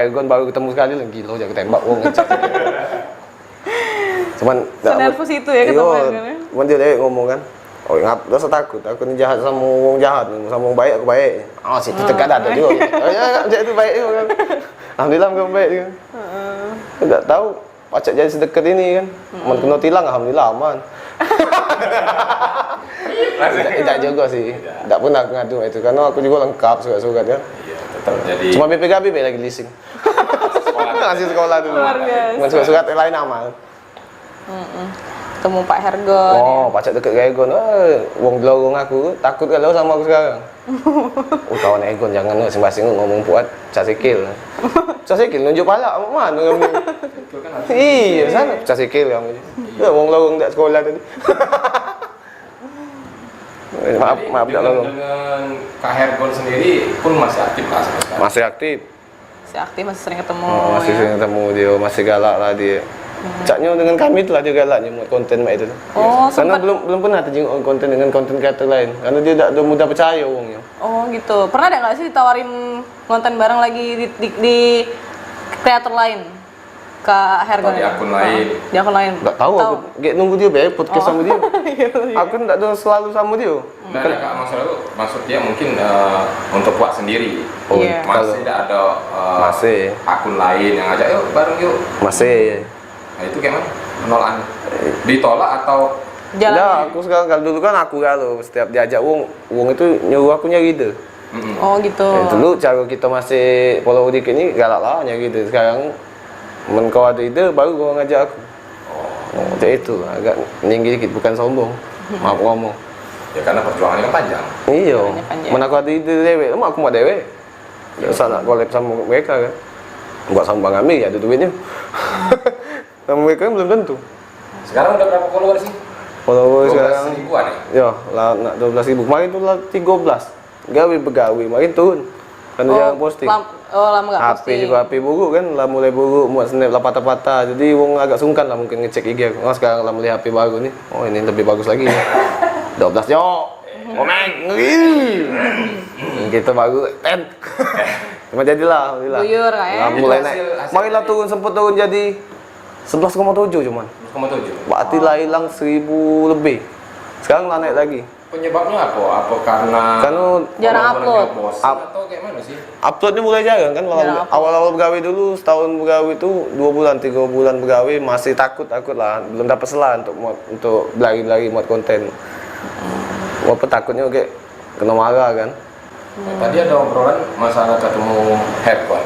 Egon baru ketemu sekali lagi gila jangan tembak wong ngecek. Cuman Senervus itu ya ketemu kan. Cuman dia ngomong kan. Oh, ngap dosa takut. Aku ni jahat sama orang jahat, sama orang baik aku baik. Oh, situ tekat ada juga. Oh, ya, macam itu baik juga kan. Alhamdulillah kamu baik juga. Tak tahu pacak jadi sedekat ini kan. Man kena tilang alhamdulillah aman. Tidak juga sih. Tak pernah aku ngadu itu karena aku juga lengkap surat-surat ya. Iya, tetap jadi Cuma BPKB lagi leasing. Masih sekolah dulu. Luar biasa. Cuma surat-surat yang lain amal. Ketemu Pak Hergon. Oh, pacak dekat dengan Egon. Wong belorong aku takut kalau sama aku sekarang. Kawan Egon jangan masing-masing ngomong buat casikil. Casikil nunjuk palak mana kamu? Iya, sana casikil kamu. Ya wong lorong tak sekolah tadi. Maaf, maaf tak lorong. dengan Kak Hergon sendiri pun masih aktif lah sampai sekarang. Masih aktif. Masih aktif, masih sering ketemu. Masih ya. sering ketemu dia, masih galak lah dia. Caknya dengan kami itulah dia galaknya buat konten mak itu. Oh, Karena sempat. belum pernah terjenguk konten dengan konten kreator lain. Karena dia tak mudah percaya orangnya. Oh gitu. Pernah ada nggak sih ditawarin konten bareng lagi di kreator lain? Kak Hergon. Atau di akun lain. Di akun lain. Tak tahu aku kayak nunggu dia bayar podcast sama dia. Iya. Aku tak ada selalu sama dia. Dan Kak maksud dia mungkin untuk buat sendiri. Oh, Iya. Masih tidak ada Masih. akun lain yang ngajak yuk bareng yuk. Masih. Nah itu gimana? Penolakan? Ditolak atau Jalan. Ya, aku sekarang kalau dulu kan aku kalau setiap diajak wong itu nyuruh aku nyari ide. Oh gitu. Dulu cara kita masih follow dikit ni galak lah nyari ide. Sekarang kau ada ide baru kau ngajak aku. Oh, macam itu agak tinggi dikit bukan sombong. Maaf ngomong. ya karena perjuangannya kan panjang. Iya. Panjang. Mana aku ada ide dewek, mak aku mau dewek. Tak usah nak collab sama mereka kan. Buat sama Bang Amir ada duitnya. Sama mereka kan belum tentu. Sekarang udah berapa follower sih? Follower sekarang 12 ribuan ya? ya lah nak 12.000. Kemarin tu lah 13. Gawe begawe, makin turun. Karena jarang posting. Lama nggak HP posting. juga HP buruk kan, lah mulai buruk, muat snap lah patah-patah. Jadi wong agak sungkan lah mungkin ngecek IG aku. Oh sekarang lah melihat HP baru ni. Oh ini lebih bagus lagi. 12 yo. Komeng. Kita baru 10. Cuma jadilah alhamdulillah. Buyur lah ya. Lah, mulai naik. Hasil- Makin lah turun sempat turun jadi 11,7 cuman. 1,7. Berarti lah hilang 1.000 lebih. Sekarang lah naik lagi. Penyebabnya apa? Apa karena Karena Jarang followernya upload. bosan atau kayak mana sih? uploadnya mulai jarang kan. Jarang upload. Awal-awal begawe dulu, setahun begawe itu 2 bulan, 3 bulan begawe masih takut lah. Belum dapat selah untuk belari-belari buat konten. Apa takutnya kayak kena marah kan. Tadi ada obrolan masalah ketemu Hergon.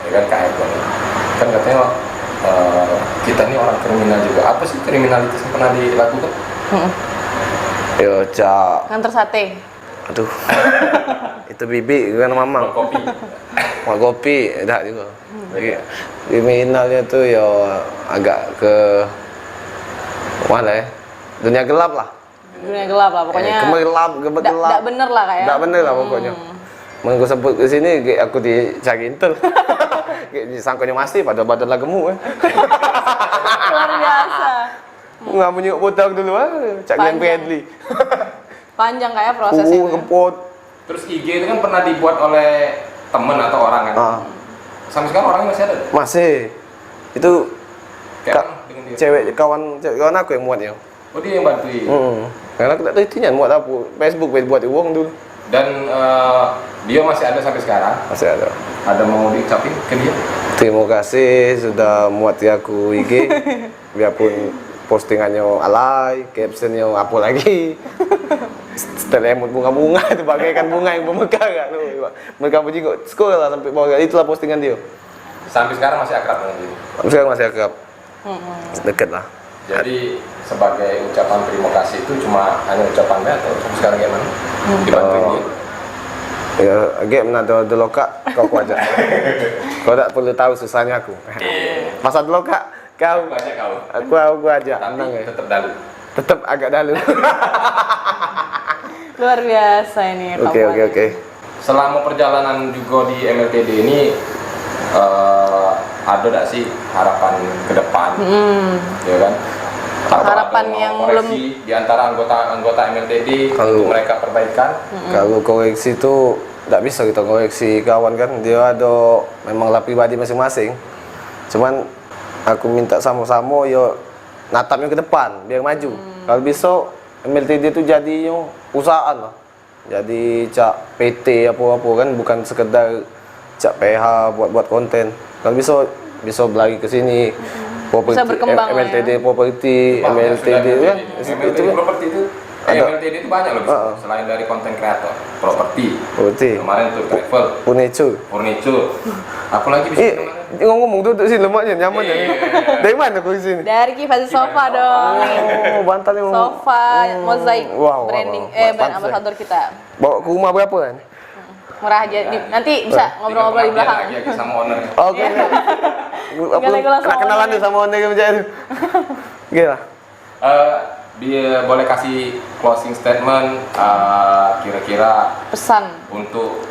Ya kan Kak Hergon. Kan katanya kita ini orang kriminal juga. Apa sih kriminalitas yang pernah dilakukan? Yo cak, Nganter sate. aduh. Itu bibi kan mamang. Kopi. Mak kopi, dah juga. Jadi kriminalnya tuh yo agak ke mana ya? Dunia gelap lah. Dunia gelap lah pokoknya. Gemerlap, Nggak gelap. bener lah kayak. Nggak bener lah pokoknya. Menurut sebut ke sini, kayak aku dicari intel. Kayak disangkanya masih pada badan lah gemuk. Luar biasa. Nggak menyuk botak dulu cak Glenn Bradley. Panjang kayak prosesnya. Kempot. Terus IG itu kan pernah dibuat oleh temen atau orang kan? Ah, Sampai sekarang orangnya masih ada? masih. Itu Kayak Kak, mana dengan dia? cewek kawan aku yang muat ya. Oh dia yang bantuin. Karena aku tak tahu itunya muat apa. Facebook buat uang dulu. Dan dia masih ada sampai sekarang. Masih ada. Ada mau diucapin ke dia? Terima kasih sudah muat aku IG. Biarpun postingannya alay, captionnya apa lagi. Setelah emot bunga-bunga itu bagaikan bunga yang bermekar kan. Mereka berjinggot skor lah sampai bawah. Itulah postingan dia. Sampai sekarang masih akrab dengan dia. Sekarang masih akrab. Dekat lah. Jadi sebagai ucapan terima kasih itu cuma hanya ucapannya atau sampai sekarang gimana? Dibantuin dia? Ya, agak menado delokak kau aja. Kau tak perlu tahu susahnya aku. Pasal delokak kau, Banyak kau. aku aja. Tapi Tenang ya. tetap dalu. Tetap agak dalu. Luar biasa ini. Oke. Selama perjalanan juga di MLTD ini ada nggak sih harapan ke depan? Ya kan? Atau Harapan ada yang koreksi di antara anggota MLTD Kalau- untuk mereka perbaikan? Kalau koreksi itu tidak bisa kita koreksi kawan kan. Dia ada memang lah pribadi masing-masing. Cuman aku minta sama-sama yo natapnya ke depan biar maju. Kalau bisa MLTD itu jadinya usahaan lah. Jadi cak PT apa-apa kan, bukan sekedar cak PH buat konten. Kalau bisa lagi ke sini. Bisa berkembang lah MLTD ya. properti, MLTD kan. MLTD properti itu MLTD itu banyak loh, selain dari konten kreator, properti. Kemarin tuh travel, furniture. Aku lagi bisa ngomong duduk sini lemaknya nyaman ya. Dari mana kau di sini? Dari Kifasi Sofa dong. Oh, bantalnya Sofa, mozaik, Wow, branding, wow. brand Pantes, ambassador kita. Bawa ke rumah berapa kan? Murah aja. Nanti bisa ngobrol-ngobrol di belakang. lagi sama owner. Oke. Tinggal lagi langsung kenalan owner. nih sama owner macam itu. Gila. Dia boleh kasih closing statement, kira-kira Pesan. untuk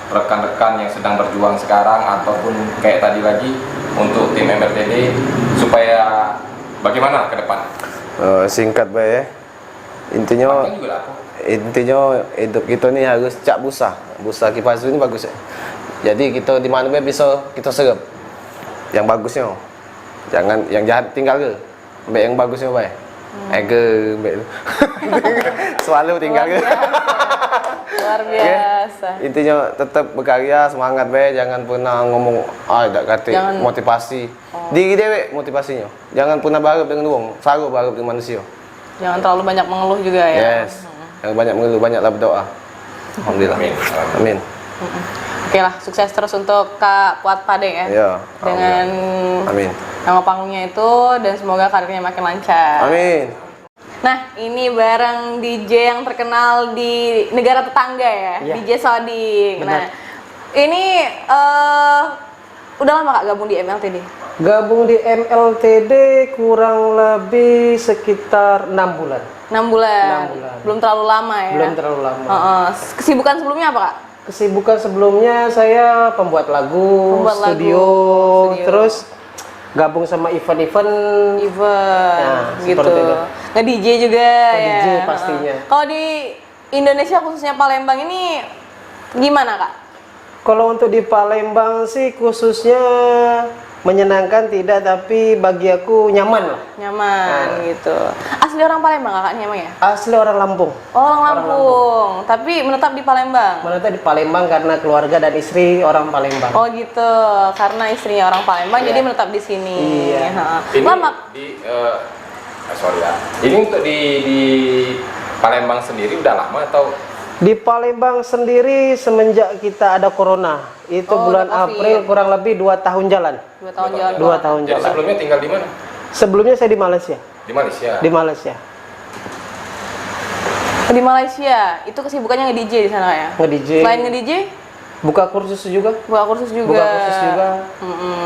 rekan-rekan yang sedang berjuang sekarang ataupun kayak tadi lagi untuk tim MLTD supaya bagaimana ke depan? Singkat baik ya. Intinya Panjang juga lah aku. hidup kita nih harus cak busa kipas ini bagus ya. Jadi kita di mana bisa kita serap yang bagusnya, jangan yang jahat tinggal ke, baik yang bagusnya baik. Baik. Selalu tinggal ke. Luar biasa. Intinya tetap berkarya, semangat baik, jangan pernah ngomong tak kata Jangan- motivasi. Diri dewek motivasinya. Jangan pernah berharap dengan uang, selalu berharap dengan manusia. Jangan terlalu banyak mengeluh juga ya. Yes. Yang banyak mengeluh, banyaklah berdoa. Alhamdulillah. Amin. Amin. Oke lah, sukses terus untuk Kak Puat Padeng ya. Ya. Dengan Amin. nama panggungnya itu dan semoga karirnya makin lancar. Amin. Nah, ini bareng DJ yang terkenal di negara tetangga ya, Iya. DJ Sodik. Benar. Nah, ini udah lama Kak gabung di MLTD? Gabung di MLTD kurang lebih sekitar 6 bulan. 6 bulan. 6 bulan. Belum terlalu lama ya. Belum terlalu lama. Kesibukan sebelumnya apa Kak? Kesibukan sebelumnya saya pembuat lagu, Pembuat lagu, studio, studio. terus gabung sama event-event. Event Nah, gitu. seperti itu. Nge-DJ juga Nge-DJ ya. pastinya. Kalau di Indonesia khususnya Palembang ini gimana Kak? Kalau untuk di Palembang sih khususnya menyenangkan tidak, tapi bagi aku nyaman lah. Nyaman gitu. Asli orang Palembang Kakaknya emang ya? Asli orang Lampung. Oh, orang Lampung. Tapi menetap di Palembang. Menetap di Palembang karena keluarga dan istri orang Palembang. Oh gitu, karena istrinya orang Palembang jadi menetap di sini. Iya. Ha. Ini Lama. sorry ya. Ini untuk di Palembang sendiri udah lama atau Di Palembang sendiri semenjak kita ada corona, itu Oh, bulan ada Covid. April kurang lebih 2 tahun jalan. 2 tahun jalan. 2 tahun jadi jalan. sebelumnya tinggal di mana? Sebelumnya saya di Malaysia. Di Malaysia. Di Malaysia. Di Malaysia, itu kesibukannya nge-DJ di sana ya? Nge-DJ. Selain nge-DJ, Buka kursus juga. buka kursus juga. Buka kursus juga. Mm-mm.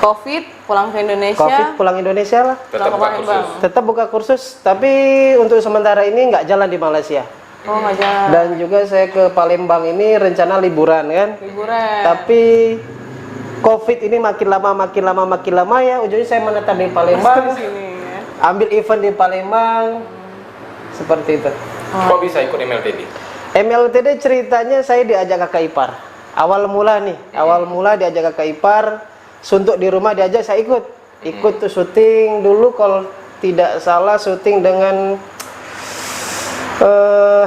Covid, pulang ke Indonesia. Covid pulang Indonesia lah. Tetap pulang ke buka Palembang. kursus. Tetap buka kursus, tapi untuk sementara ini nggak jalan di Malaysia. Oh, nggak jalan. Dan juga saya ke Palembang ini rencana liburan kan. Liburan. Tapi Covid ini makin lama ya, ujungnya saya menetap di Palembang. Di sini ya. Ambil event di Palembang. Seperti itu. Kok bisa ikut MLTD? MLTD ceritanya saya diajak kakak ipar. Awal mula diajak kakak ipar, suntuk di rumah diajak saya ikut. Ikut tuh syuting dulu kalau tidak salah syuting dengan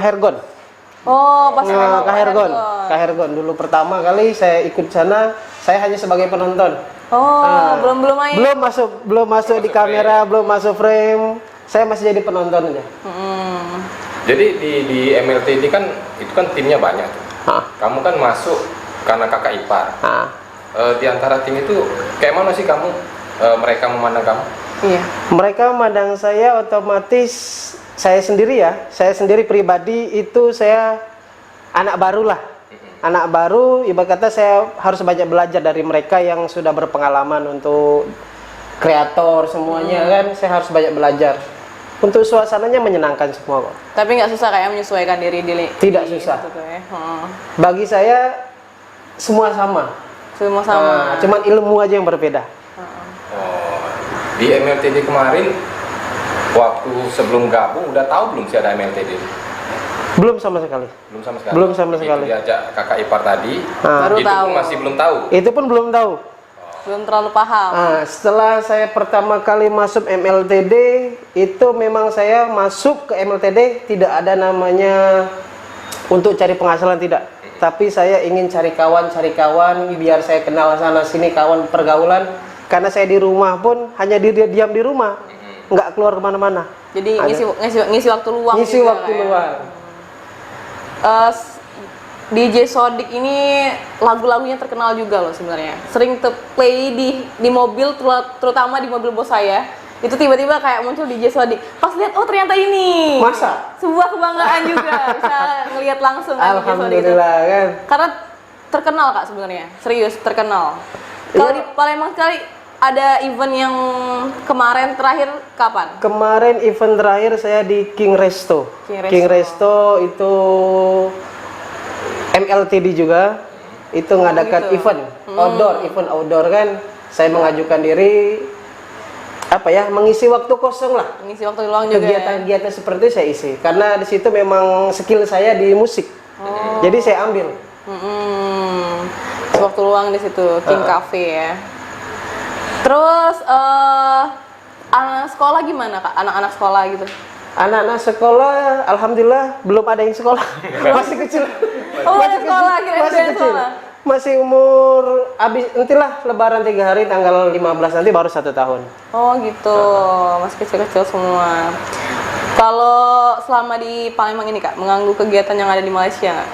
Hergon. Oh, pas Kak Hergon dulu pertama kali saya ikut sana, saya hanya sebagai penonton. Oh, belum main. Belum masuk di kamera, belum masuk frame. Saya masih jadi penonton aja. Mm. Jadi di MLTD kan itu kan timnya banyak. Hah. Kamu kan masuk karena kakak ipar. Nah, Di antara tim itu kayak mana sih kamu mereka memandang kamu? Iya. mereka memandang saya otomatis saya sendiri pribadi itu saya anak baru lah. Anak baru, ibarat kata saya harus banyak belajar dari mereka yang sudah berpengalaman untuk kreator semuanya kan, saya harus banyak belajar. Untuk suasananya menyenangkan semua kok. Tapi nggak susah kayak menyesuaikan diri Tidak susah. Gitu ya. Bagi saya semua sama. Semua sama. Cuman ilmu aja yang berbeda. Oh, di MLTD kemarin waktu sebelum gabung udah tahu belum sih ada MLTD? Belum sama sekali. Belum sama sekali. Belum sama Begitu sekali. diajak kakak ipar tadi, Nah, Baru itu tahu. pun masih belum tahu. itu pun belum tahu. Belum terlalu paham. Setelah saya pertama kali masuk MLTD, itu memang saya masuk ke MLTD tidak ada namanya untuk cari penghasilan, tidak. Tapi saya ingin cari kawan biar saya kenal sana sini kawan pergaulan. Karena saya di rumah pun hanya diam di rumah, nggak keluar kemana-mana. Jadi ngisi waktu luang. Ngisi juga, waktu kayak. luang. DJ Sodik ini lagu-lagunya terkenal juga loh sebenarnya. Sering play di mobil, terutama di mobil bos saya. Itu tiba-tiba kayak muncul DJ Sodik. Pas lihat, oh ternyata ini. Masa? Sebuah kebanggaan juga bisa ngelihat langsung kan DJ Sodik itu. Alhamdulillah kan. Karena terkenal Kak sebenarnya, serius terkenal. Kalau di Palembang sekali ada event yang kemarin terakhir kapan? Kemarin event terakhir saya di King Resto. King Resto itu MLTD juga. Itu ngadakan gitu. event outdoor kan. Saya mengajukan diri mengisi waktu kosong lah. Mengisi waktu luang juga. Kegiatan-kegiatan seperti itu saya isi. Karena di situ memang skill saya di musik. Jadi saya ambil. Waktu luang di situ King Cafe ya. Terus anak sekolah gimana Kak? Anak-anak sekolah gitu. Anak-anak sekolah alhamdulillah belum ada yang sekolah. Masih kecil. Oh, masih sekolah, masih kecil. Masih umur nantilah lebaran 3 hari tanggal 15 nanti baru 1 tahun. Oh gitu. Masih kecil-kecil semua. Kalau selama di Palembang ini Kak, mengganggu kegiatan yang ada di Malaysia nggak?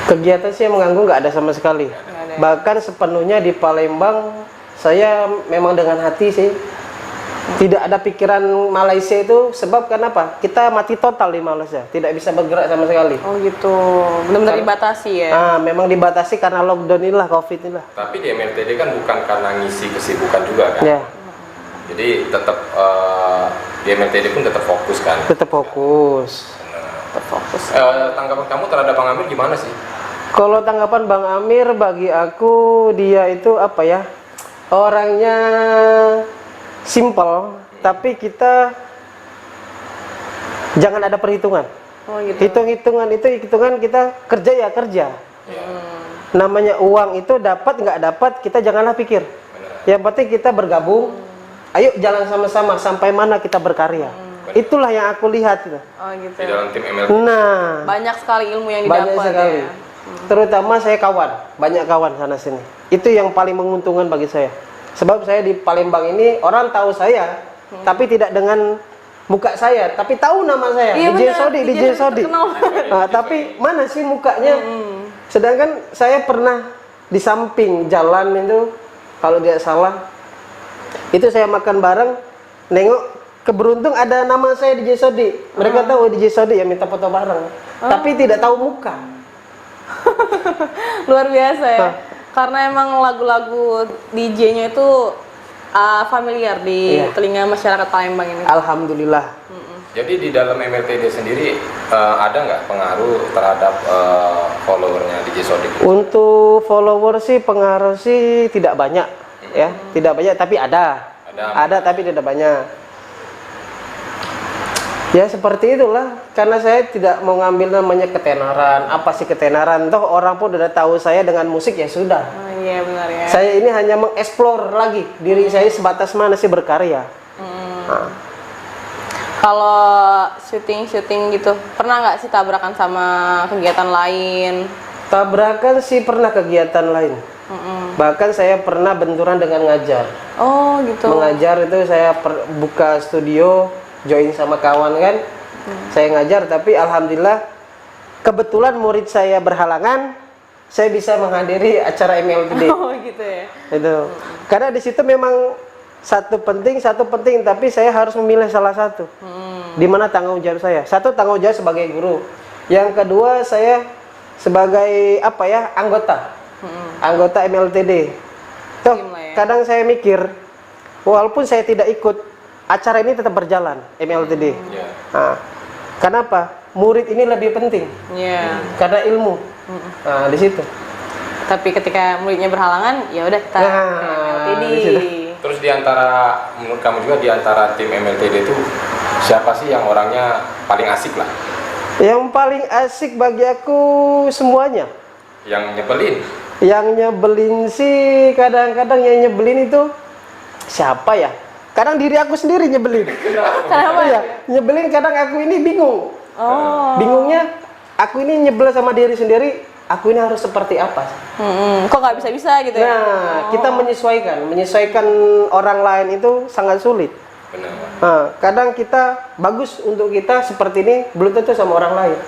Kegiatan sih yang mengganggu nggak ada sama sekali. Bahkan sepenuhnya di Palembang saya memang dengan hati sih. Tidak ada pikiran Malaysia itu sebab kenapa? Kita mati total di Malaysia, tidak bisa bergerak sama sekali. Oh gitu, benar-benar dibatasi ya? Memang dibatasi karena lockdown inilah, COVID inilah. Tapi di MLTD kan bukan karena ngisi kesibukan juga kan? Ya. Jadi tetap di MLTD pun tetap fokus kan? Tetap fokus. Terfokus. Tanggapan kamu terhadap Bang Amir gimana sih? Kalau tanggapan Bang Amir bagi aku dia itu orangnya simple, tapi kita jangan ada perhitungan. Oh gitu. Hitung-hitungan kita kerja ya kerja. Namanya uang itu dapat nggak dapat kita janganlah pikir. Yang penting kita bergabung. Ayo jalan sama-sama sampai mana kita berkarya. Itulah yang aku lihat. Oh gitu. Di dalam tim MLTD. Nah, Banyak sekali ilmu yang banyak didapat sekali. ya. Terutama saya banyak kawan sana sini. Itu yang paling menguntungkan bagi saya. Sebab saya di Palembang ini orang tahu saya, tapi tidak dengan muka saya, tapi tahu nama saya. Iya, DJ Sodik, DJ Sodik. Tapi mana sih mukanya? Sedangkan saya pernah di samping jalan itu, kalau tidak salah, itu saya makan bareng, nengok keberuntung ada nama saya DJ Sodik. Mereka tahu DJ Sodik ya minta foto bareng, tapi tidak tahu muka. Luar biasa ya. Karena emang lagu-lagu DJ-nya itu familiar di telinga masyarakat Palembang ini. Alhamdulillah. Jadi di dalam MLTD sendiri ada nggak pengaruh terhadap followernya DJ Sodik? Untuk follower sih pengaruh sih tidak banyak ya, tidak banyak tapi ada tapi tidak banyak. Ya seperti itulah, karena saya tidak mau ngambil namanya ketenaran. Apa sih ketenaran? Toh orang pun udah tahu saya dengan musik ya sudah. Oh iya benar ya. Saya ini hanya mengeksplor lagi diri saya sebatas mana sih berkarya. Kalau syuting gitu, pernah nggak sih tabrakan sama kegiatan lain? Tabrakan sih pernah kegiatan lain. Bahkan saya pernah benturan dengan ngajar. Oh gitu. Mengajar itu saya buka studio, join sama kawan kan. Saya ngajar, tapi alhamdulillah kebetulan murid saya berhalangan, saya bisa menghadiri acara MLTD. Oh gitu ya. Itu. Karena di situ memang satu penting, tapi saya harus memilih salah satu. Di mana tanggung jawab saya? Satu, tanggung jawab sebagai guru. Yang kedua, saya sebagai anggota MLTD. Tuh, kadang saya mikir, walaupun saya tidak ikut, acara ini tetap berjalan MLTD. Nah, kenapa? Murid ini lebih penting. Karena ilmu. Nah, di situ. Tapi ketika muridnya berhalangan, ya udah kita MLTD. Terus menurut kamu juga di antara tim MLTD itu siapa sih yang orangnya paling asik lah? Yang paling asik bagi aku semuanya. Yang nyebelin? Yang nyebelin sih kadang-kadang yang nyebelin itu siapa ya? Kadang diri aku sendiri nyebelin. Kenapa? Ya, nyebelin kadang aku ini bingung. Oh. Bingungnya aku ini nyebel sama diri sendiri. Aku ini harus seperti apa? Kok nggak bisa-bisa gitu ya? Nah, kita menyesuaikan orang lain itu sangat sulit. Benar. Nah, kadang kita bagus untuk kita seperti ini belum tentu sama orang lain.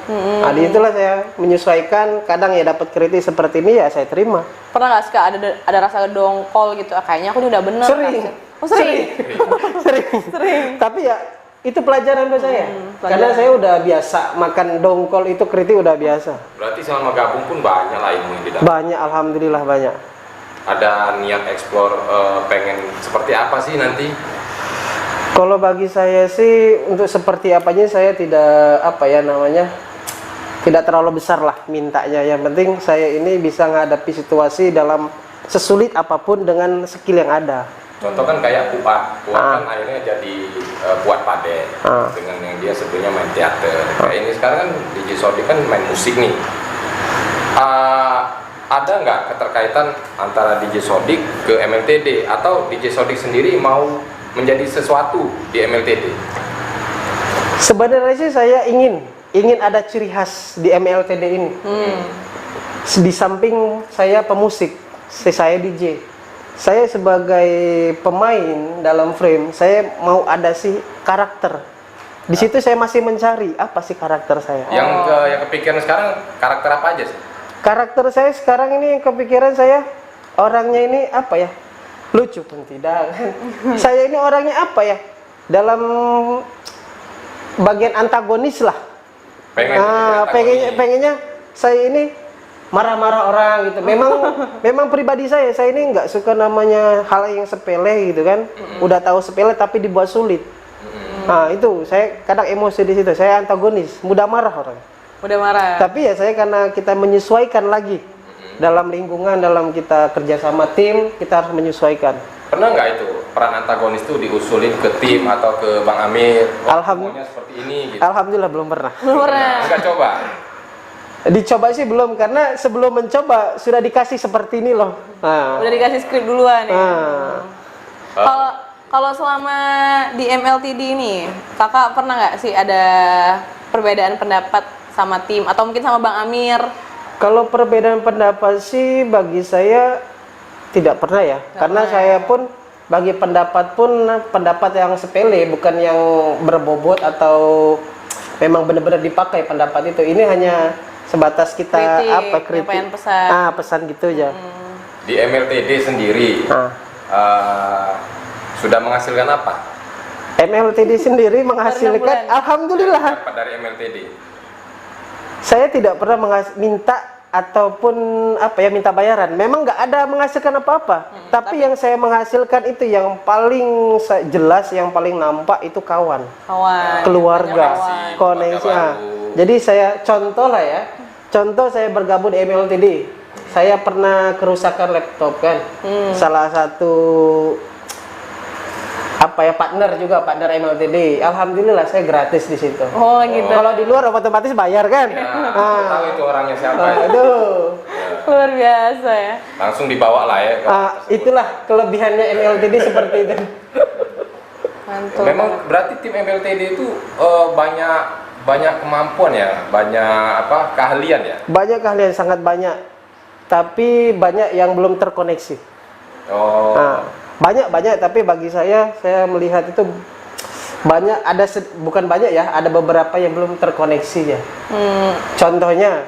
Nah, di itulah saya menyesuaikan. Kadang ya dapat kritik seperti ini ya saya terima. Pernah nggak suka ada rasa dongkol gitu? Kayaknya aku ini udah bener. Sering. Oh, sering. Sering. Tapi ya itu pelajaran buat saya. pelajaran. Karena saya udah biasa makan dongkol itu kritik udah biasa. Berarti selama gabung pun banyak lah ilmu yang didapat. Banyak, alhamdulillah banyak. Ada niat eksplor pengen seperti apa sih nanti? Kalau bagi saya sih untuk seperti apanya saya tidak tidak terlalu besar lah mintanya. Yang penting saya ini bisa menghadapi situasi dalam sesulit apapun dengan skill yang ada. Contoh kan kayak Puat kan akhirnya jadi Puat Pade dengan yang dia sebelumnya main teater. Kayak ini sekarang kan DJ Sodik kan main musik nih. Ada nggak keterkaitan antara DJ Sodik ke MLTD atau DJ Sodik sendiri mau menjadi sesuatu di MLTD? Sebenarnya sih saya ingin ada ciri khas di MLTD ini. Di samping saya pemusik, saya DJ. Saya sebagai pemain dalam frame, saya mau ada sih karakter. Di situ saya masih mencari apa sih karakter saya. Yang kepikiran sekarang karakter apa aja sih? Karakter saya sekarang ini kepikiran saya orangnya ini apa ya? Lucu pun tidak. Saya ini orangnya apa ya? Dalam bagian antagonis lah. Pengennya saya ini marah-marah orang gitu. Memang pribadi saya ini nggak suka namanya hal yang sepele gitu kan. Udah tahu sepele tapi dibuat sulit. Nah itu saya kadang emosi di situ. Saya antagonis, mudah marah orang. Udah marah. Tapi ya saya karena kita menyesuaikan lagi dalam lingkungan, dalam kita kerjasama tim, kita harus menyesuaikan. Pernah nggak itu peran antagonis itu diusulin ke tim atau ke Bang Amir? Maunya seperti ini. Gitu. Alhamdulillah belum pernah. Belum pernah. Nggak coba. Dicoba sih belum, karena sebelum mencoba sudah dikasih seperti ini loh. Nah. Udah dikasih skrip duluan ya. Nah. Kalau selama di MLTD ini, kakak pernah nggak sih ada perbedaan pendapat sama tim atau mungkin sama Bang Amir? Kalau perbedaan pendapat sih bagi saya tidak pernah ya, karena saya pun bagi pendapat pun pendapat yang sepele, bukan yang berbobot atau memang benar-benar dipakai pendapat itu. Ini hanya sebatas kita kritik, pesan gitu aja. Di MLTD sendiri sudah menghasilkan apa? MLTD sendiri menghasilkan, alhamdulillah. Apa dari MLTD? Saya tidak pernah minta ataupun minta bayaran. Memang nggak ada menghasilkan apa-apa. Tapi yang saya menghasilkan itu yang paling jelas, yang paling nampak itu kawan, keluarga, koneksi. Jadi saya contoh lah ya. Contoh saya bergabung di MLTD. Saya pernah kerusakan laptop kan. Salah satu partner MLTD. Alhamdulillah saya gratis di situ. Oh gitu. Kalau di luar otomatis bayar kan. Tahu itu orangnya siapa ya? Aduh. Luar biasa ya. Langsung dibawa lah ya. Itulah kelebihannya MLTD seperti itu. Mantul. Memang berarti tim MLTD itu banyak kemampuan ya, banyak keahlian ya. Banyak keahlian, sangat banyak. Tapi banyak yang belum terkoneksi. Banyak tapi bagi saya melihat itu banyak, bukan banyak ya, ada beberapa yang belum terkoneksi ya. Contohnya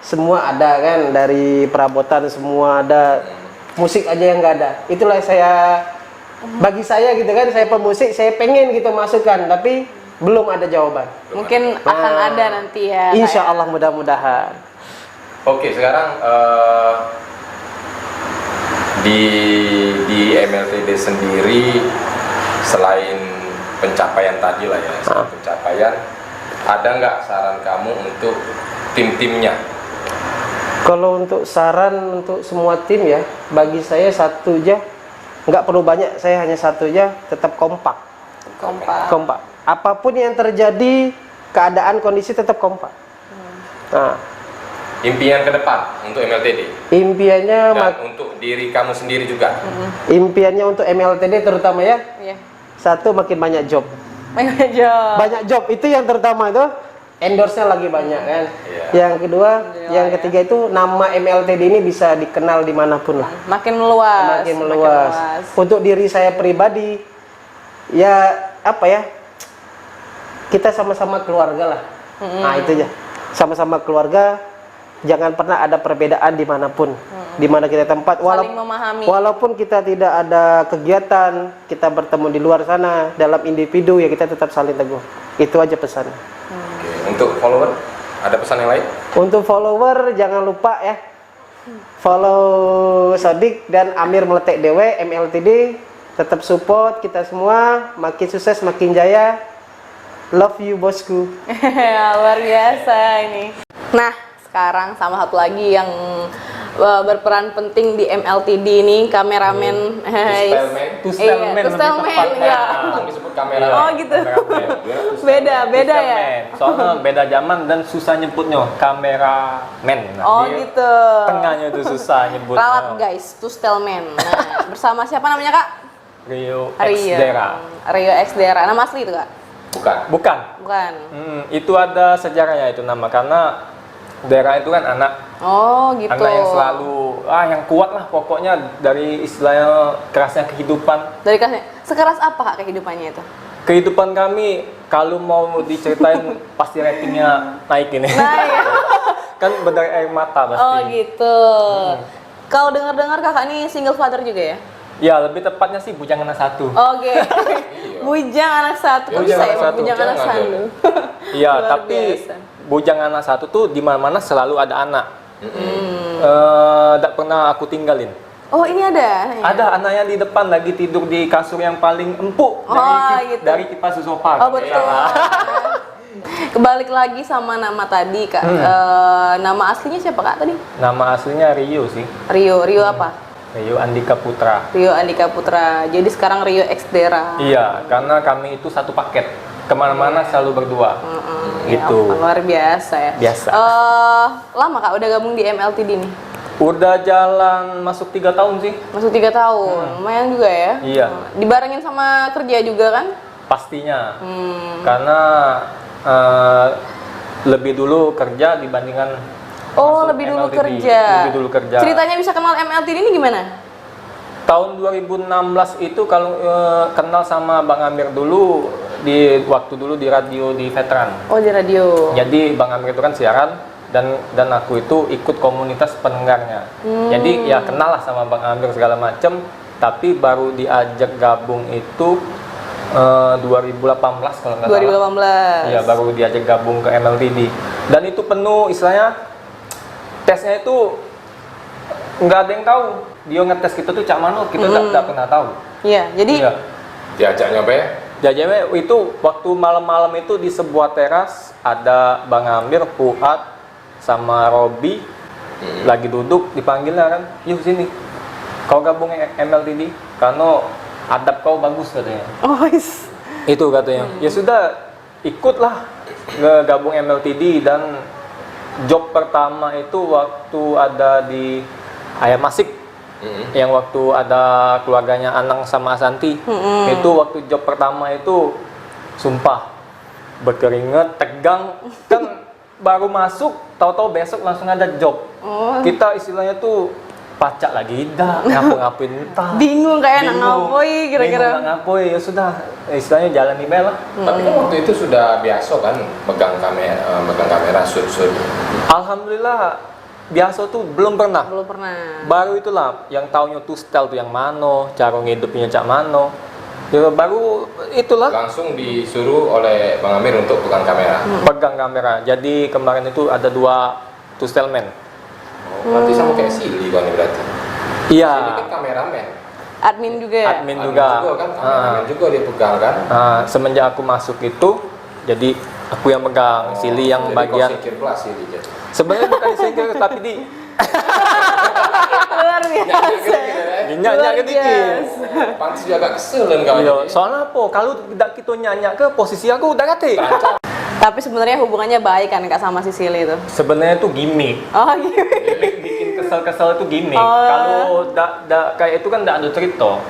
semua ada kan, dari perabotan semua ada, musik aja yang nggak ada. Itulah bagi saya gitu kan, saya pemusik, saya pengen gitu masukkan, tapi belum ada jawaban. Mungkin akan ada nanti ya. Insya Allah mudah-mudahan. Oke, sekarang di MLTD sendiri, selain pencapaian tadi lah ya, pencapaian, ada nggak saran kamu untuk tim-timnya? Kalau untuk saran untuk semua tim ya, bagi saya satu aja, nggak perlu banyak, saya hanya satu aja, tetap kompak. Apapun yang terjadi, keadaan kondisi tetap kompak. Nah, impian ke depan untuk MLTD Impiannya dan untuk diri kamu sendiri juga. impiannya untuk MLTD terutama ya. Iya. Satu, makin banyak job. Banyak job. Banyak job itu yang terutama itu. Endorse-nya lagi banyak kan. Iya. Yang kedua, yang ketiga itu nama MLTD ini bisa dikenal dimanapun lah. Makin meluas. Makin meluas. Untuk diri saya pribadi, ya apa ya? Kita sama-sama keluarga lah. Nah itu aja. Sama-sama keluarga. Jangan pernah ada perbedaan dimanapun, di mana kita tempat. Saling memahami. Walaupun kita tidak ada kegiatan, kita bertemu di luar sana dalam individu ya kita tetap saling teguh. Itu aja pesan. Oke. Untuk follower ada pesan yang lain? Untuk follower jangan lupa ya follow Sodik dan Amir Meletek Dewe MLTD. Tetap support kita semua, makin sukses makin jaya. Love you bosku. Luar biasa ini. Nah, sekarang sama satu lagi yang berperan penting di MLTD ini, kameramen. Tustelman. Tustelman, ya. Disebut kamera. Oh gitu. Beda ya. Soalnya beda zaman dan susah nyebutnya kameramen. Oh gitu. Tengahnya itu susah nyebutnya. Ralat guys, Tustelman. Nah, bersama siapa namanya Kak? Rio X Dera. Rio X Dera. Nama asli itu Kak? Bukan. Bukan. Bukan. Itu ada sejarahnya itu nama karena Dera itu kan anak. Oh gitu. Anak yang selalu yang kuat lah pokoknya dari istilahnya kerasnya kehidupan. Dari kasih. Sekeras apa Kak kehidupannya itu? Kehidupan kami kalau mau diceritain pasti ratingnya naik ini. Nah ya. Kan berdari air mata pasti. Oh gitu. Kalau dengar-dengar kakak ini single father juga ya? Ya lebih tepatnya sih bujang anak satu. Oke. Bujang anak satu. Kok bisa ya bujang anak satu? Iya, Luar tapi biasa. bujang anak satu tuh di mana-mana selalu ada anak. Tidak pernah aku tinggalin. Oh ini ada? Ya? Ada anak yang di depan lagi tidur di kasur yang paling empuk gitu. dari kipas Susopak. Oh betul. Kebalik lagi sama nama tadi Kak. Nama aslinya siapa Kak tadi? Nama aslinya Rio sih. Rio apa? Rio Andika Putra. Rio Andika Putra. Jadi sekarang Rio X Dera. Iya, karena kami itu satu paket. Kemana-mana selalu berdua. Gitu. Ya, luar biasa ya. Biasa. Lama Kak udah gabung di MLTD nih? Udah jalan masuk 3 tahun sih. Masuk 3 tahun. Lumayan juga ya. Iya. Dibarengin sama kerja juga kan? Pastinya. Karena lebih dulu kerja dibandingkan Oh, masuk lebih dulu MLTD. kerja. Lebih dulu kerja. Ceritanya bisa kenal MLTD ini gimana? Tahun 2016 itu kalau kenal sama Bang Amir dulu di waktu dulu di radio di Veteran. Oh, di radio. Jadi Bang Amir itu kan siaran dan aku itu ikut komunitas pendengarnya. Jadi ya kenal lah sama Bang Amir segala macem. Tapi baru diajak gabung itu 2018 kalau nggak salah. 2018. Iya, baru diajak gabung ke MLTD. Dan itu penuh istilahnya tesnya itu nggak ada yang tahu. Dia ngetes kita tuh cak mano, kita nggak pernah tahu. Iya, jadi Iya. Diajak nyampe Jajame itu waktu malam-malam itu di sebuah teras ada Bang Amir, Fuad, sama Robi lagi duduk dipanggil lah kan, yuk sini, kau gabung MLTD, karena adab kau bagus katanya. oh, Itu katanya. Ya sudah, ikutlah gabung MLTD dan job pertama itu waktu ada di Ayam Masik. Yang waktu ada keluarganya Anang sama Asanti. Itu waktu job pertama itu sumpah berkeringat, tegang, kan baru masuk, tahu-tahu besok langsung ada job. Kita istilahnya tuh pacak lagi dah, ngapa-ngapain entah. bingung kayak enak ngapoi kira-kira. Bingung nak ngapoi, ya sudah, istilahnya jalan email lah. Tapi kan waktu itu sudah biasa kan megang kamera shoot. Alhamdulillah biasa tuh belum pernah. Belum pernah. Baru itulah yang taunya tuh style tuh yang mano, cara ngidupnya cak mano. Ya baru itulah Langsung disuruh oleh Bang Amir untuk pegang kamera. pegang kamera. Jadi kemarin itu ada 2 two-style-man. Berarti sama kayak Silly kan berarti. Ini Iya, kan kameramen. Admin juga ya? admin juga. kan, kameramen juga dia pegang kan. Semenjak aku masuk itu, jadi aku yang pegang, Silly yang Jadi bagian. kau singkir pula Silly jadi. Sebenarnya bukan disingkir, tapi di Luar biasa. nyanyi dikit. Pantas juga agak kesel kan kau. Iya, soalnya apa? Kalau tidak kita nyanyi ke posisi aku udah kate. Tapi sebenarnya hubungannya baik kan Kak sama si Silly itu? Sebenarnya itu gimmick. Oh gitu. Bikin kesel-kesel itu gimmick. Oh. Kalau kayak itu kan nggak ada cerita.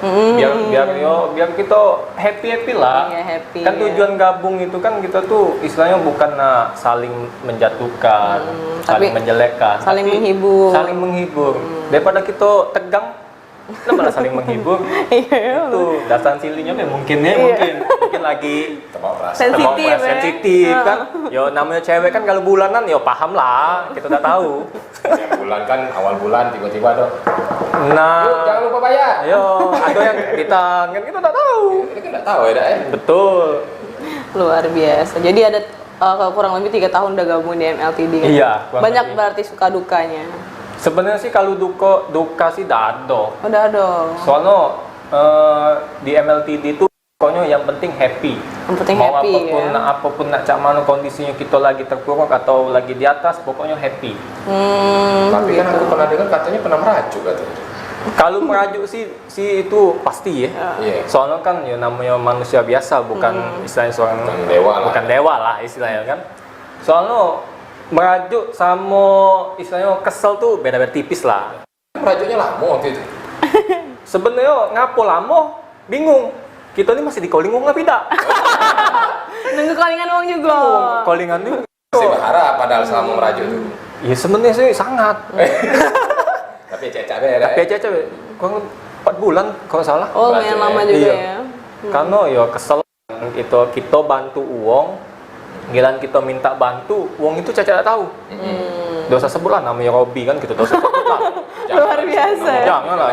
Biar kita happy lah. Iya, happy, Kan ya. tujuan gabung itu kan kita tuh istilahnya bukan saling menjatuhkan, saling tapi menjelekkan, saling tapi menghibur. Saling menghibur. Daripada kita tegang, kita malah saling menghibur. Iya. Itu dasar silinya mungkin lagi Sensitif, ya. sensitif kan. Yo namanya cewek kan kalau bulanan yo paham lah, kita udah tahu. Ya, bulan kan awal bulan tiba-tiba dong. Nah, Yuk, jangan lupa bayar. yo ada yang editan kan kita udah tahu. Ini kan nggak tahu ya, Dak, ya. Betul. Luar biasa. Jadi ada kurang lebih 3 tahun udah gabung di MLTD kan? Iya, kurang Banyak lebih. berarti suka dukanya. Sebenarnya sih kalau duka sih tidak ada. Udah dong. Soalnya di MLTD itu pokoknya yang penting happy. Yang penting Mau happy, apapun ya. apapun nak cak mana kondisinya kita lagi terpuruk atau lagi di atas, pokoknya happy. Tapi kan aku pernah dengar katanya pernah merajuk katanya. Kalau merajuk sih itu pasti ya. Iya. Soalnya kan ya namanya manusia biasa, bukan istilahnya seorang Bukan dewa lah. bukan dewa lah istilahnya kan. Soalnya merajuk sama istilahnya kesel tuh beda-beda tipis lah. Merajuknya lama waktu itu. Sebenarnya ngapo lama bingung. Kita ini masih di calling nggak tidak? Nunggu callingan uang juga. Callingan itu. Masih berharap padahal selama merajuk itu. Ya sebenarnya sih sangat. Tapi cecak deh. Tapi aja cewek, kurang 4 bulan kalau salah. Oh, lumayan lama juga Iya. ya. Karena ya kesel itu kita bantu uang, giliran kita minta bantu, uang itu caca tak tahu. Dosa sebut lah namanya Robi kan kita dosa sebut lah. Luar biasa. Jangan lah,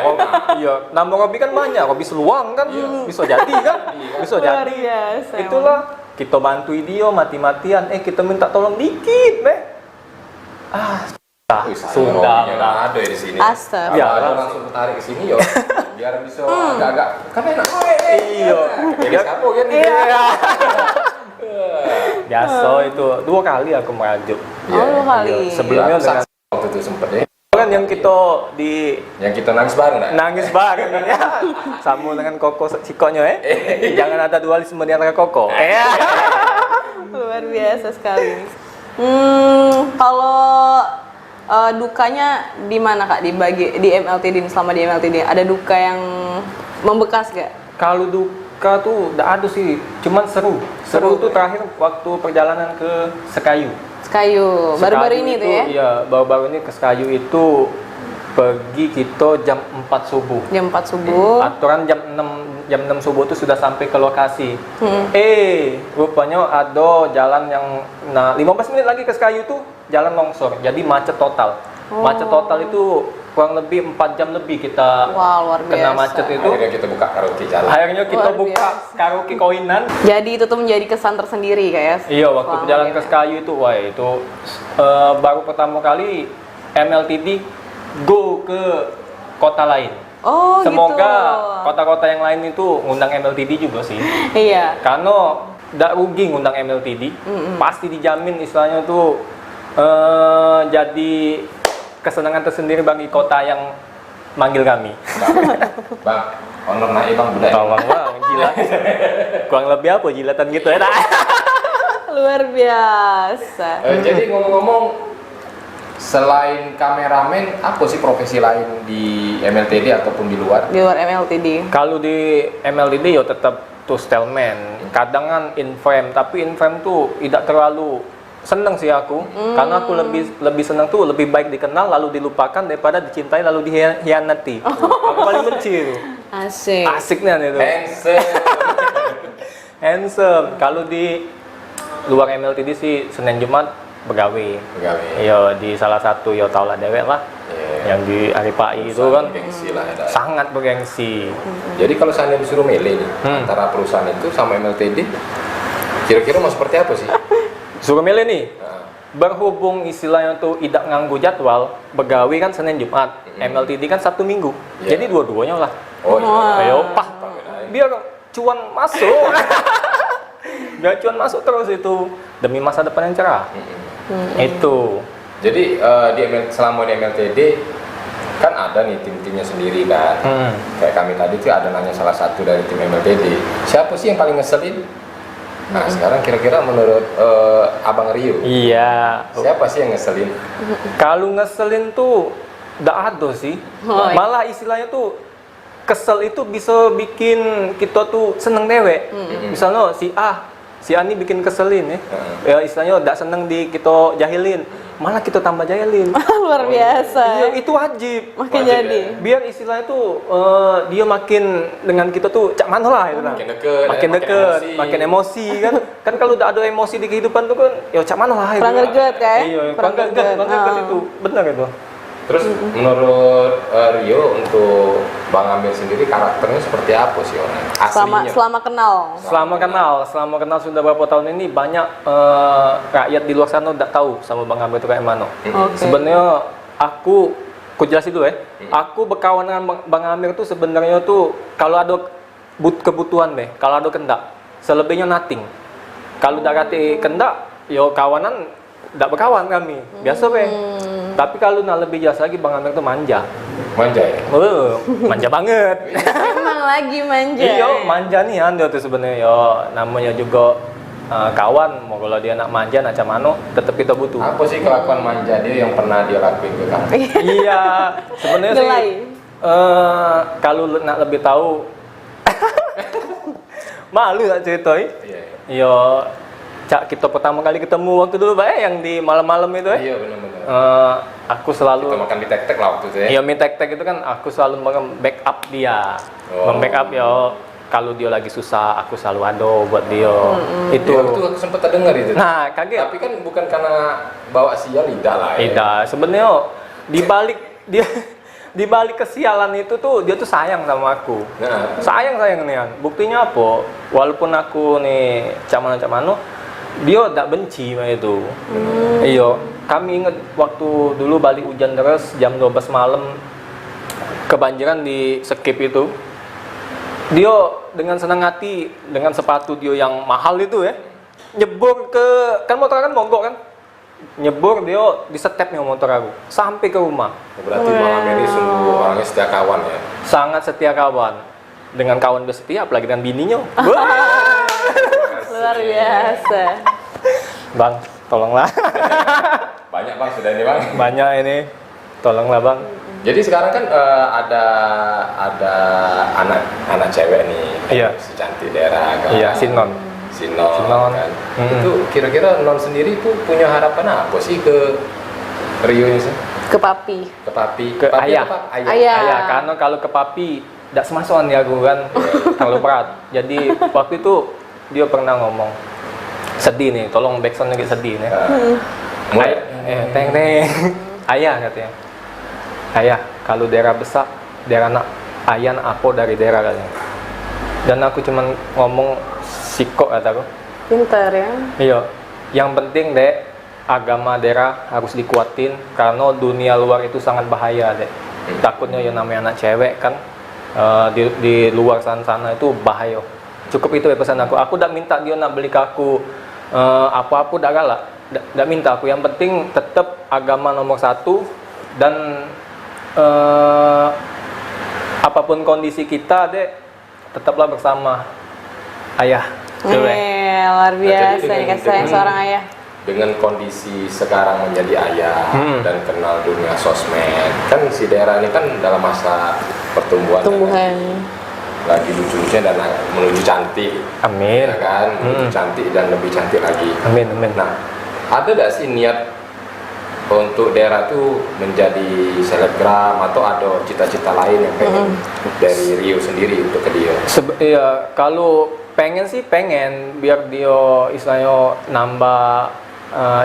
iya. Nama Robi kan banyak, Robi Seluang kan, bisa jadi kan, bisa Luar jadi. biasa. Itulah kita bantu dia mati-matian, kita minta tolong dikit, sudah. Sudah ada di sini. Astaga. Ya, Kalau langsung tarik ke sini yo. Biar bisa agak-agak kan enak. Iya. Jadi siapa kan? Biasa itu 2 kali aku merajuk. Oh, 2 kali. Sebelumnya dengan waktu itu sempet ya. kan yang kita di Yang kita nangis bareng nak? nangis bareng ya. Sambung dengan Koko Sikonya Jangan ada dualisme di antara Koko. Luar biasa sekali. Kalau dukanya di mana Kak di MLTD selama di MLTD? Ada duka yang membekas gak? Kalau duka tuh enggak ada sih, cuman seru. Seru tuh terakhir waktu perjalanan ke Sekayu. Sekayu, baru-baru ini tuh ya? Iya, baru-baru ini ke Sekayu itu pergi kita jam 4 subuh. Jam 4 subuh. Aturan jam 6 subuh itu sudah sampai ke lokasi. Rupanya ada jalan yang 15 menit lagi ke Sekayu itu jalan longsor. Jadi macet total. Macet total itu kurang lebih 4 jam lebih kita Wah, luar kena biasa. macet itu. Akhirnya kita buka karaoke jalan. Akhirnya kita Luar buka biasa. karaoke koinan. Jadi itu tuh menjadi kesan tersendiri kayak. Iya, waktu Selama perjalanan ini. ke Sekayu itu, wah itu baru pertama kali MLTD go ke kota lain. Oh, Semoga gitu. kota-kota yang lain itu ngundang MLTD juga sih. Iya. Karena tidak rugi ngundang MLTD, pasti dijamin istilahnya tuh jadi kesenangan tersendiri bagi kota yang manggil kami. Bang, honor naik bang budaya. Tolong bang, gila. Kurang lebih apa jilatan gitu ya? Luar biasa. Jadi ngomong-ngomong, selain kameramen, apa sih profesi lain di MLTD ataupun di luar? Di luar MLTD. Kalau di MLTD ya tetap tuh stylman. Kadang kan inframe, tapi inframe tuh tidak terlalu seneng sih aku. Karena aku lebih seneng tuh lebih baik dikenal lalu dilupakan daripada dicintai lalu dihianati. Aku paling benci itu. Asik. Asiknya itu. Handsome. Handsome. Kalau di luar MLTD sih Senin Jumat begawe. Pegawai. Iya di salah satu ya tau lah dewek lah. Iya. Yang di Aripai itu kan Gengsi lah ya. sangat bergengsi. Jadi kalau saya disuruh milih nih antara perusahaan itu sama MLTD, kira-kira mau seperti apa sih? Suruh milih nih. Nah, Berhubung istilahnya tuh tidak nganggu jadwal, begawe kan Senin Jumat, MLTD kan Sabtu Minggu. Iya. Jadi dua-duanya lah. oh iya. Ayo pah, biar cuan masuk. Biar cuan masuk terus itu demi masa depan yang cerah. Itu. Jadi selama di MLTD kan ada nih tim-timnya sendiri kan. Kayak kami tadi tuh ada nanya salah satu dari tim MLTD. Siapa sih yang paling ngeselin? Nah sekarang kira-kira menurut Abang Rio, Iya. siapa sih yang ngeselin? Kalau ngeselin tuh nggak ada sih. Oh, iya. Malah istilahnya tuh kesel itu bisa bikin kita tuh seneng dewek. Misalnya si A ini bikin keselin ya. Ya istilahnya nggak seneng di kita jahilin. Malah kita tambah jahilin. Luar biasa. Iya, itu wajib. Makin Wajib jadi. ya. Biar istilahnya tuh dia makin dengan kita tuh cak mana lah gitu lah. Makin deket, makin makin deket, emosi. makin emosi kan. Kan kalau udah ada emosi di kehidupan tuh kan ya cak mana lah gitu. Kurang greget kan? Iya, Kurang kurang greget, kurang greget Ah. itu. Benar itu. Terus menurut Rio untuk Bang Amir sendiri karakternya seperti apa sih orang aslinya? Selama kenal. Selama kenal sudah berapa tahun ini banyak rakyat di luar sana udah tahu sama Bang Amir itu kayak mana. Oke. Sebenarnya aku jelasin dulu ya. Aku berkawan dengan Bang Amir tuh sebenarnya tuh kalau ada kebutuhan deh, kalau ada kendak, selebihnya nothing. Kalau udah kate kendak, yo kawanan tidak berkawan kami, biasa be. Tapi kalau nak lebih jelas lagi Bang Amir tuh manja. Manja ya? Manja banget. Emang lagi manja. Iya, manja nih dia tuh sebenarnya. Yo, namanya juga kawan. Mau kalau dia nak manja, nak camano, tetap kita butuh. Apa sih kelakuan manja dia yang pernah dia lakuin ke kamu? Iya, sebenarnya sih. Gelai. Kalau nak lebih tahu, malu tak ceritain. Iya. Iya, Cak kita pertama kali ketemu waktu dulu Pak yang di malam-malam itu ya. Iya benar-benar. Aku selalu Kita makan di tek-tek lah waktu itu ya. Iya, mie tek-tek itu kan aku selalu backup dia. Oh. Membackup ya kalau dia lagi susah, aku selalu ada buat dia. Itu. Iya, itu aku sempat terdengar itu. Nah, kaget. Tapi kan bukan karena bawa sial, tidak lah ya. Tidak, sebenarnya di balik dia di balik kesialan itu tuh dia tuh sayang sama aku. Nah, Sayang nih. Buktinya apa? Walaupun aku nih camano, dia tidak benci sama itu. Iya, kami ingat waktu dulu balik hujan deras jam 12 malam kebanjiran di Skip itu. Dia dengan senang hati dengan sepatu dia yang mahal itu ya. Nyebur ke kan motor kan mogok kan. Nyebur dia disetep nih motor aku sampai ke rumah. berarti Bang Amir ini sungguh orangnya setia kawan ya. Sangat setia kawan. Dengan kawan bersetia apalagi dengan bininya. Luar biasa. Bang, tolonglah. Banyak Bang sudah ini Bang. Banyak ini. Tolonglah Bang. Jadi sekarang kan ada anak cewek nih, Iya. si cantik daerah kan. Iya, Sinon. Sinon kan. Hmm. Itu kira-kira Non sendiri tuh punya harapan apa sih ke Rio ini sih? Ke papi. Ke papi, Ke papi ayah. apa? Ayah. Ayah. Ayah, karena kalau ke papi tidak semasukan ya aku kan terlalu berat. Jadi waktu itu dia pernah ngomong sedih nih, tolong backsoundnya kayak sedih nih. Mulai. Teng. Ayah katanya. Ayah, kalau daerah besar, daerah anak ayah apa dari daerah katanya. Dan aku cuman ngomong sikok kataku. Pintar ya. Iya, yang penting dek agama daerah harus dikuatin karena dunia luar itu sangat bahaya dek. Takutnya yang namanya anak cewek kan di luar sana itu bahaya. Cukup itu ya pesan aku. Aku tidak minta dia nak beli ke aku apa-apa dah galak. Tidak minta aku. Yang penting tetap agama nomor satu dan apapun kondisi kita dek tetaplah bersama ayah. Luar biasa dengan- nih kasih sayang seorang ayah. Dengan kondisi sekarang menjadi ayah dan kenal dunia sosmed, kan si daerah ini kan dalam masa pertumbuhan. Tumbuhan. Lagi lucu-lucunya dan menuju cantik, Amin. ya kan? Menuju cantik dan lebih cantik lagi. Amin, amin. Nah, ada nggak sih niat untuk daerah tuh menjadi selebgram atau ada cita-cita lain yang pengen dari Rio sendiri untuk ke dia? Iya, kalau pengen sih pengen biar dia istilahnya nambah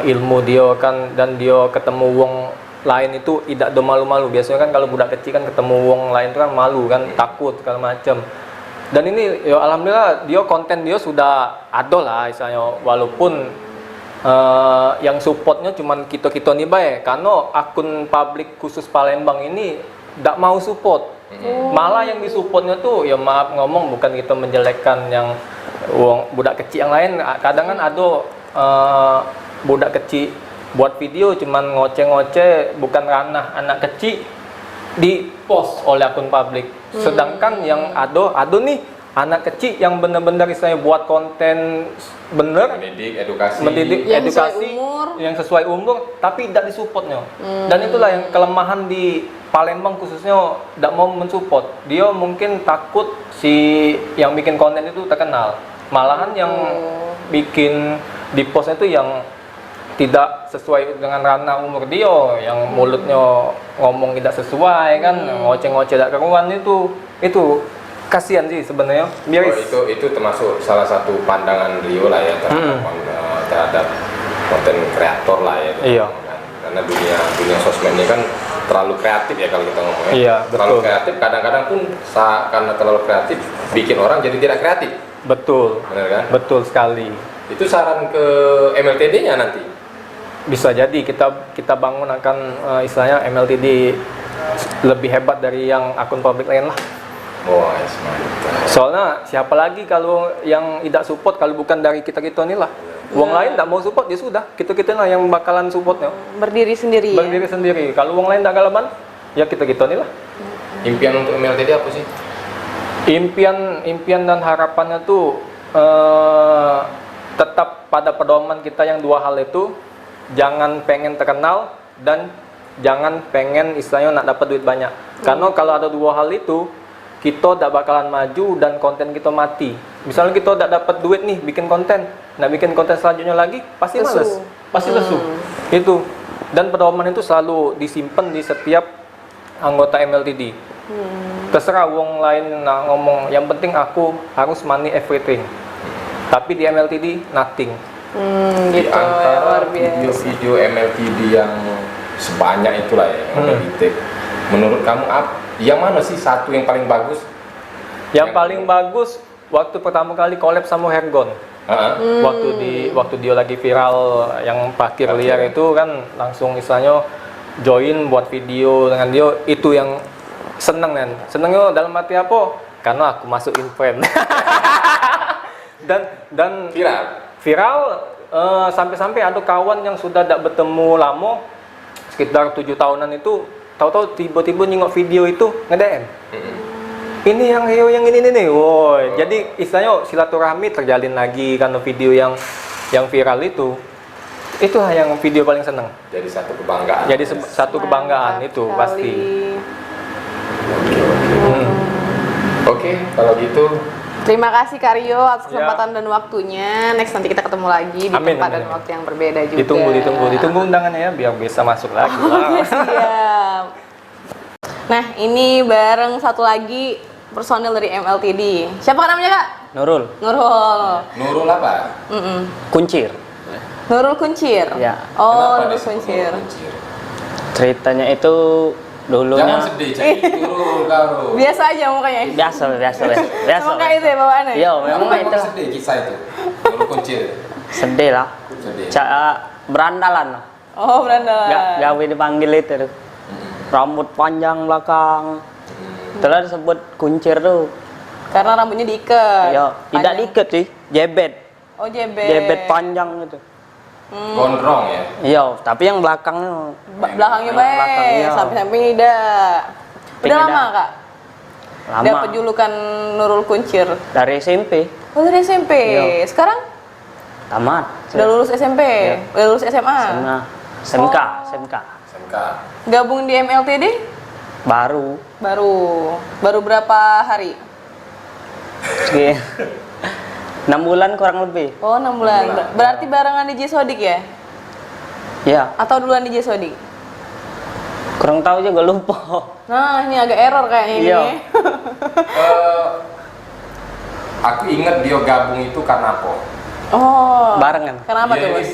ilmu dia kan dan dia ketemu wong lain itu tidak ada malu-malu. Biasanya kan kalau budak kecil kan ketemu wong lain itu kan malu kan, takut segala macam. Dan ini ya alhamdulillah dia konten dia sudah ada lah istilahnya walaupun yang supportnya cuman kita nih baik karena akun publik khusus Palembang ini tidak mau support. Malah yang disupportnya tuh ya maaf ngomong bukan kita menjelekkan yang budak kecil yang lain. Kadang kan ada budak kecil buat video cuman ngoceh-ngoceh bukan ranah anak kecil di post oleh akun publik. Sedangkan yang ada nih anak kecil yang benar-benar istilahnya buat konten bener, mendidik Yang sesuai edukasi umur. yang sesuai umur, tapi tidak disupportnya. Dan itulah yang kelemahan di Palembang khususnya, tidak mau mensupport. Dia mungkin takut si yang bikin konten itu terkenal. Malahan yang bikin di postnya itu yang tidak sesuai dengan ranah umur dia, yang mulutnya ngomong tidak sesuai kan, ngoceh-ngoceh tidak keruan, itu kasihan sih sebenarnya. Miris. Itu termasuk salah satu pandangan Rio lah ya terhadap konten kreator lah ya. Iya. Karena dunia sosmed ini kan terlalu kreatif ya kalau kita ngomongnya. Iya, terlalu betul. kreatif, kadang-kadang pun karena terlalu kreatif bikin orang jadi tidak kreatif. Betul. Benar kan? Betul sekali. Itu saran ke MLTD-nya nanti. Bisa jadi kita bangun akan istilahnya MLTD lebih hebat dari yang akun publik lain lah. Wah, mantap. Soalnya siapa lagi kalau yang tidak support kalau bukan dari kita-kita inilah. Uang lain tidak mau support, ya sudah. Kita-kita lah yang bakalan supportnya. Berdiri sendiri. Berdiri sendiri. Kalau uang lain tak galaban, ya kita-kita inilah. Impian untuk MLTD apa sih? Impian dan harapannya tuh tetap pada pedoman kita yang dua hal itu. Jangan pengen terkenal dan jangan pengen istilahnya nak dapat duit banyak. Karena kalau ada dua hal itu, kita tidak bakalan maju dan konten kita mati. Misalnya kita tidak dapat duit nih bikin konten, nak bikin konten selanjutnya lagi pasti males, pasti lesu. Itu. Dan pedoman itu selalu disimpan di setiap anggota MLTD. Terserah wong lain nak ngomong, yang penting aku harus money everything. Tapi di MLTD nothing. Di Gitu ya, antara luar biasa. video-video MLTD yang sebanyak itulah ya, yang udah di-take, menurut kamu yang mana sih satu yang paling bagus? Yang paling bagus waktu pertama kali collab sama Hergon. Waktu dia lagi viral yang parkir liar itu kan, langsung istilahnya join buat video dengan dia, itu yang seneng kan. Senengnya dalam arti apa? Karena aku masukin friend. dan viral sampai-sampai ada kawan yang sudah tidak bertemu lama sekitar 7 tahunan itu, tahu-tahu tiba-tiba nyingok video itu nge-DM. Ini yang ini nih. Woi, jadi istilahnya silaturahmi terjalin lagi karena video yang viral itu. Itulah yang video paling seneng. Jadi satu kebanggaan. Jadi satu kebanggaan itu Sekali. pasti. Oke, kalau gitu Terima kasih Kak Rio atas kesempatan dan waktunya. Next nanti kita ketemu lagi di Amin, tempat amin, dan amin. waktu yang berbeda juga. Ditunggu undangannya ya biar bisa masuk lagi. Oke, siap. Nah, ini bareng satu lagi personil dari MLTD. Siapa namanya Kak? Nurul. Nurul apa? Kuncir. Nurul Kuncir. Ya. Oh, Kenapa Nurul disebut Kuncir. Nurul Kuncir? Ceritanya itu dulunya Jangan sedih, cari Nurul karo. Biasa aja mukanya. biasa. Emang kayak itu ya bawaannya? Iya, memang Kenapa itu sedih kisah itu? Nurul Kuncir. sedih lah. Sedih. Berandalan lah. Oh, berandalan. Gawe dipanggil itu tuh. Rambut panjang belakang. Telah disebut kuncir tuh. Karena rambutnya diikat. Ya, tidak Panjang. diikat sih, jebet. Oh, jebet. Jebet panjang gitu. Gondrong ya. Iya, tapi yang belakangnya Belakangnya baik, Belakangnya. sampai-samping tidak. Udah Tidak. lama Kak? lama Dapat julukan Nurul Kuncir. dari SMP. Oh, dari SMP. Iya. Sekarang Tamat. udah lulus SMP, Iya. udah lulus SMA. Sama SMK, Oh. SMK. SMK. Gabung di MLTD Baru. baru berapa hari? Segi 6 bulan kurang lebih. Oh, 6 bulan. Berarti barengan DJ Sodik ya? Ya, Atau duluan DJ Sodik? kurang tahu juga lupa. Nah, ini agak error kayaknya ini. Iya. Aku ingat dia gabung itu karena apa? Oh. Barengan. Kenapa Dia tuh, ini, Mas?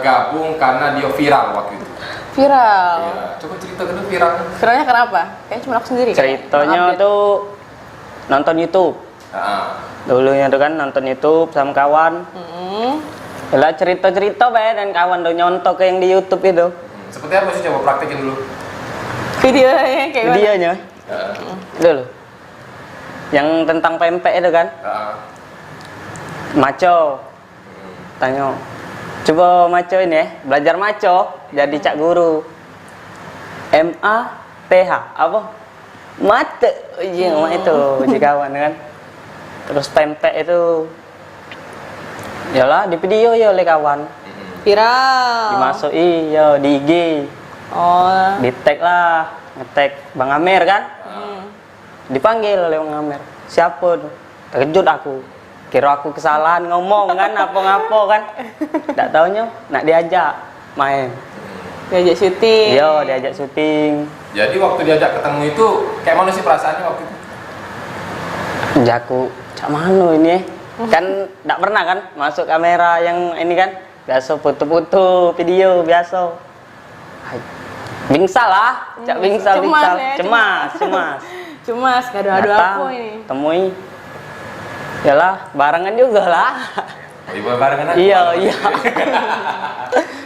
gabung karena dia viral waktu itu. Viral. Iya. Coba cerita dulu viral. Viralnya kenapa? Kayaknya cuma aku sendiri. kan? Ceritanya Update. tuh nonton YouTube. Dulunya tuh kan nonton YouTube sama kawan. Lah cerita-cerita bae dan kawan tuh nyontok ke yang di YouTube itu. Seperti apa sih, coba praktekin dulu. Videonya kayak gimana? Videonya. Itu loh. Yang tentang pempek itu kan. Maco. Tanya. Coba maco ini ya, belajar maco jadi cak guru. MATH apa? Mate. Iya, itu si kawan kan. terus pempek itu yalah di video ya oleh kawan, Viral. dimasuki ya di IG, Oh. di tag lah, nge-tag Bang Amer kan, dipanggil oleh Bang Amer, siapa tuh, terkejut aku, kira aku kesalahan ngomong kan, apa-ngapo kan, nggak taunya nak diajak main, Diajak syuting. iya diajak syuting, Jadi waktu diajak ketemu itu kayak mana sih perasaannya waktu itu? jaku, cak mano ini, kan nggak pernah kan masuk kamera yang ini kan, biasa foto-foto, video biasa, bingsal lah, cak bingsal, Cemas bingsal, ya, cemas. Cemas, ngadu-ngadu Datang, aku ini. temui, yalah barengan juga lah. Oh, ibu barengan aku. Iya iya.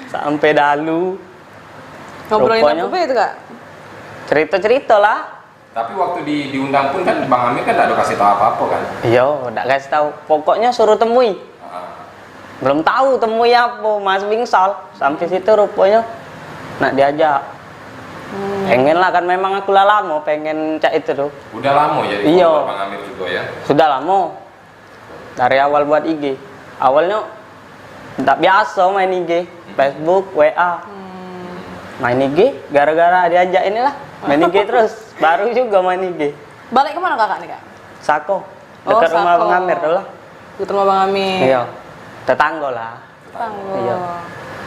Sampai dalu. Ngobrolin Rupanya apa itu, Kak? cerita-cerita lah. Tapi waktu diundang pun kan Bang Amir kan nggak ada kasih tahu apa-apa kan? Iya, nggak kasih tahu. Pokoknya suruh temui. Ah. Belum tahu temui apa, Mas Bingsal. Sampai situ rupanya nak diajak. Pengen lah kan, memang aku lah lama pengen cak itu tuh. Udah lama jadi Iya. follower Bang Amir juga ya? Sudah lama. Dari awal buat IG. Awalnya tak biasa main IG, Facebook, WA. Main IG gara-gara diajak inilah. Main IG terus. Baru juga main IG. Balik kemana kakak nih, Kak? Sako. Oh, Dekat rumah Sako. Bang Amir tuh lah. Di rumah Bang Amir. Iya. Tetangga lah. Tetangga. Iya.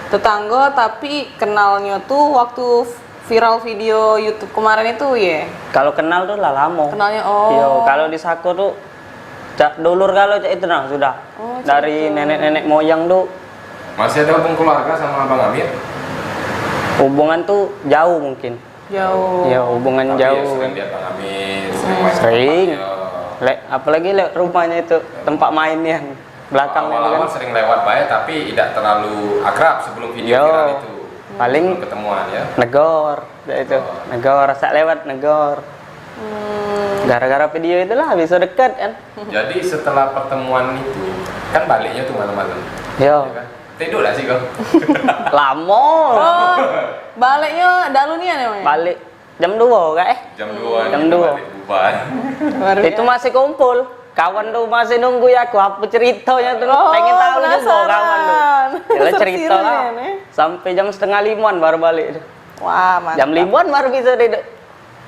Tetangga, tapi kenalnya tuh waktu viral video YouTube kemarin itu ya. Kalau kenal tuh lah lama. Kenalnya, oh. Iya, kalau di Sako tuh cak dulur kalau cak itu nah sudah. Oh, cak dari itu. nenek-nenek moyang tuh Masih ada hubung keluarga sama Bang Amir? hubungan tuh jauh mungkin. Jauh. Iya, hubungan Tapi ya jauh. sering lihat Bang Amir, sering main Sering. tempatnya. Apalagi lewat rumahnya itu tempat mainnya belakangnya itu kan. Awal-awal sering lewat baik tapi tidak terlalu akrab sebelum video Yo. viral itu. Paling Sebelum ketemuan ya. negor itu. Negor sak lewat negor. Gara-gara video itulah bisa dekat kan. Jadi setelah pertemuan itu kan baliknya tuh malam-malam. Yo. Ya kan? Tidur lah sih kau. Lama. Oh, baliknya dalunian namanya? Balik jam 2 kak Jam 2 Jam kita 2. balik bubar. Baru Itu masih kumpul. Kawan tuh masih nunggu ya aku apa ceritanya tuh. Oh, Pengen tahu juga penasaran. kawan tuh. Yalah cerita Seru lah. ya, Nek. Sampai jam 4:30 baru balik. Wah, mantap. Jam 5 baru bisa tidur.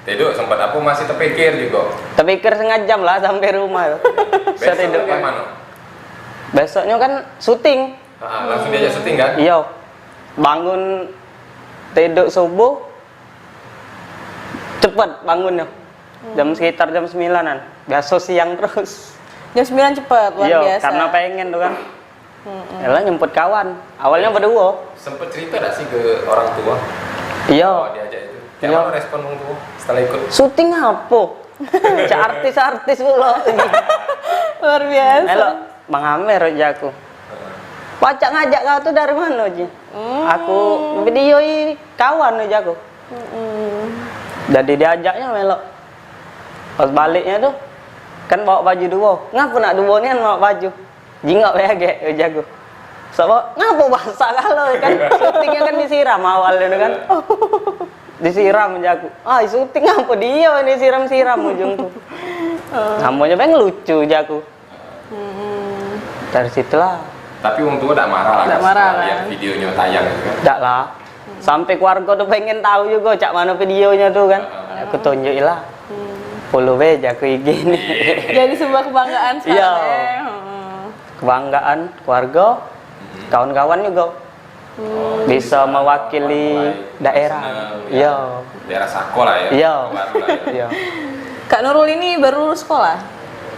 Tidur sempat aku masih terpikir juga. Terpikir setengah jam lah sampai rumah. Bisa Besok tidur. kayak mana? Besoknya kan syuting. Langsung diajak syuting kan? Iya. Bangun tidur subuh. Cepet bangunnya. Jam sekitar jam 9-an. Biasa siang terus. Jam 9 cepet, luar Iya, biasa. karena pengen tuh kan. Yalah nyemput kawan. Awalnya berdua. Sempet cerita gak sih ke orang tua? Iya. Oh, diajak itu. Kayak Iya. mana respon orang tua setelah ikut? Syuting apa? Cak artis-artis pula. Luar biasa. Halo, Bang Amer aja aku. Pacak ngajak kau tuh dari mana aja? Aku videoi kawan aja aku. Jadi diajaknya melok. Pas baliknya tuh kan bawa baju dua. Ngapa nak dua nih bawa baju? Jingok ya aja aku. Soalnya ngapa basah kalau kan syutingnya kan disiram awalnya kan. Disiram aja aku. Ah, syuting ngapa dia ini siram-siram ujung tuh. Namanya pengen lucu aja aku. Dari situlah. Tapi orang tua gak marah lah Nggak kan marah setelah kan? lihat videonya tayang gitu kan? Enggak lah. Sampai keluarga tuh pengen tahu juga cak mana videonya tuh kan. Aku tunjukin lah. Follow aja ke IG nih. Jadi sebuah kebanggaan sekarang. Iya. ya. Kebanggaan keluarga, kawan-kawan juga. Bisa mewakili daerah. Iya. Daerah Sako lah ya. Iya. Baru lah ya. Iya. Kak Nurul ini baru lulus sekolah?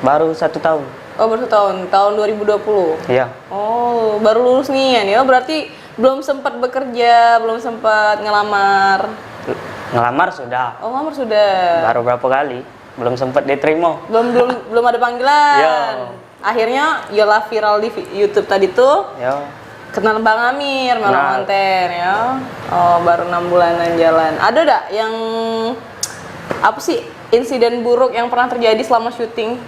Baru 1 tahun. Oh, baru 1 tahun 2020. Iya. Oh, baru lulus nih ya. Berarti belum sempat bekerja, belum sempat ngelamar. Ngelamar sudah. Oh, ngelamar sudah. Baru berapa kali. Belum sempat diterima. Belum ada panggilan. Iya. Akhirnya Yola viral di YouTube tadi tuh. Ya. Kenal Bang Amir, malam Kenal. konten ya. Oh, baru 6 bulanan jalan. Ada enggak yang apa sih insiden buruk yang pernah terjadi selama syuting?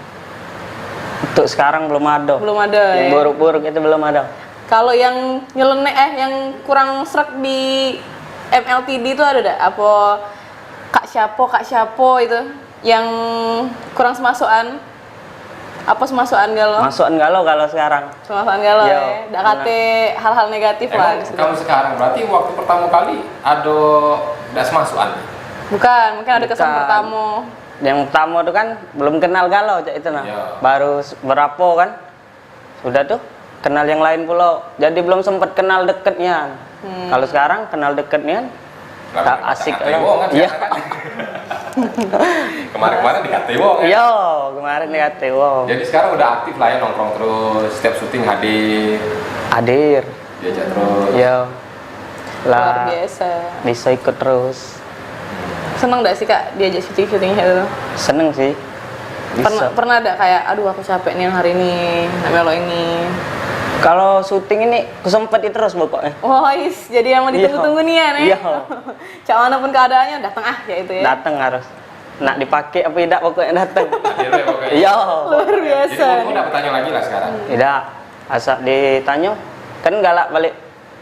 Untuk sekarang belum ada. Belum ada Yang ya. buruk-buruk itu belum ada. Kalau yang nyeleneh yang kurang srek di MLTD itu ada enggak? Apa Kak Syapo itu yang kurang semasukan? Apa semasukan galau? Masukan galau kalau sekarang. Semasukan galau Yo, ya. Dak kate hal-hal negatif lah. Emang kamu sekarang berarti waktu pertama kali ada das masukan? Bukan, mungkin ada kesan Bukan. pertama. Yang pertama tuh kan belum kenal galau cak itu nah. Iya. Baru berapa kan? Sudah tuh kenal yang lain pula. Jadi belum sempat kenal deketnya. Kalau sekarang kenal deketnya tak asik lah. lah. Iya. Kemarin-kemarin di KTW kan? Iya, kemarin di KTW. Jadi sekarang udah aktif lah ya nongkrong terus, setiap syuting hadir, Hadir. diajak terus. Iya. Luar Lah biasa. bisa ikut terus. Seneng gak sih Kak diajak syuting-syuting gitu? Seneng sih. Bisa. Pernah ada kayak, aduh aku capek nih yang hari ini, nak melo ini. Kalau syuting ini kesempet terus pokoknya. Wah, jadi yang mau ditunggu-tunggu nih ya, Nek? Iya. Cak manapun keadaannya, datang ya itu ya. Datang harus. Nak dipakai apa tidak pokoknya datang. Hadir deh pokoknya. Iya. Luar Jadi biasa. kamu udah bertanya lagi lah sekarang. Tidak. Asal ditanya kan galak balik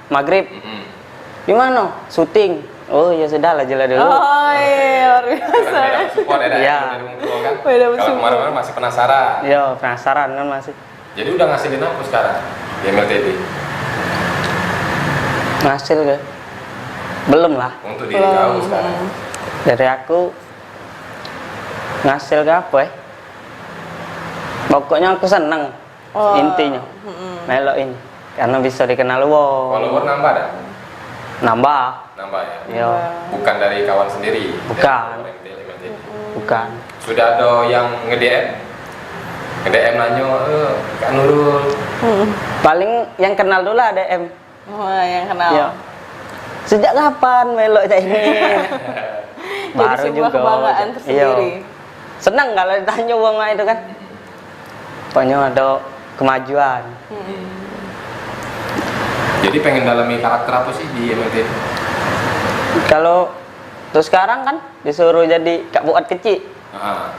maghrib. Mm-mm. Gimana? Syuting. Oh ya sudah lah jelas dulu. Oh iya, luar biasa. Beda support ya, Iya. dari orang tua kan. Beda Kalau support. kemarin-kemarin masih penasaran. Iya penasaran kan masih. Jadi udah ngasilin apa sekarang di MLTV? Ngasil ke? Belum lah. Untuk diri kamu sekarang. Dari aku ngasil ke apa ya? Pokoknya aku seneng. Oh. Intinya. Melo ini. Karena bisa dikenal wong. Follower nambah dah? Nambah. Nambah ya? Iya. Bukan dari kawan sendiri? Bukan. Dari MLTV. Bukan. Sudah ada yang nge-DM? Nge-DM nanya, Kak Nurul. Paling yang kenal dulu ada M. Wah, yang kenal. Iya. Sejak kapan Melo cak ini? Jadi sebuah kebanggaan tersendiri. Iya. Senang kalau ditanya uang mah itu kan. Pokoknya ada kemajuan. Jadi pengen dalami karakter apa sih di MLTV? Kalau terus sekarang kan disuruh jadi Kak Buat kecil. Ah,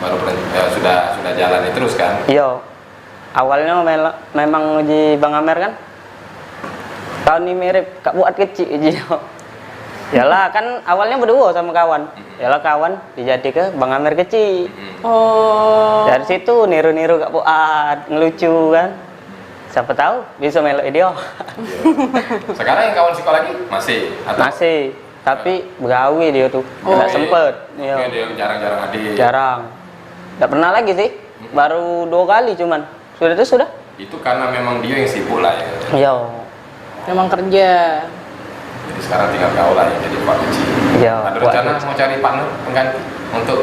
baru sudah jalani terus kan? Iya. Awalnya memang uji Bang Amer kan. Tahun ini mirip Kak Buat kecil uji. Yalah kan awalnya berdua sama kawan. Yalah kawan dijadi ke Bang Amer kecil. Oh. Dari situ niru-niru Kak Buat, ngelucu kan. Siapa tahu bisa melok dia. Sekarang yang kawan sekolah lagi masih? Atau? Masih. Tapi begawe dia tuh. Tidak sempet. Iya. Oke, dia jarang-jarang hadir. Jarang. Tidak pernah lagi sih. Baru 2 kali cuman. Sudah itu sudah. Itu karena memang dia yang sibuk lah ya. Iya. Memang kerja. Jadi sekarang tinggal kau lah yang jadi Pak Kecil. Iya. Ada rencana mau cari partner pengganti untuk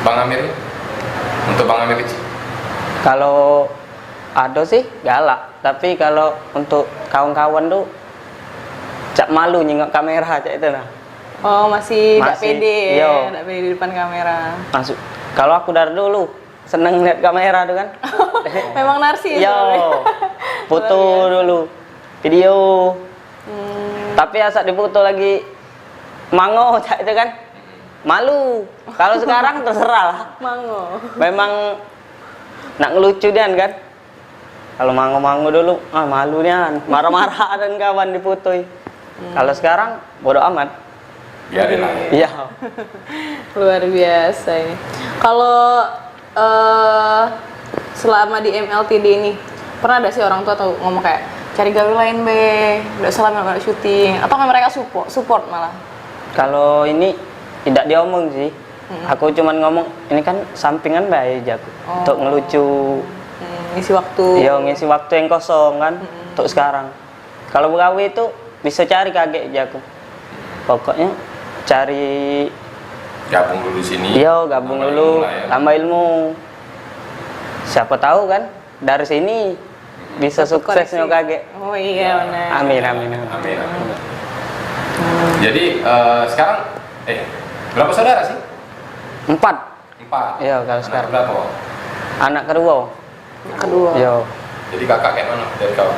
Bang Amir ini? Untuk Bang Amir Kecil? Kalau ada sih galak. Tapi kalau untuk kawan-kawan tuh cak malu nyengok kamera cak itu nah. Oh, masih nggak Masih, pede iya. ya, nggak pede di depan kamera. Masuk. Kalau aku dari dulu seneng lihat kamera tuh kan. Memang narsis. Yo, foto dulu, video. Tapi asal difoto lagi mango cak itu kan, malu. Kalau sekarang terserah lah. Mango. Memang nak ngelucu dia kan. Kalau mango-mango dulu, malu nian, marah-marah dan kawan dipotoi. Kalau sekarang bodo amat. Biarin lah. Iya. Luar biasa ini. Kalau selama di MLTD ini pernah ada sih orang tua tuh ngomong kayak cari gawe lain be, udah selama nggak syuting, atau nggak mereka support malah? Kalau ini tidak diomong sih. Aku cuman ngomong ini kan sampingan baik jago untuk ngelucu. Ngisi waktu. Iya ngisi waktu yang kosong kan untuk sekarang. Kalau begawe itu bisa cari kaget jago. Pokoknya cari Gabung dulu sini. iya gabung Tambah dulu ilmu lah ya. tambah ilmu. Siapa tahu kan dari sini bisa Satu suksesnya koneksi. kaget. Oh iya benar. Amin amin. Amin. Jadi sekarang berapa saudara sih? 4 4. Iya, kalau Anak sekarang. berapa? anak kedua. Kedua. Iya. Jadi kakak kayak mana dari kau?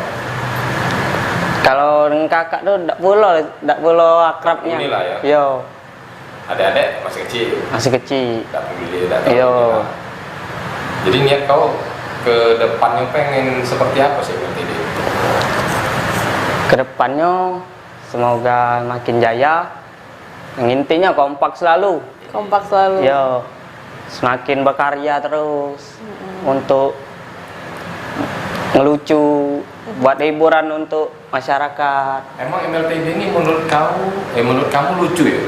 Kalau dengan kakak tuh ndak pulo akrabnya. Inilah ya. Iya, Adik-adik masih kecil. masih kecil. Tak peduli, tak tahu Iya. juga. Jadi niat kau ke depannya pengen seperti apa sih nanti? Kedepannya semoga makin jaya. Yang intinya kompak selalu. Kompak selalu. Yo, semakin berkarya terus. untuk ngelucu, buat hiburan untuk masyarakat. Emang MLTD ini menurut kamu lucu ya?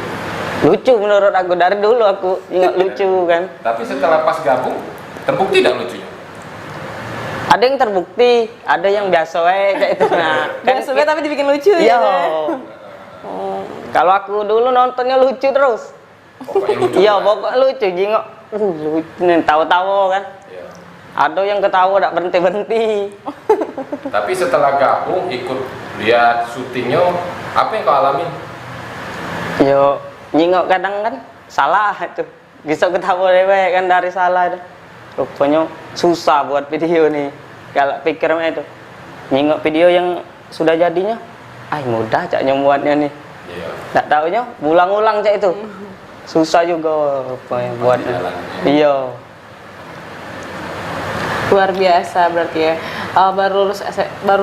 Lucu menurut aku, dari dulu aku nggak lucu kan. Tapi setelah pas gabung, terbukti tidak lucunya? Ada yang terbukti, ada yang biasa kayak itu. Nah, Biasa banget tapi dibikin lucu iya. gitu. Kalau aku dulu nontonnya lucu terus. Pokoknya lucu. Iya, pokoknya lucu, jingok. Lucu nih, tawa-tawa kan. Iya. Ada yang ketawa tak berhenti-berhenti. Tapi setelah gabung, ikut lihat syutingnya, apa yang kau alami? Yo, nyingok kadang kan salah itu. Bisa ketawa dewek kan dari salah itu. Rupanya susah buat video nih. Kalau pikirnya itu nyingok video yang sudah jadinya, mudah cak nyembuatnya nih. Iya. Tak taunya ulang-ulang cak itu. Susah juga rupanya buatnya. Iya. Luar biasa berarti ya. Baru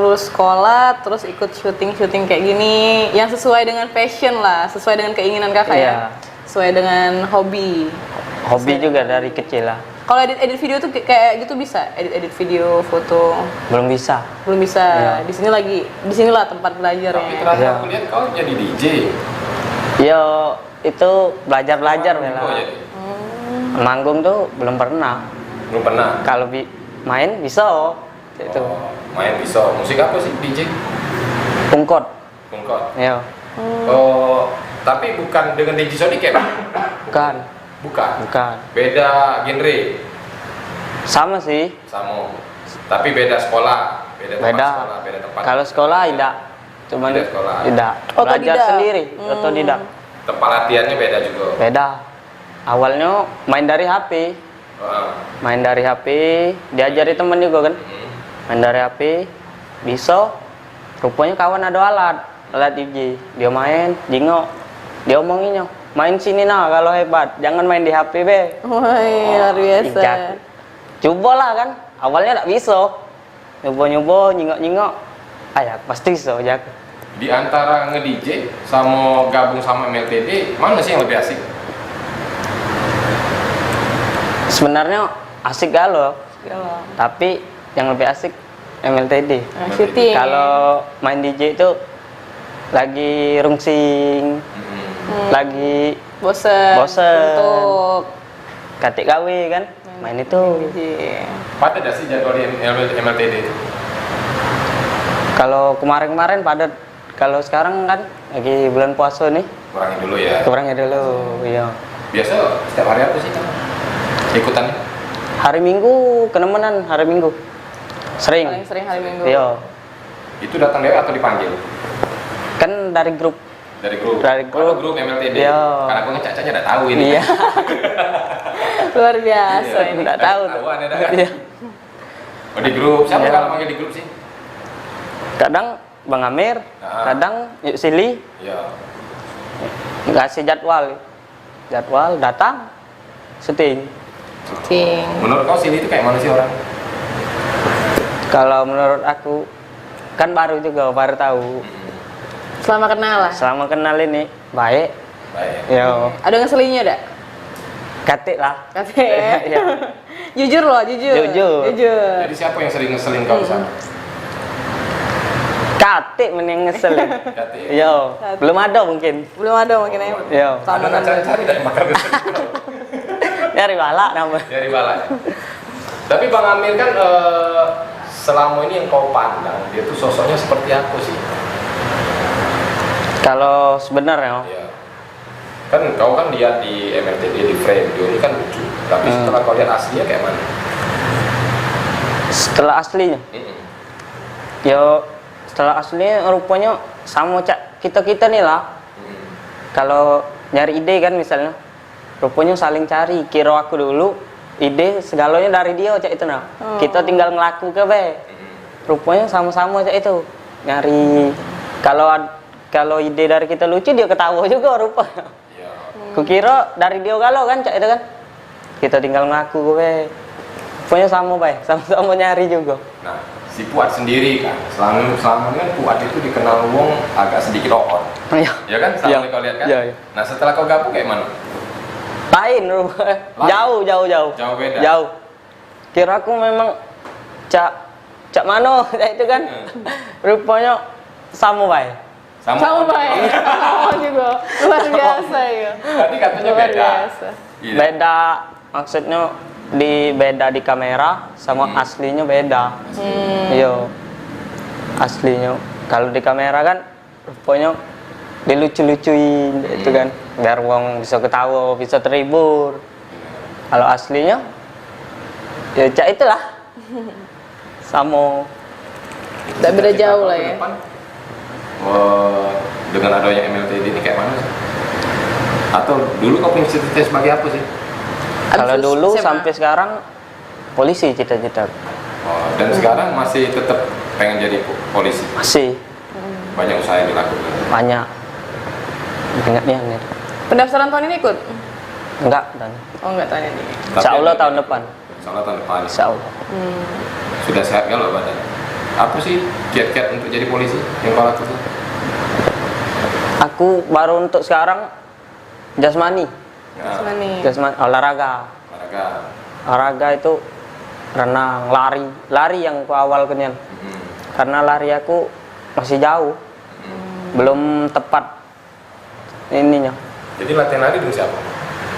lulus sekolah terus ikut syuting kayak gini yang sesuai dengan passion lah, sesuai dengan keinginan kakak Iya. ya. Sesuai dengan hobi. Hobi juga dari kecil lah. Kalau edit video tuh kayak gitu bisa? Edit video, foto? Belum bisa. Belum bisa. Iya. Di sinilah tempat belajar Tapi ya. terakhir Iya. aku lihat kau jadi DJ. Yo, itu belajar-belajar Kau lah. jadi? Manggung tuh belum pernah. Belum pernah. Kalau main bisa. Itu Oh, main bisa. Musik apa sih DJ? pungkot. Bungkot. Yo, Oh, tapi bukan dengan DJ Sonic ya? bukan. Bukan. Bukan. Beda genre. Sama sih. Sama. Tapi beda sekolah, beda tempat Beda. sekolah, beda tempat. Kalau sekolah tidak. Cuman Tidak sekolah. tidak. Belajar Otodidak. sendiri. Otodidak. Tempat latihannya beda juga. Beda. Awalnya main dari HP. Heeh. Main dari HP, diajari temen juga kan. Main dari HP, bisa. Rupanya kawan ada alat DJ. Dia main, jingok. Dia omonginnya, main sini nah kalau hebat, jangan main di HP be. Wah, luar biasa. Ijak. Cobalah kan, awalnya tak bisa. Nyoba-nyoba, nyingok-nyingok. Ya pasti bisa, jak. Di antara nge-DJ sama gabung sama MLTD, mana sih yang lebih asik? Sebenarnya asik galau, tapi yang lebih asik MLTD. Nah, syuting. Kalau main DJ itu lagi rungsing, lagi bosen. bosen. Untuk katik gawe kan, main itu. Iya. Padat gak sih jadwal di MLTD itu? Kalau kemarin-kemarin padat, kalau sekarang kan lagi bulan puasa nih, Kurangin dulu ya. kurangnya dulu. Iya. Biasa setiap hari apa sih kan? Ikutannya? Hari Minggu kenemenan, hari Minggu. Sering. Paling sering hari Minggu. Iya. Itu datang dewe atau dipanggil? Kan dari grup. Dari grup? Dari grup. Oh, grup MLTD? Iya. Karena aku ngecacanya udah tahu ini. Iya. Luar biasa Iya. ini. Nggak tahu tuh. Tahuan ya, dah, kan? Iya. Oh, di grup. Siapa Iya. kalau manggil di grup sih? Kadang Bang Amir, kadang Yuk Sili Iya. ngasih jadwal. Jadwal datang syuting. Syuting. Menurut kau sini itu kayak mana sih orang? Kalau menurut aku kan baru juga, baru tahu. Selama kenal lah. Selama kenal ini baik. Baik. Ya, Ada ngeselinnya ada? katik lah. Katanya. Iya. Jujur loh, jujur. Jujur. Jujur. Jadi siapa yang sering ngeselin kau di sana? Katik mending ngeselin. Katik. Yo, belum ada mungkin. Belum ada mungkin ya. Yo, Ada nggak cari-cari dari makan ngeselin? dari balak nama. Dari balai. Tapi Bang Amir kan selama ini yang kau pandang, dia tuh sosoknya seperti apa sih? Kalau sebenarnya Iya. Kan kau kan lihat di MLTD di frame dia ini kan lucu. Tapi setelah kau lihat aslinya kayak mana? setelah aslinya, yo setelah aslinya rupanya sama cak kita nih lah. Kalau nyari ide kan misalnya, rupanya saling cari. Kira aku dulu ide segalanya dari dia cak itu nah. Kita tinggal ngelaku ke be. Rupanya sama-sama cak itu nyari. Kalau ide dari kita lucu dia ketawa juga rupanya. Iya. Kukira dari dia galau kan cak itu kan. Kita tinggal ngaku be. Rupanya sama be, sama-sama nyari juga. Nah, si Puat sendiri kan, selama ini kan Puat itu dikenal wong agak sedikit okon. Iya. Ya kan, selama Iya. kau lihat kan? Iya, iya. Nah, setelah kau gabung kayak mana? Lain rupanya. Lain? Jauh. Jauh beda? Jauh. kira aku memang cak mano itu kan rupanya sama baik. Sama baik. Oh juga luar biasa ya. Tadi katanya Luar beda. biasa. Iya. Beda maksudnya beda di kamera sama aslinya beda. Iya. Aslinya kalau di kamera kan rupanya dilucu-lucuin itu kan biar wong bisa ketawa, bisa terhibur. Kalau aslinya ya cak itulah. Sama. Tidak beda jauh lah ya. Depan, dengan adanya MLTD ini kayak mana sih? Atau dulu kau punya cita-cita sebagai apa sih? Kalau Abis dulu SMA. sampai sekarang polisi cita-cita. Oh, dan sekarang masih tetap pengen jadi polisi. Masih Banyak usaha yang dilakukan. banyak nih. Pendaftaran tahun ini ikut? Enggak dan Oh enggak tahun ini. insya Allah tahun depan. Salah tahun depan. Insya Allah. Sudah sehat kalau badan. Apa sih kiat-kiat untuk jadi polisi yang kau lakukan? Aku baru untuk sekarang jasmani, Nah, Mana? olahraga. Olahraga itu renang, lari yang ku awal kenyan. Karena lari aku masih jauh, belum tepat ininya. Jadi latihan lari dengan siapa?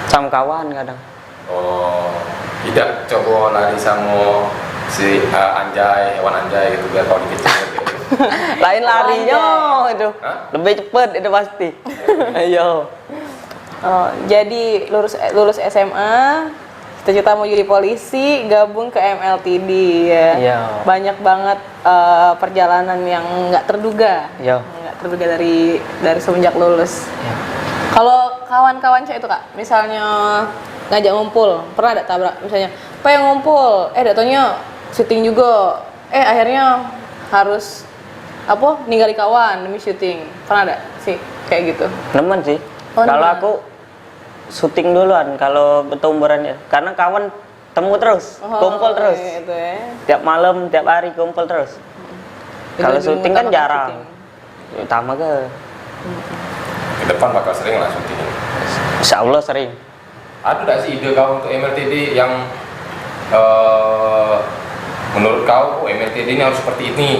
Sama kawan kadang. Oh, tidak coba lari sama si anjay, hewan anjay gitu biar kau dikecil gitu. Lain larinya itu, Hah? lebih cepet itu pasti. Ayo. Oh, jadi lulus SMA, cita-cita mau jadi polisi, gabung ke MLTD ya. Iya. Banyak banget perjalanan yang nggak terduga. Iya. Nggak terduga dari semenjak lulus. Iya. Kalau kawan-kawan cewek itu Kak, misalnya ngajak ngumpul, pernah ada tabrak misalnya, pengen ngumpul, datanya syuting juga, akhirnya harus ninggali kawan demi syuting, pernah ada sih kayak gitu? Nemen sih. Oh, Kalau nemen. aku syuting duluan kalau bertumburan ya. Karena kawan temu terus, kumpul terus. Gitu ya. Tiap malam, tiap hari kumpul terus. Itu Kalau lebih syuting kan mengutamakan jarang. syuting. Utama ke Ke depan bakal sering lah syuting. Insya Allah sering. Ada nggak sih ide kau untuk MLTD yang menurut kau MLTD ini harus seperti ini?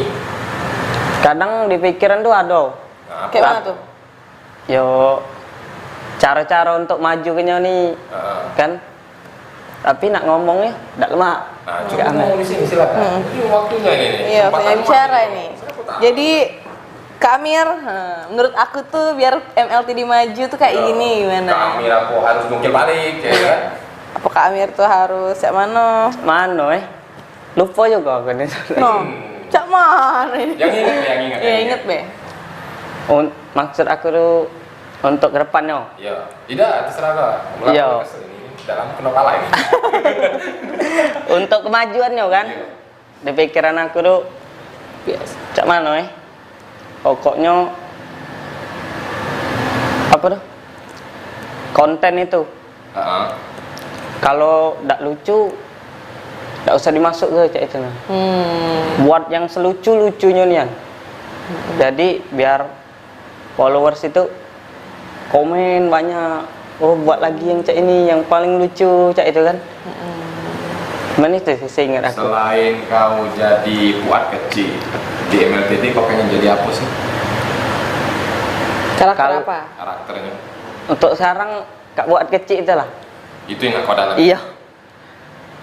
Kadang di pikiran tuh ada. Nah, Kayak mana tuh? Yo cara-cara untuk maju ke nih kan. Tapi nak ngomongnya enggak lemak. Nah, coba ngomong di sini silakan. Ini waktunya ini. nih. Iya, Kesempatan punya emas bicara ini. ini. Siapa tahu. Jadi Kak Amir, menurut aku tuh biar MLTD maju tuh kayak gini gimana? Kami aku harus mungkin balik ya kan? Apa Kak Amir tuh harus cak mana? Mana lupa juga aku nih. No, cak mana ini? Yang ingat. Iya inget be. Maksud aku tuh untuk ke depannya. Iya. Tidak, terserah kau. Iya. Dalam kena kalah ini. Untuk kemajuannya kan. Iya. Di pikiran aku tuh biasa. Cak mana pokoknya apa tuh? Konten itu. Kalau tidak lucu, tidak usah dimasuk ke cak itu. Buat yang selucu-lucunya nih. Jadi biar followers itu komen banyak. Oh buat lagi yang cak ini yang paling lucu cak itu kan. Mana itu sih saya ingat aku. Selain kau jadi buat kecil di MLTD, kau pengen jadi apa sih? Karakter Kalau- apa? Karakternya? Untuk sekarang kak buat kecil itulah. Itu yang kau dalam. Iya.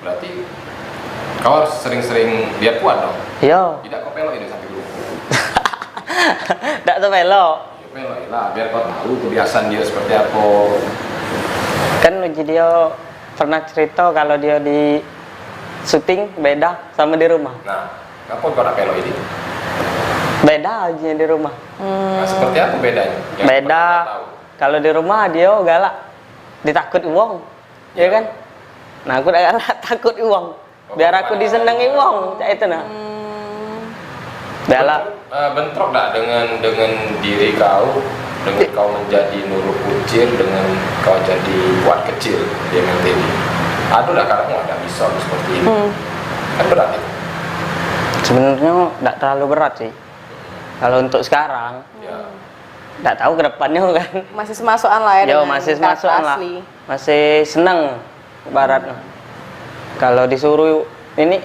Berarti kau harus sering-sering lihat puan dong. Iya. Tidak kau pelok ini sampai dulu. Tidak tuh belok. Ya pelok lah, biar kau tahu kebiasaan dia seperti apa. Kan uji dia pernah cerita kalau dia di syuting beda sama di rumah. Nah, kapan kau nak pelok ini? Beda ujinya di rumah. Nah, seperti apa bedanya? Yang Beda. kau tahu. Kalau di rumah dia galak, ditakut uang, ya kan? Nah aku udah galak takut uang, biar aku disenangi uang, cak itu nah. Galak. Bentrok tak dengan diri kau, dengan kau menjadi Nurul Kucir, dengan kau jadi buat kecil di MLTD. Ada tak kamu ada bisa seperti ini? Kan berat itu. Sebenarnya tidak terlalu berat sih. Kalau untuk sekarang, Ya. tidak tahu ke depannya kan. Masih semasukan lah ya Yo dengan masih karakter masuk lah, asli. masih seneng baratnya. Kalau disuruh ini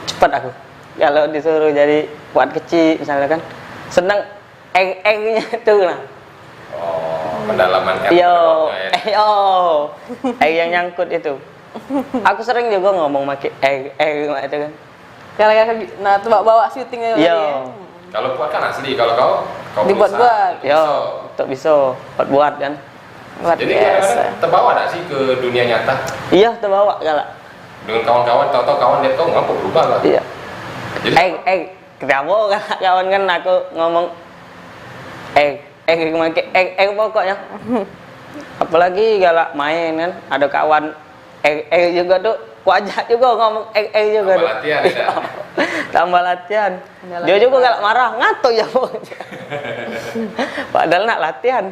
cepat aku. Kalau disuruh jadi buat kecil misalnya kan, senang egg-nya itu lah. Oh, pendalaman app Yo, ya. egg yang nyangkut itu. Aku sering juga ngomong pakai egg itu kan. Gara-gara nah tuh bawa syutingnya tadi ya. Yo, Kalau buat kan asli, kalau kau Dibuat-buat. berusaha, yo, untuk bisa buat kan. Luar Jadi biasa. kadang-kadang terbawa nggak sih ke dunia nyata? Iya, terbawa galak. Dengan kawan-kawan, tahu-tahu kawan lihat kau ngapa berubah lah. Iya. Jadi Egg, kenapa kawan kan aku ngomong egg pakai egg pokoknya. Apalagi galak main kan, ada kawan egg juga tuh, wajah juga ngomong egg juga. tambah tuh. latihan ya. Tambah latihan. Tambah Dia latihan. juga galak marah, ngatur ya pokoknya. Padahal nak latihan.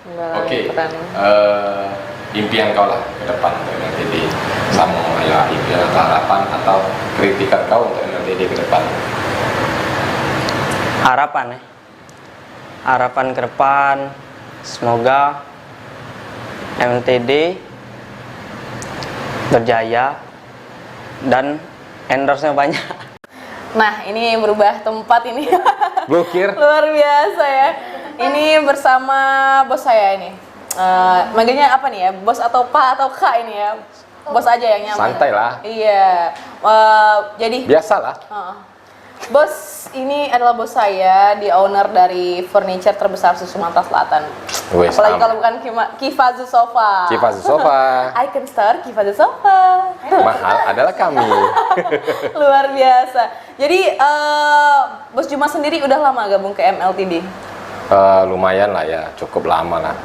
Oke, Keren. impian kau lah ke depan untuk MLTD sama ya impian atau harapan atau kritikan kau untuk MLTD ke depan. Harapan ya. Harapan ke depan semoga MLTD berjaya dan endorse-nya banyak. Nah, ini berubah tempat ini. Blokir. Luar biasa ya. Ini bersama bos saya ini. Manggilnya apa nih ya? Bos atau Pak atau Kak ini ya? Bos aja yang nyaman. Santai lah. Iya. Jadi Biasalah. bos ini adalah bos saya, di owner dari furniture terbesar di Sumatera Selatan. Wes, Apalagi am. kalau bukan Kifazu Sofa. Kifazu Sofa. Icon Store Kifazu Sofa. Mahal adalah kami. Luar biasa. Jadi Bos Juma sendiri udah lama gabung ke MLTD? Lumayan lah ya, cukup lama lah.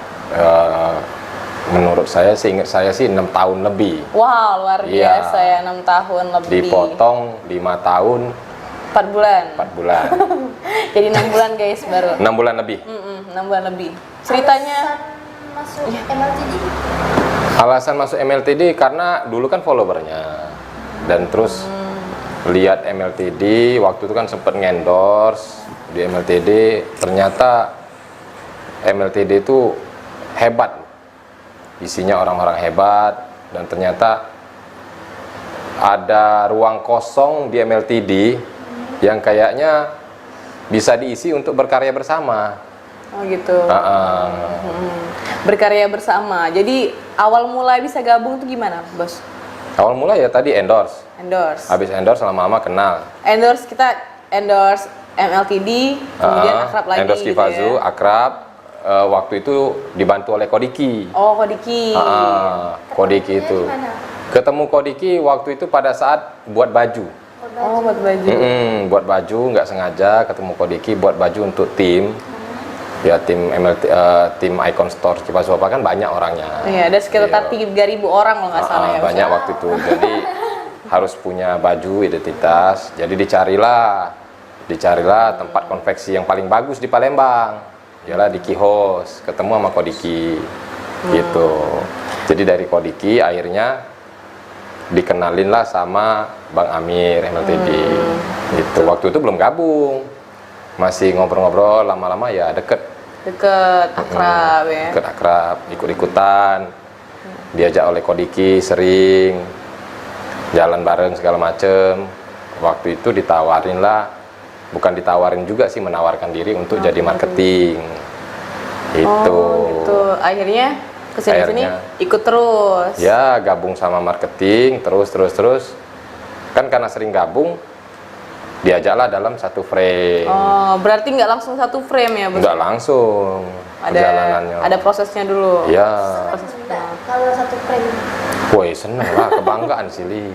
Menurut saya, seingat saya sih 6 tahun lebih. Wow, luar Iya. biasa ya, 6 tahun lebih. Dipotong 5 tahun 4 bulan. 4 bulan. Jadi 6 bulan guys baru. 6 bulan lebih. 6 bulan lebih. Ceritanya Masuk MLTD. Alasan masuk MLTD karena dulu kan followernya. Dan terus lihat MLTD, waktu itu kan sempat ngendorse di MLTD, ternyata MLTD itu hebat. Isinya orang-orang hebat dan ternyata ada ruang kosong di MLTD yang kayaknya bisa diisi untuk berkarya bersama. oh gitu. Heeh. Berkarya bersama. Jadi awal mulai bisa gabung tuh gimana, Bos? Awal mula ya tadi endorse. Endorse. Habis endorse lama-lama kenal. Endorse kita endorse MLTD, kemudian akrab lagi endorse gitu Kifazu, ya. akrab. Waktu itu dibantu oleh Kodiki. Oh, Kodiki. Kodiki itu. Ketemu Kodiki waktu itu pada saat buat baju. Oh, buat baju. Buat baju, nggak sengaja ketemu Kodiki buat baju untuk tim. Ya tim MLT, tim Icon Store Kifazu apa kan banyak orangnya. Iya, ada sekitar 3.000 orang kalau nggak salah ya. Bos? Banyak waktu itu. Jadi harus punya baju identitas. Jadi dicarilah tempat konveksi yang paling bagus di Palembang. Yalah di Kihos, ketemu sama Kodiki. Gitu. Jadi dari Kodiki akhirnya dikenalin lah sama Bang Amir MLTD. Gitu. Waktu itu belum gabung. Masih ngobrol-ngobrol, lama-lama ya deket, akrab ya. deket akrab, ikut-ikutan, diajak oleh Kodiki sering, jalan bareng segala macem. Waktu itu ditawarin lah, bukan ditawarin juga sih, menawarkan diri untuk jadi marketing. Itu. Oh, gitu. Akhirnya kesini-sini Akhirnya. ikut terus. Ya gabung sama marketing, terus. Kan karena sering gabung, diajaklah dalam satu frame. Oh, berarti nggak langsung satu frame ya, Bos? Nggak langsung perjalanannya. Ada prosesnya dulu. Ya, Kalau satu frame. woi seneng lah, kebanggaan sih Li.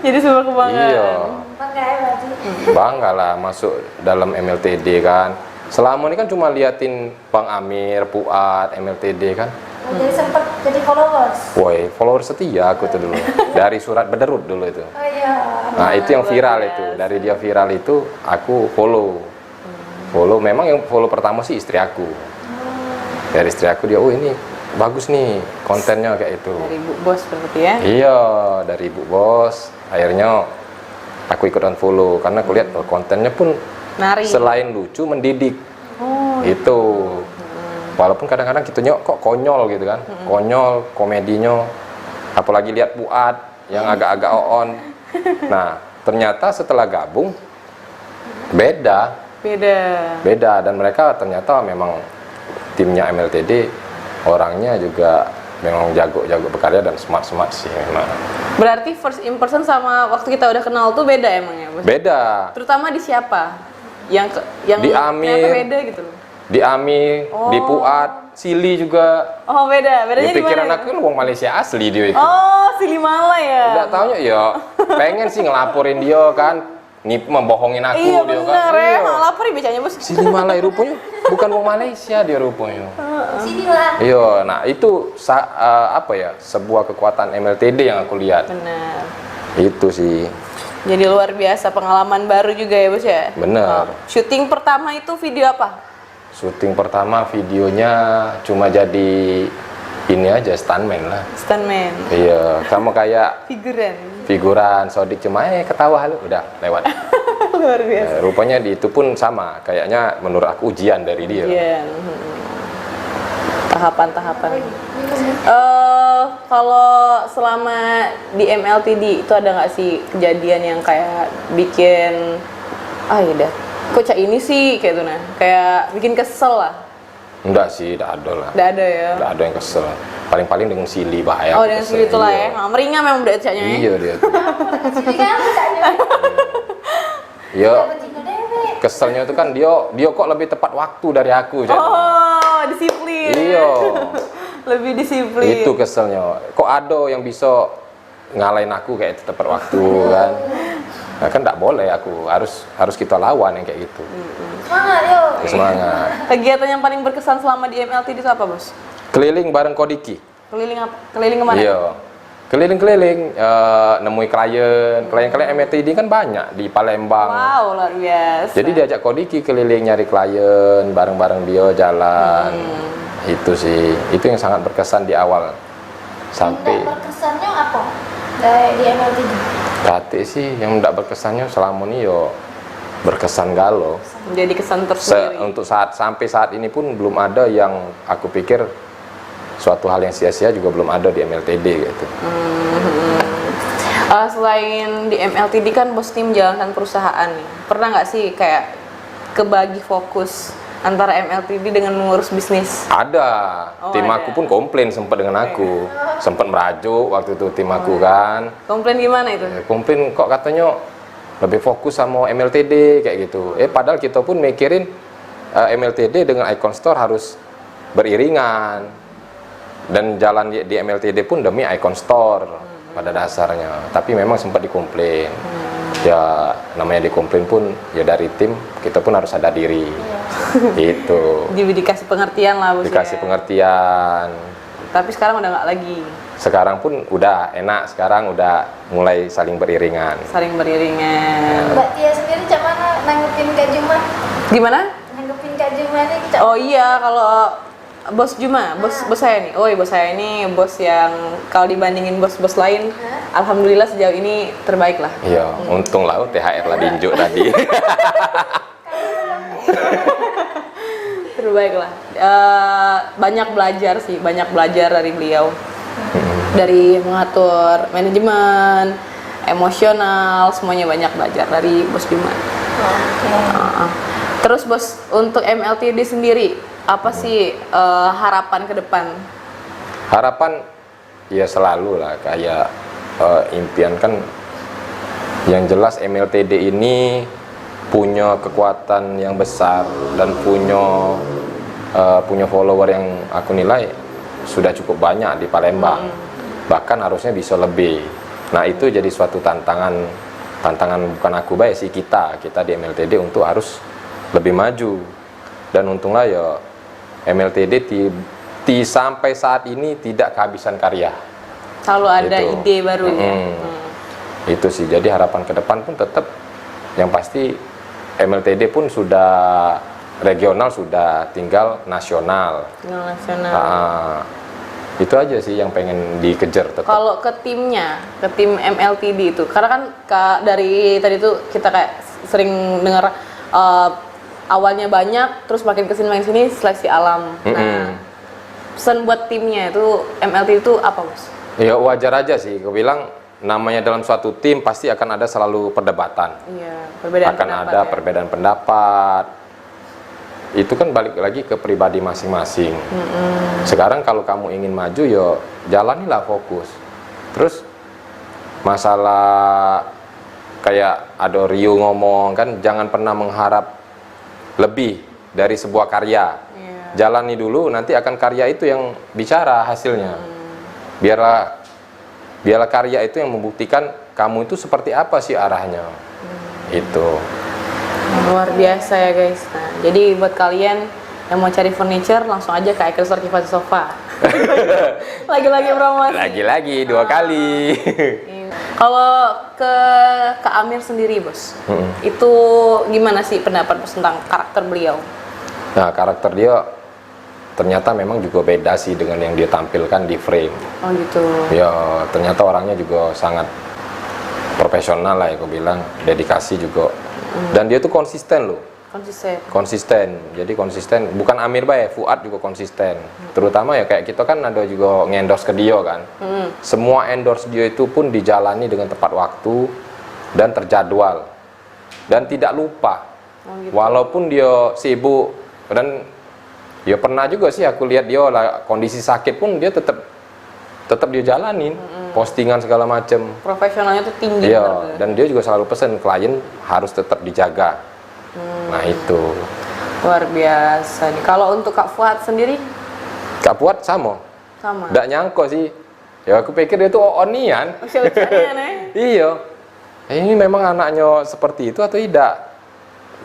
Jadi sebuah kebanggaan. Iya, Bangga ya berarti. bangga lah masuk dalam MLTD kan. Selama ini kan cuma liatin Bang Amir, Puat, MLTD kan. Jadi sempat jadi followers. Woi, follower setia aku tuh dulu. Dari surat Bederut dulu itu. Oh iya. Nah, itu yang viral itu. Dari dia viral itu, aku follow. Follow, memang yang follow pertama sih istri aku. Dari istri aku dia, oh ini bagus nih kontennya kayak itu. Dari Bu Bos berarti ya. Iya, dari Ibu Bos. Akhirnya aku ikut unfollow karena aku lihat oh, kontennya pun Nari. selain lucu mendidik. Itu. Walaupun kadang-kadang kitanya kok konyol gitu kan. Konyol, komedinya. Apalagi lihat Puat yang agak-agak on. Nah, ternyata setelah gabung beda dan mereka ternyata memang timnya MLTD orangnya juga memang jago berkarya dan smart sih memang. Berarti first impression sama waktu kita udah kenal tuh beda emangnya, Bos? Beda. Terutama di siapa? Yang Di ternyata Amir. beda gitu loh. Di Ami, di Puat, Sili juga. Oh, bedanya Di di pikiran mana? aku kan wong Malaysia asli dia itu. Oh, Silimala ya. Udah taunya ya pengen sih ngelaporin dia kan, membohongin aku Iya dia bener kan. ya, lapor ya bacanya, Bos. Sili Malay rupanya bukan wong Malaysia dia rupanya. Sinilah. Iya, nah itu apa ya, sebuah kekuatan MLTD yang aku lihat. Benar. Itu sih. Jadi luar biasa, pengalaman baru juga ya, Bos ya. Bener. Syuting pertama itu video apa? Syuting pertama videonya cuma jadi ini aja, stuntman lah. Stuntman. Iya, kamu kayak figuran Sodik cuma ketawa lu udah lewat. Luar biasa. Rupanya itu pun sama, kayaknya menurut aku ujian dari dia. Iya. Tahapan-tahapan. Kalau selama di MLTD itu ada nggak sih kejadian yang kayak bikin ya udah, kok cak ini sih kayak gitu, nah kayak bikin kesel lah? Enggak sih, enggak ada lah. Nggak ada ya? Enggak ada yang kesel. Paling-paling dengan Sili bahaya. Oh, dengan Sili itulah ya. Iya. Meringan memang udah caknya ya. Iya dia. Iya. Keselnya itu kan dia kok lebih tepat waktu dari aku. Jadi. Oh, disiplin. Iya. Lebih disiplin. Itu keselnya. Kok ada yang bisa ngalahin aku kayak tepat waktu kan? Nah, kan nggak boleh, aku harus kita lawan yang kayak gitu. Semangat yuk. Semangat. Kegiatan yang paling berkesan selama di MLTD itu apa, Bos? Keliling bareng Kodiki. Keliling apa? Keliling kemana? Iya. Keliling-keliling, nemui klien MLTD kan banyak di Palembang. Wow, luar biasa. Jadi diajak Kodiki keliling nyari klien, bareng-bareng dia jalan. Itu sih, itu yang sangat berkesan di awal. Sampai Tidak berkesannya apa? Di MLTD. Kate sih yang tidak berkesannya selama ini yo berkesan galau. Jadi kesan tersendiri. Untuk sampai saat ini pun belum ada yang aku pikir suatu hal yang sia-sia juga belum ada di MLTD gitu. Selain di MLTD kan Bos tim menjalankan perusahaan nih. Pernah nggak sih kayak kebagi fokus antara MLTD dengan mengurus bisnis? Ada. Oh, Tim ada. aku pun komplain sempat dengan aku. Sempat merajuk waktu itu tim aku kan. Komplain gimana itu? Komplain kok katanya lebih fokus sama MLTD kayak gitu. Padahal kita pun mikirin MLTD dengan Icon Store harus beriringan. Dan jalan di MLTD pun demi Icon Store pada dasarnya. Tapi memang sempat dikomplain. Ya namanya dikomplain pun ya dari tim kita pun harus sadar diri. Itu. Jadi dikasih pengertian lah, Bos. Dikasih ya. pengertian. Tapi sekarang udah nggak lagi. Sekarang pun udah enak. Sekarang udah mulai saling beriringan. Saling beriringan. Mbak Tia sendiri cak mana nanggepin Kak Juma? Gimana? Nanggepin Kak Juma nih cak. Oh iya, kalau Bos Juma, bos saya nih. Oh, bos saya ini bos yang kalau dibandingin bos-bos lain, alhamdulillah sejauh ini terbaik lah. Iya, untung lah THR lah diinjuk tadi. Terbaik lah. Banyak belajar sih, banyak belajar dari beliau. Dari mengatur manajemen, emosional, semuanya banyak belajar dari Bos Juma. Terus Bos, untuk MLTD sendiri, apa sih harapan ke depan? Harapan ya selalu lah kayak impian kan, yang jelas MLTD ini punya kekuatan yang besar dan punya follower yang aku nilai sudah cukup banyak di Palembang. Bahkan harusnya bisa lebih. Nah, itu jadi suatu tantangan bukan aku baik sih, kita di MLTD untuk harus lebih maju. Dan untunglah ya MLTD sampai saat ini tidak kehabisan karya. Selalu ada Itu. ide baru ya. Itu sih, jadi harapan ke depan pun tetap yang pasti MLTD pun sudah regional, sudah tinggal nasional. Nasional. Itu aja sih yang pengen dikejar tetap. Kalau ke timnya, ke tim MLTD itu, karena kan dari tadi tuh kita kayak sering dengar awalnya banyak, terus makin kesini seleksi alam. Nah, pesan buat timnya itu MLTD itu apa, Bos? Ya wajar aja sih, aku bilang namanya dalam suatu tim pasti akan ada selalu perdebatan. Iya, perbedaan Akan pendapat ada ya. perbedaan pendapat. Itu kan balik lagi ke pribadi masing-masing. Sekarang kalau kamu ingin maju, yo jalanilah fokus. Terus masalah kayak ada Rio ngomong kan, jangan pernah mengharap lebih dari sebuah karya. Iya. Jalani dulu, nanti akan karya itu yang bicara hasilnya. Biarlah karya itu yang membuktikan kamu itu seperti apa sih arahnya. Itu. Luar biasa ya guys. Nah, jadi buat kalian yang mau cari furniture langsung aja ke Icon Store Kifat Sofa. Lagi-lagi promosi. Lagi-lagi 2 kali. Kalau ke Kak Amir sendiri bos, itu gimana sih pendapat bos tentang karakter beliau? Nah, karakter dia ternyata memang juga beda sih dengan yang dia tampilkan di frame. Oh gitu. Ya, ternyata orangnya juga sangat profesional lah ya, aku bilang, dedikasi juga. Dan dia tuh konsisten loh. Konsisten. Jadi konsisten, bukan Amir bae, Fuad juga konsisten. Terutama ya kayak kita kan ada juga ngendorse ke dia kan. Semua endorse dia itu pun dijalani dengan tepat waktu dan terjadwal. Dan tidak lupa. gitu. Walaupun dia sibuk, dan ya pernah juga sih aku lihat dia lah kondisi sakit pun dia tetap dia jalanin. Postingan segala macem. Profesionalnya tuh tinggi. Iya, dan dia juga selalu pesan klien harus tetap dijaga. Nah itu. Luar biasa nih. Kalau untuk Kak Fuad sendiri? Kak Fuad sama. Nggak nyangko sih. Ya aku pikir dia tuh onian. Usia-usianya nih. Iya. Ini memang anaknya seperti itu atau tidak?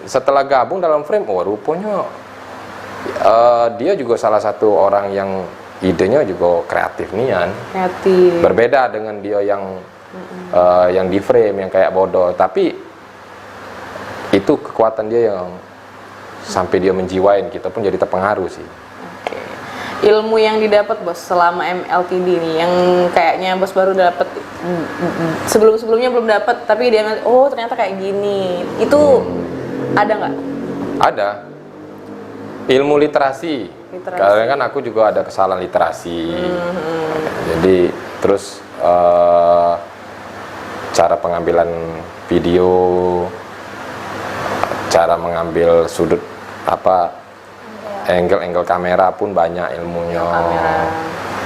Setelah gabung dalam frame, oh rupanya dia juga salah satu orang yang idenya juga kreatif nian. Kreatif. Berbeda dengan dia yang di frame yang kayak bodoh, tapi itu kekuatan dia yang sampai dia menjiwain, kita pun jadi terpengaruh sih. Oke. Ilmu yang didapat bos selama MLTD nih, yang kayaknya bos baru dapat, sebelumnya belum dapat, tapi dia ngeliat, oh ternyata kayak gini. Itu ada nggak? Ada. Ilmu literasi. Karena kan aku juga ada kesalahan literasi. Jadi terus cara pengambilan video, cara mengambil sudut angle kamera pun banyak ilmunya.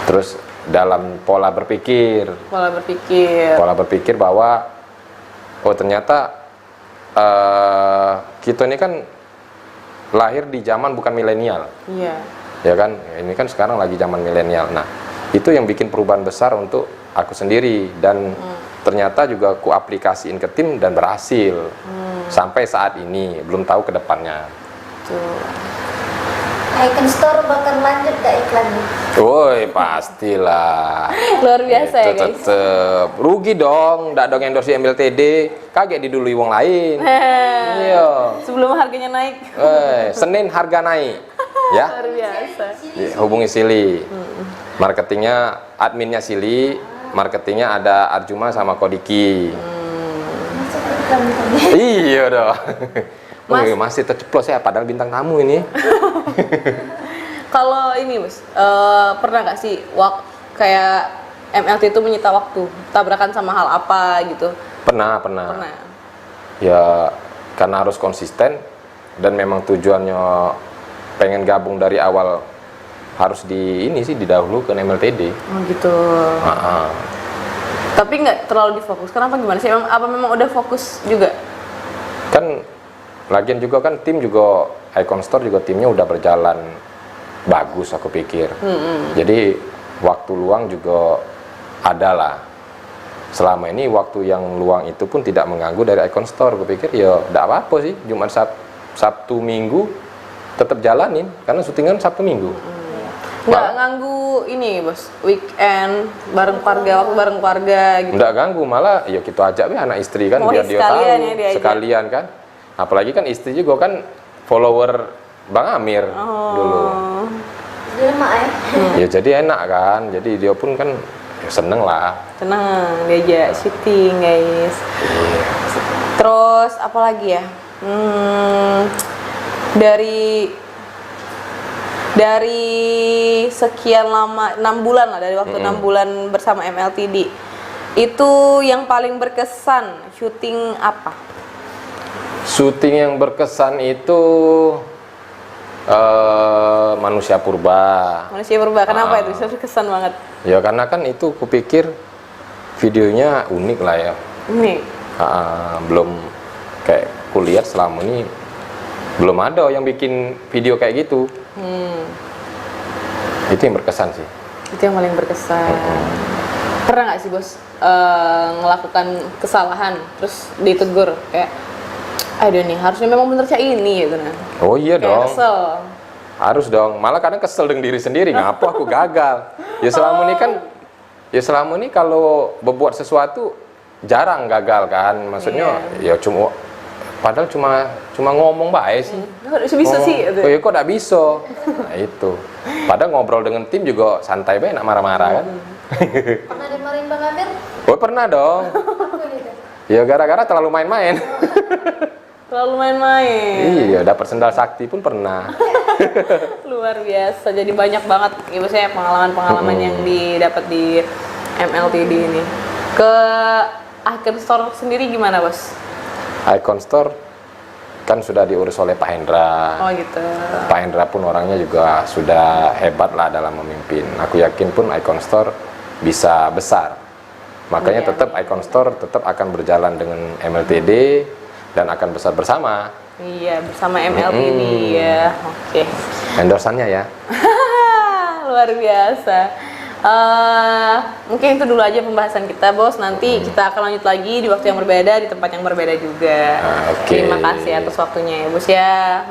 Terus dalam pola berpikir bahwa oh ternyata kita ini kan lahir di zaman bukan milenial. Iya. Ya kan, ini kan sekarang lagi zaman milenial. Nah, itu yang bikin perubahan besar untuk aku sendiri, dan ternyata juga aku aplikasiin ke tim dan berhasil. Sampai saat ini, belum tahu ke depannya. Icon Store bakal lanjut gak iklannya? Woi, pastilah. Luar biasa ya guys. Tetep rugi dong, ndak dong endorse MLTD, kaget didului wong lain. Iya. Sebelum harganya naik. Senin harga naik. Ya. Luar biasa. Hubungi Sili. Marketingnya adminnya Sili, marketingnya ada Arjuma sama Kodiki. Masuk iklan tadi. Iya dong. Masih terceplos ya, padahal bintang tamu ini. Kalau ini bos, pernah nggak sih kayak MLT itu menyita waktu, tabrakan sama hal apa gitu? Pernah. Ya karena harus konsisten, dan memang tujuannya pengen gabung dari awal, harus didahulukan MLTD. Oh gitu. Tapi nggak terlalu difokus. Kenapa, gimana sih? Apa memang udah fokus juga? Kan lagian juga kan tim juga Icon Store juga timnya udah berjalan bagus aku pikir. Jadi waktu luang juga ada lah. Selama ini waktu yang luang itu pun tidak mengganggu dari Icon Store. Aku pikir ya tidak apa-apa sih. Jumat Sabtu Minggu tetap jalanin karena syutingan Sabtu Minggu. Nggak ganggu ini bos, weekend bareng keluarga gitu. Nggak ganggu, malah ya kita ajak anak istri kan biar dia tahu sekalian kan. Apalagi kan istri juga kan follower Bang Amir dulu. Jadi emak ya? Ya jadi enak kan, jadi dia pun kan ya seneng lah. Seneng diajak syuting guys. Terus apa lagi ya? Dari sekian lama, 6 bulan lah, dari waktu 6 bulan bersama MLTD, Itu yang paling berkesan syuting apa? Syuting yang berkesan itu Manusia Purba. Manusia Purba. Kenapa Ah. itu bisa berkesan banget? Ya karena kan itu kupikir videonya unik lah ya. Ini. Belum kayak kulihat selama ini belum ada yang bikin video kayak gitu. Itu yang berkesan sih. Itu yang paling berkesan. Pernah nggak sih bos ngelakukan kesalahan terus ditegur kayak, aduh nih harusnya memang bener cak ini gitu nah. Oh iya Kayak dong. kesel. Harus dong. Malah kadang kesel dengan diri sendiri. Ngapa aku gagal? Ya selama ini kalau berbuat sesuatu jarang gagal kan. Maksudnya ya padahal cuma ngomong baik sih. Bisa sih gitu. Oh ya kok gak bisa? Nah itu. Padahal ngobrol dengan tim juga santai banget, nak marah-marah kan. Pernah dimarahin Bang Amir? Oh pernah dong. Ya gara-gara terlalu main-main. Terlalu main-main. Iya, dapat sendal sakti pun pernah. Luar biasa. Jadi banyak banget ibu saya pengalaman-pengalaman yang didapat di MLTD ini. Ke Icon Store sendiri gimana bos? Icon Store kan sudah diurus oleh Pak Hendra. Oh gitu. Pak Hendra pun orangnya juga sudah hebat lah dalam memimpin. Aku yakin pun Icon Store bisa besar. Makanya tetap Icon Store tetap akan berjalan dengan MLTD dan akan besar bersama. Iya, bersama MLTD ya. Oke. Endorsannya ya. Luar biasa. Mungkin itu dulu aja pembahasan kita bos. Nanti kita akan lanjut lagi di waktu yang berbeda, di tempat yang berbeda juga. Oke. Terima kasih atas waktunya ya bos ya.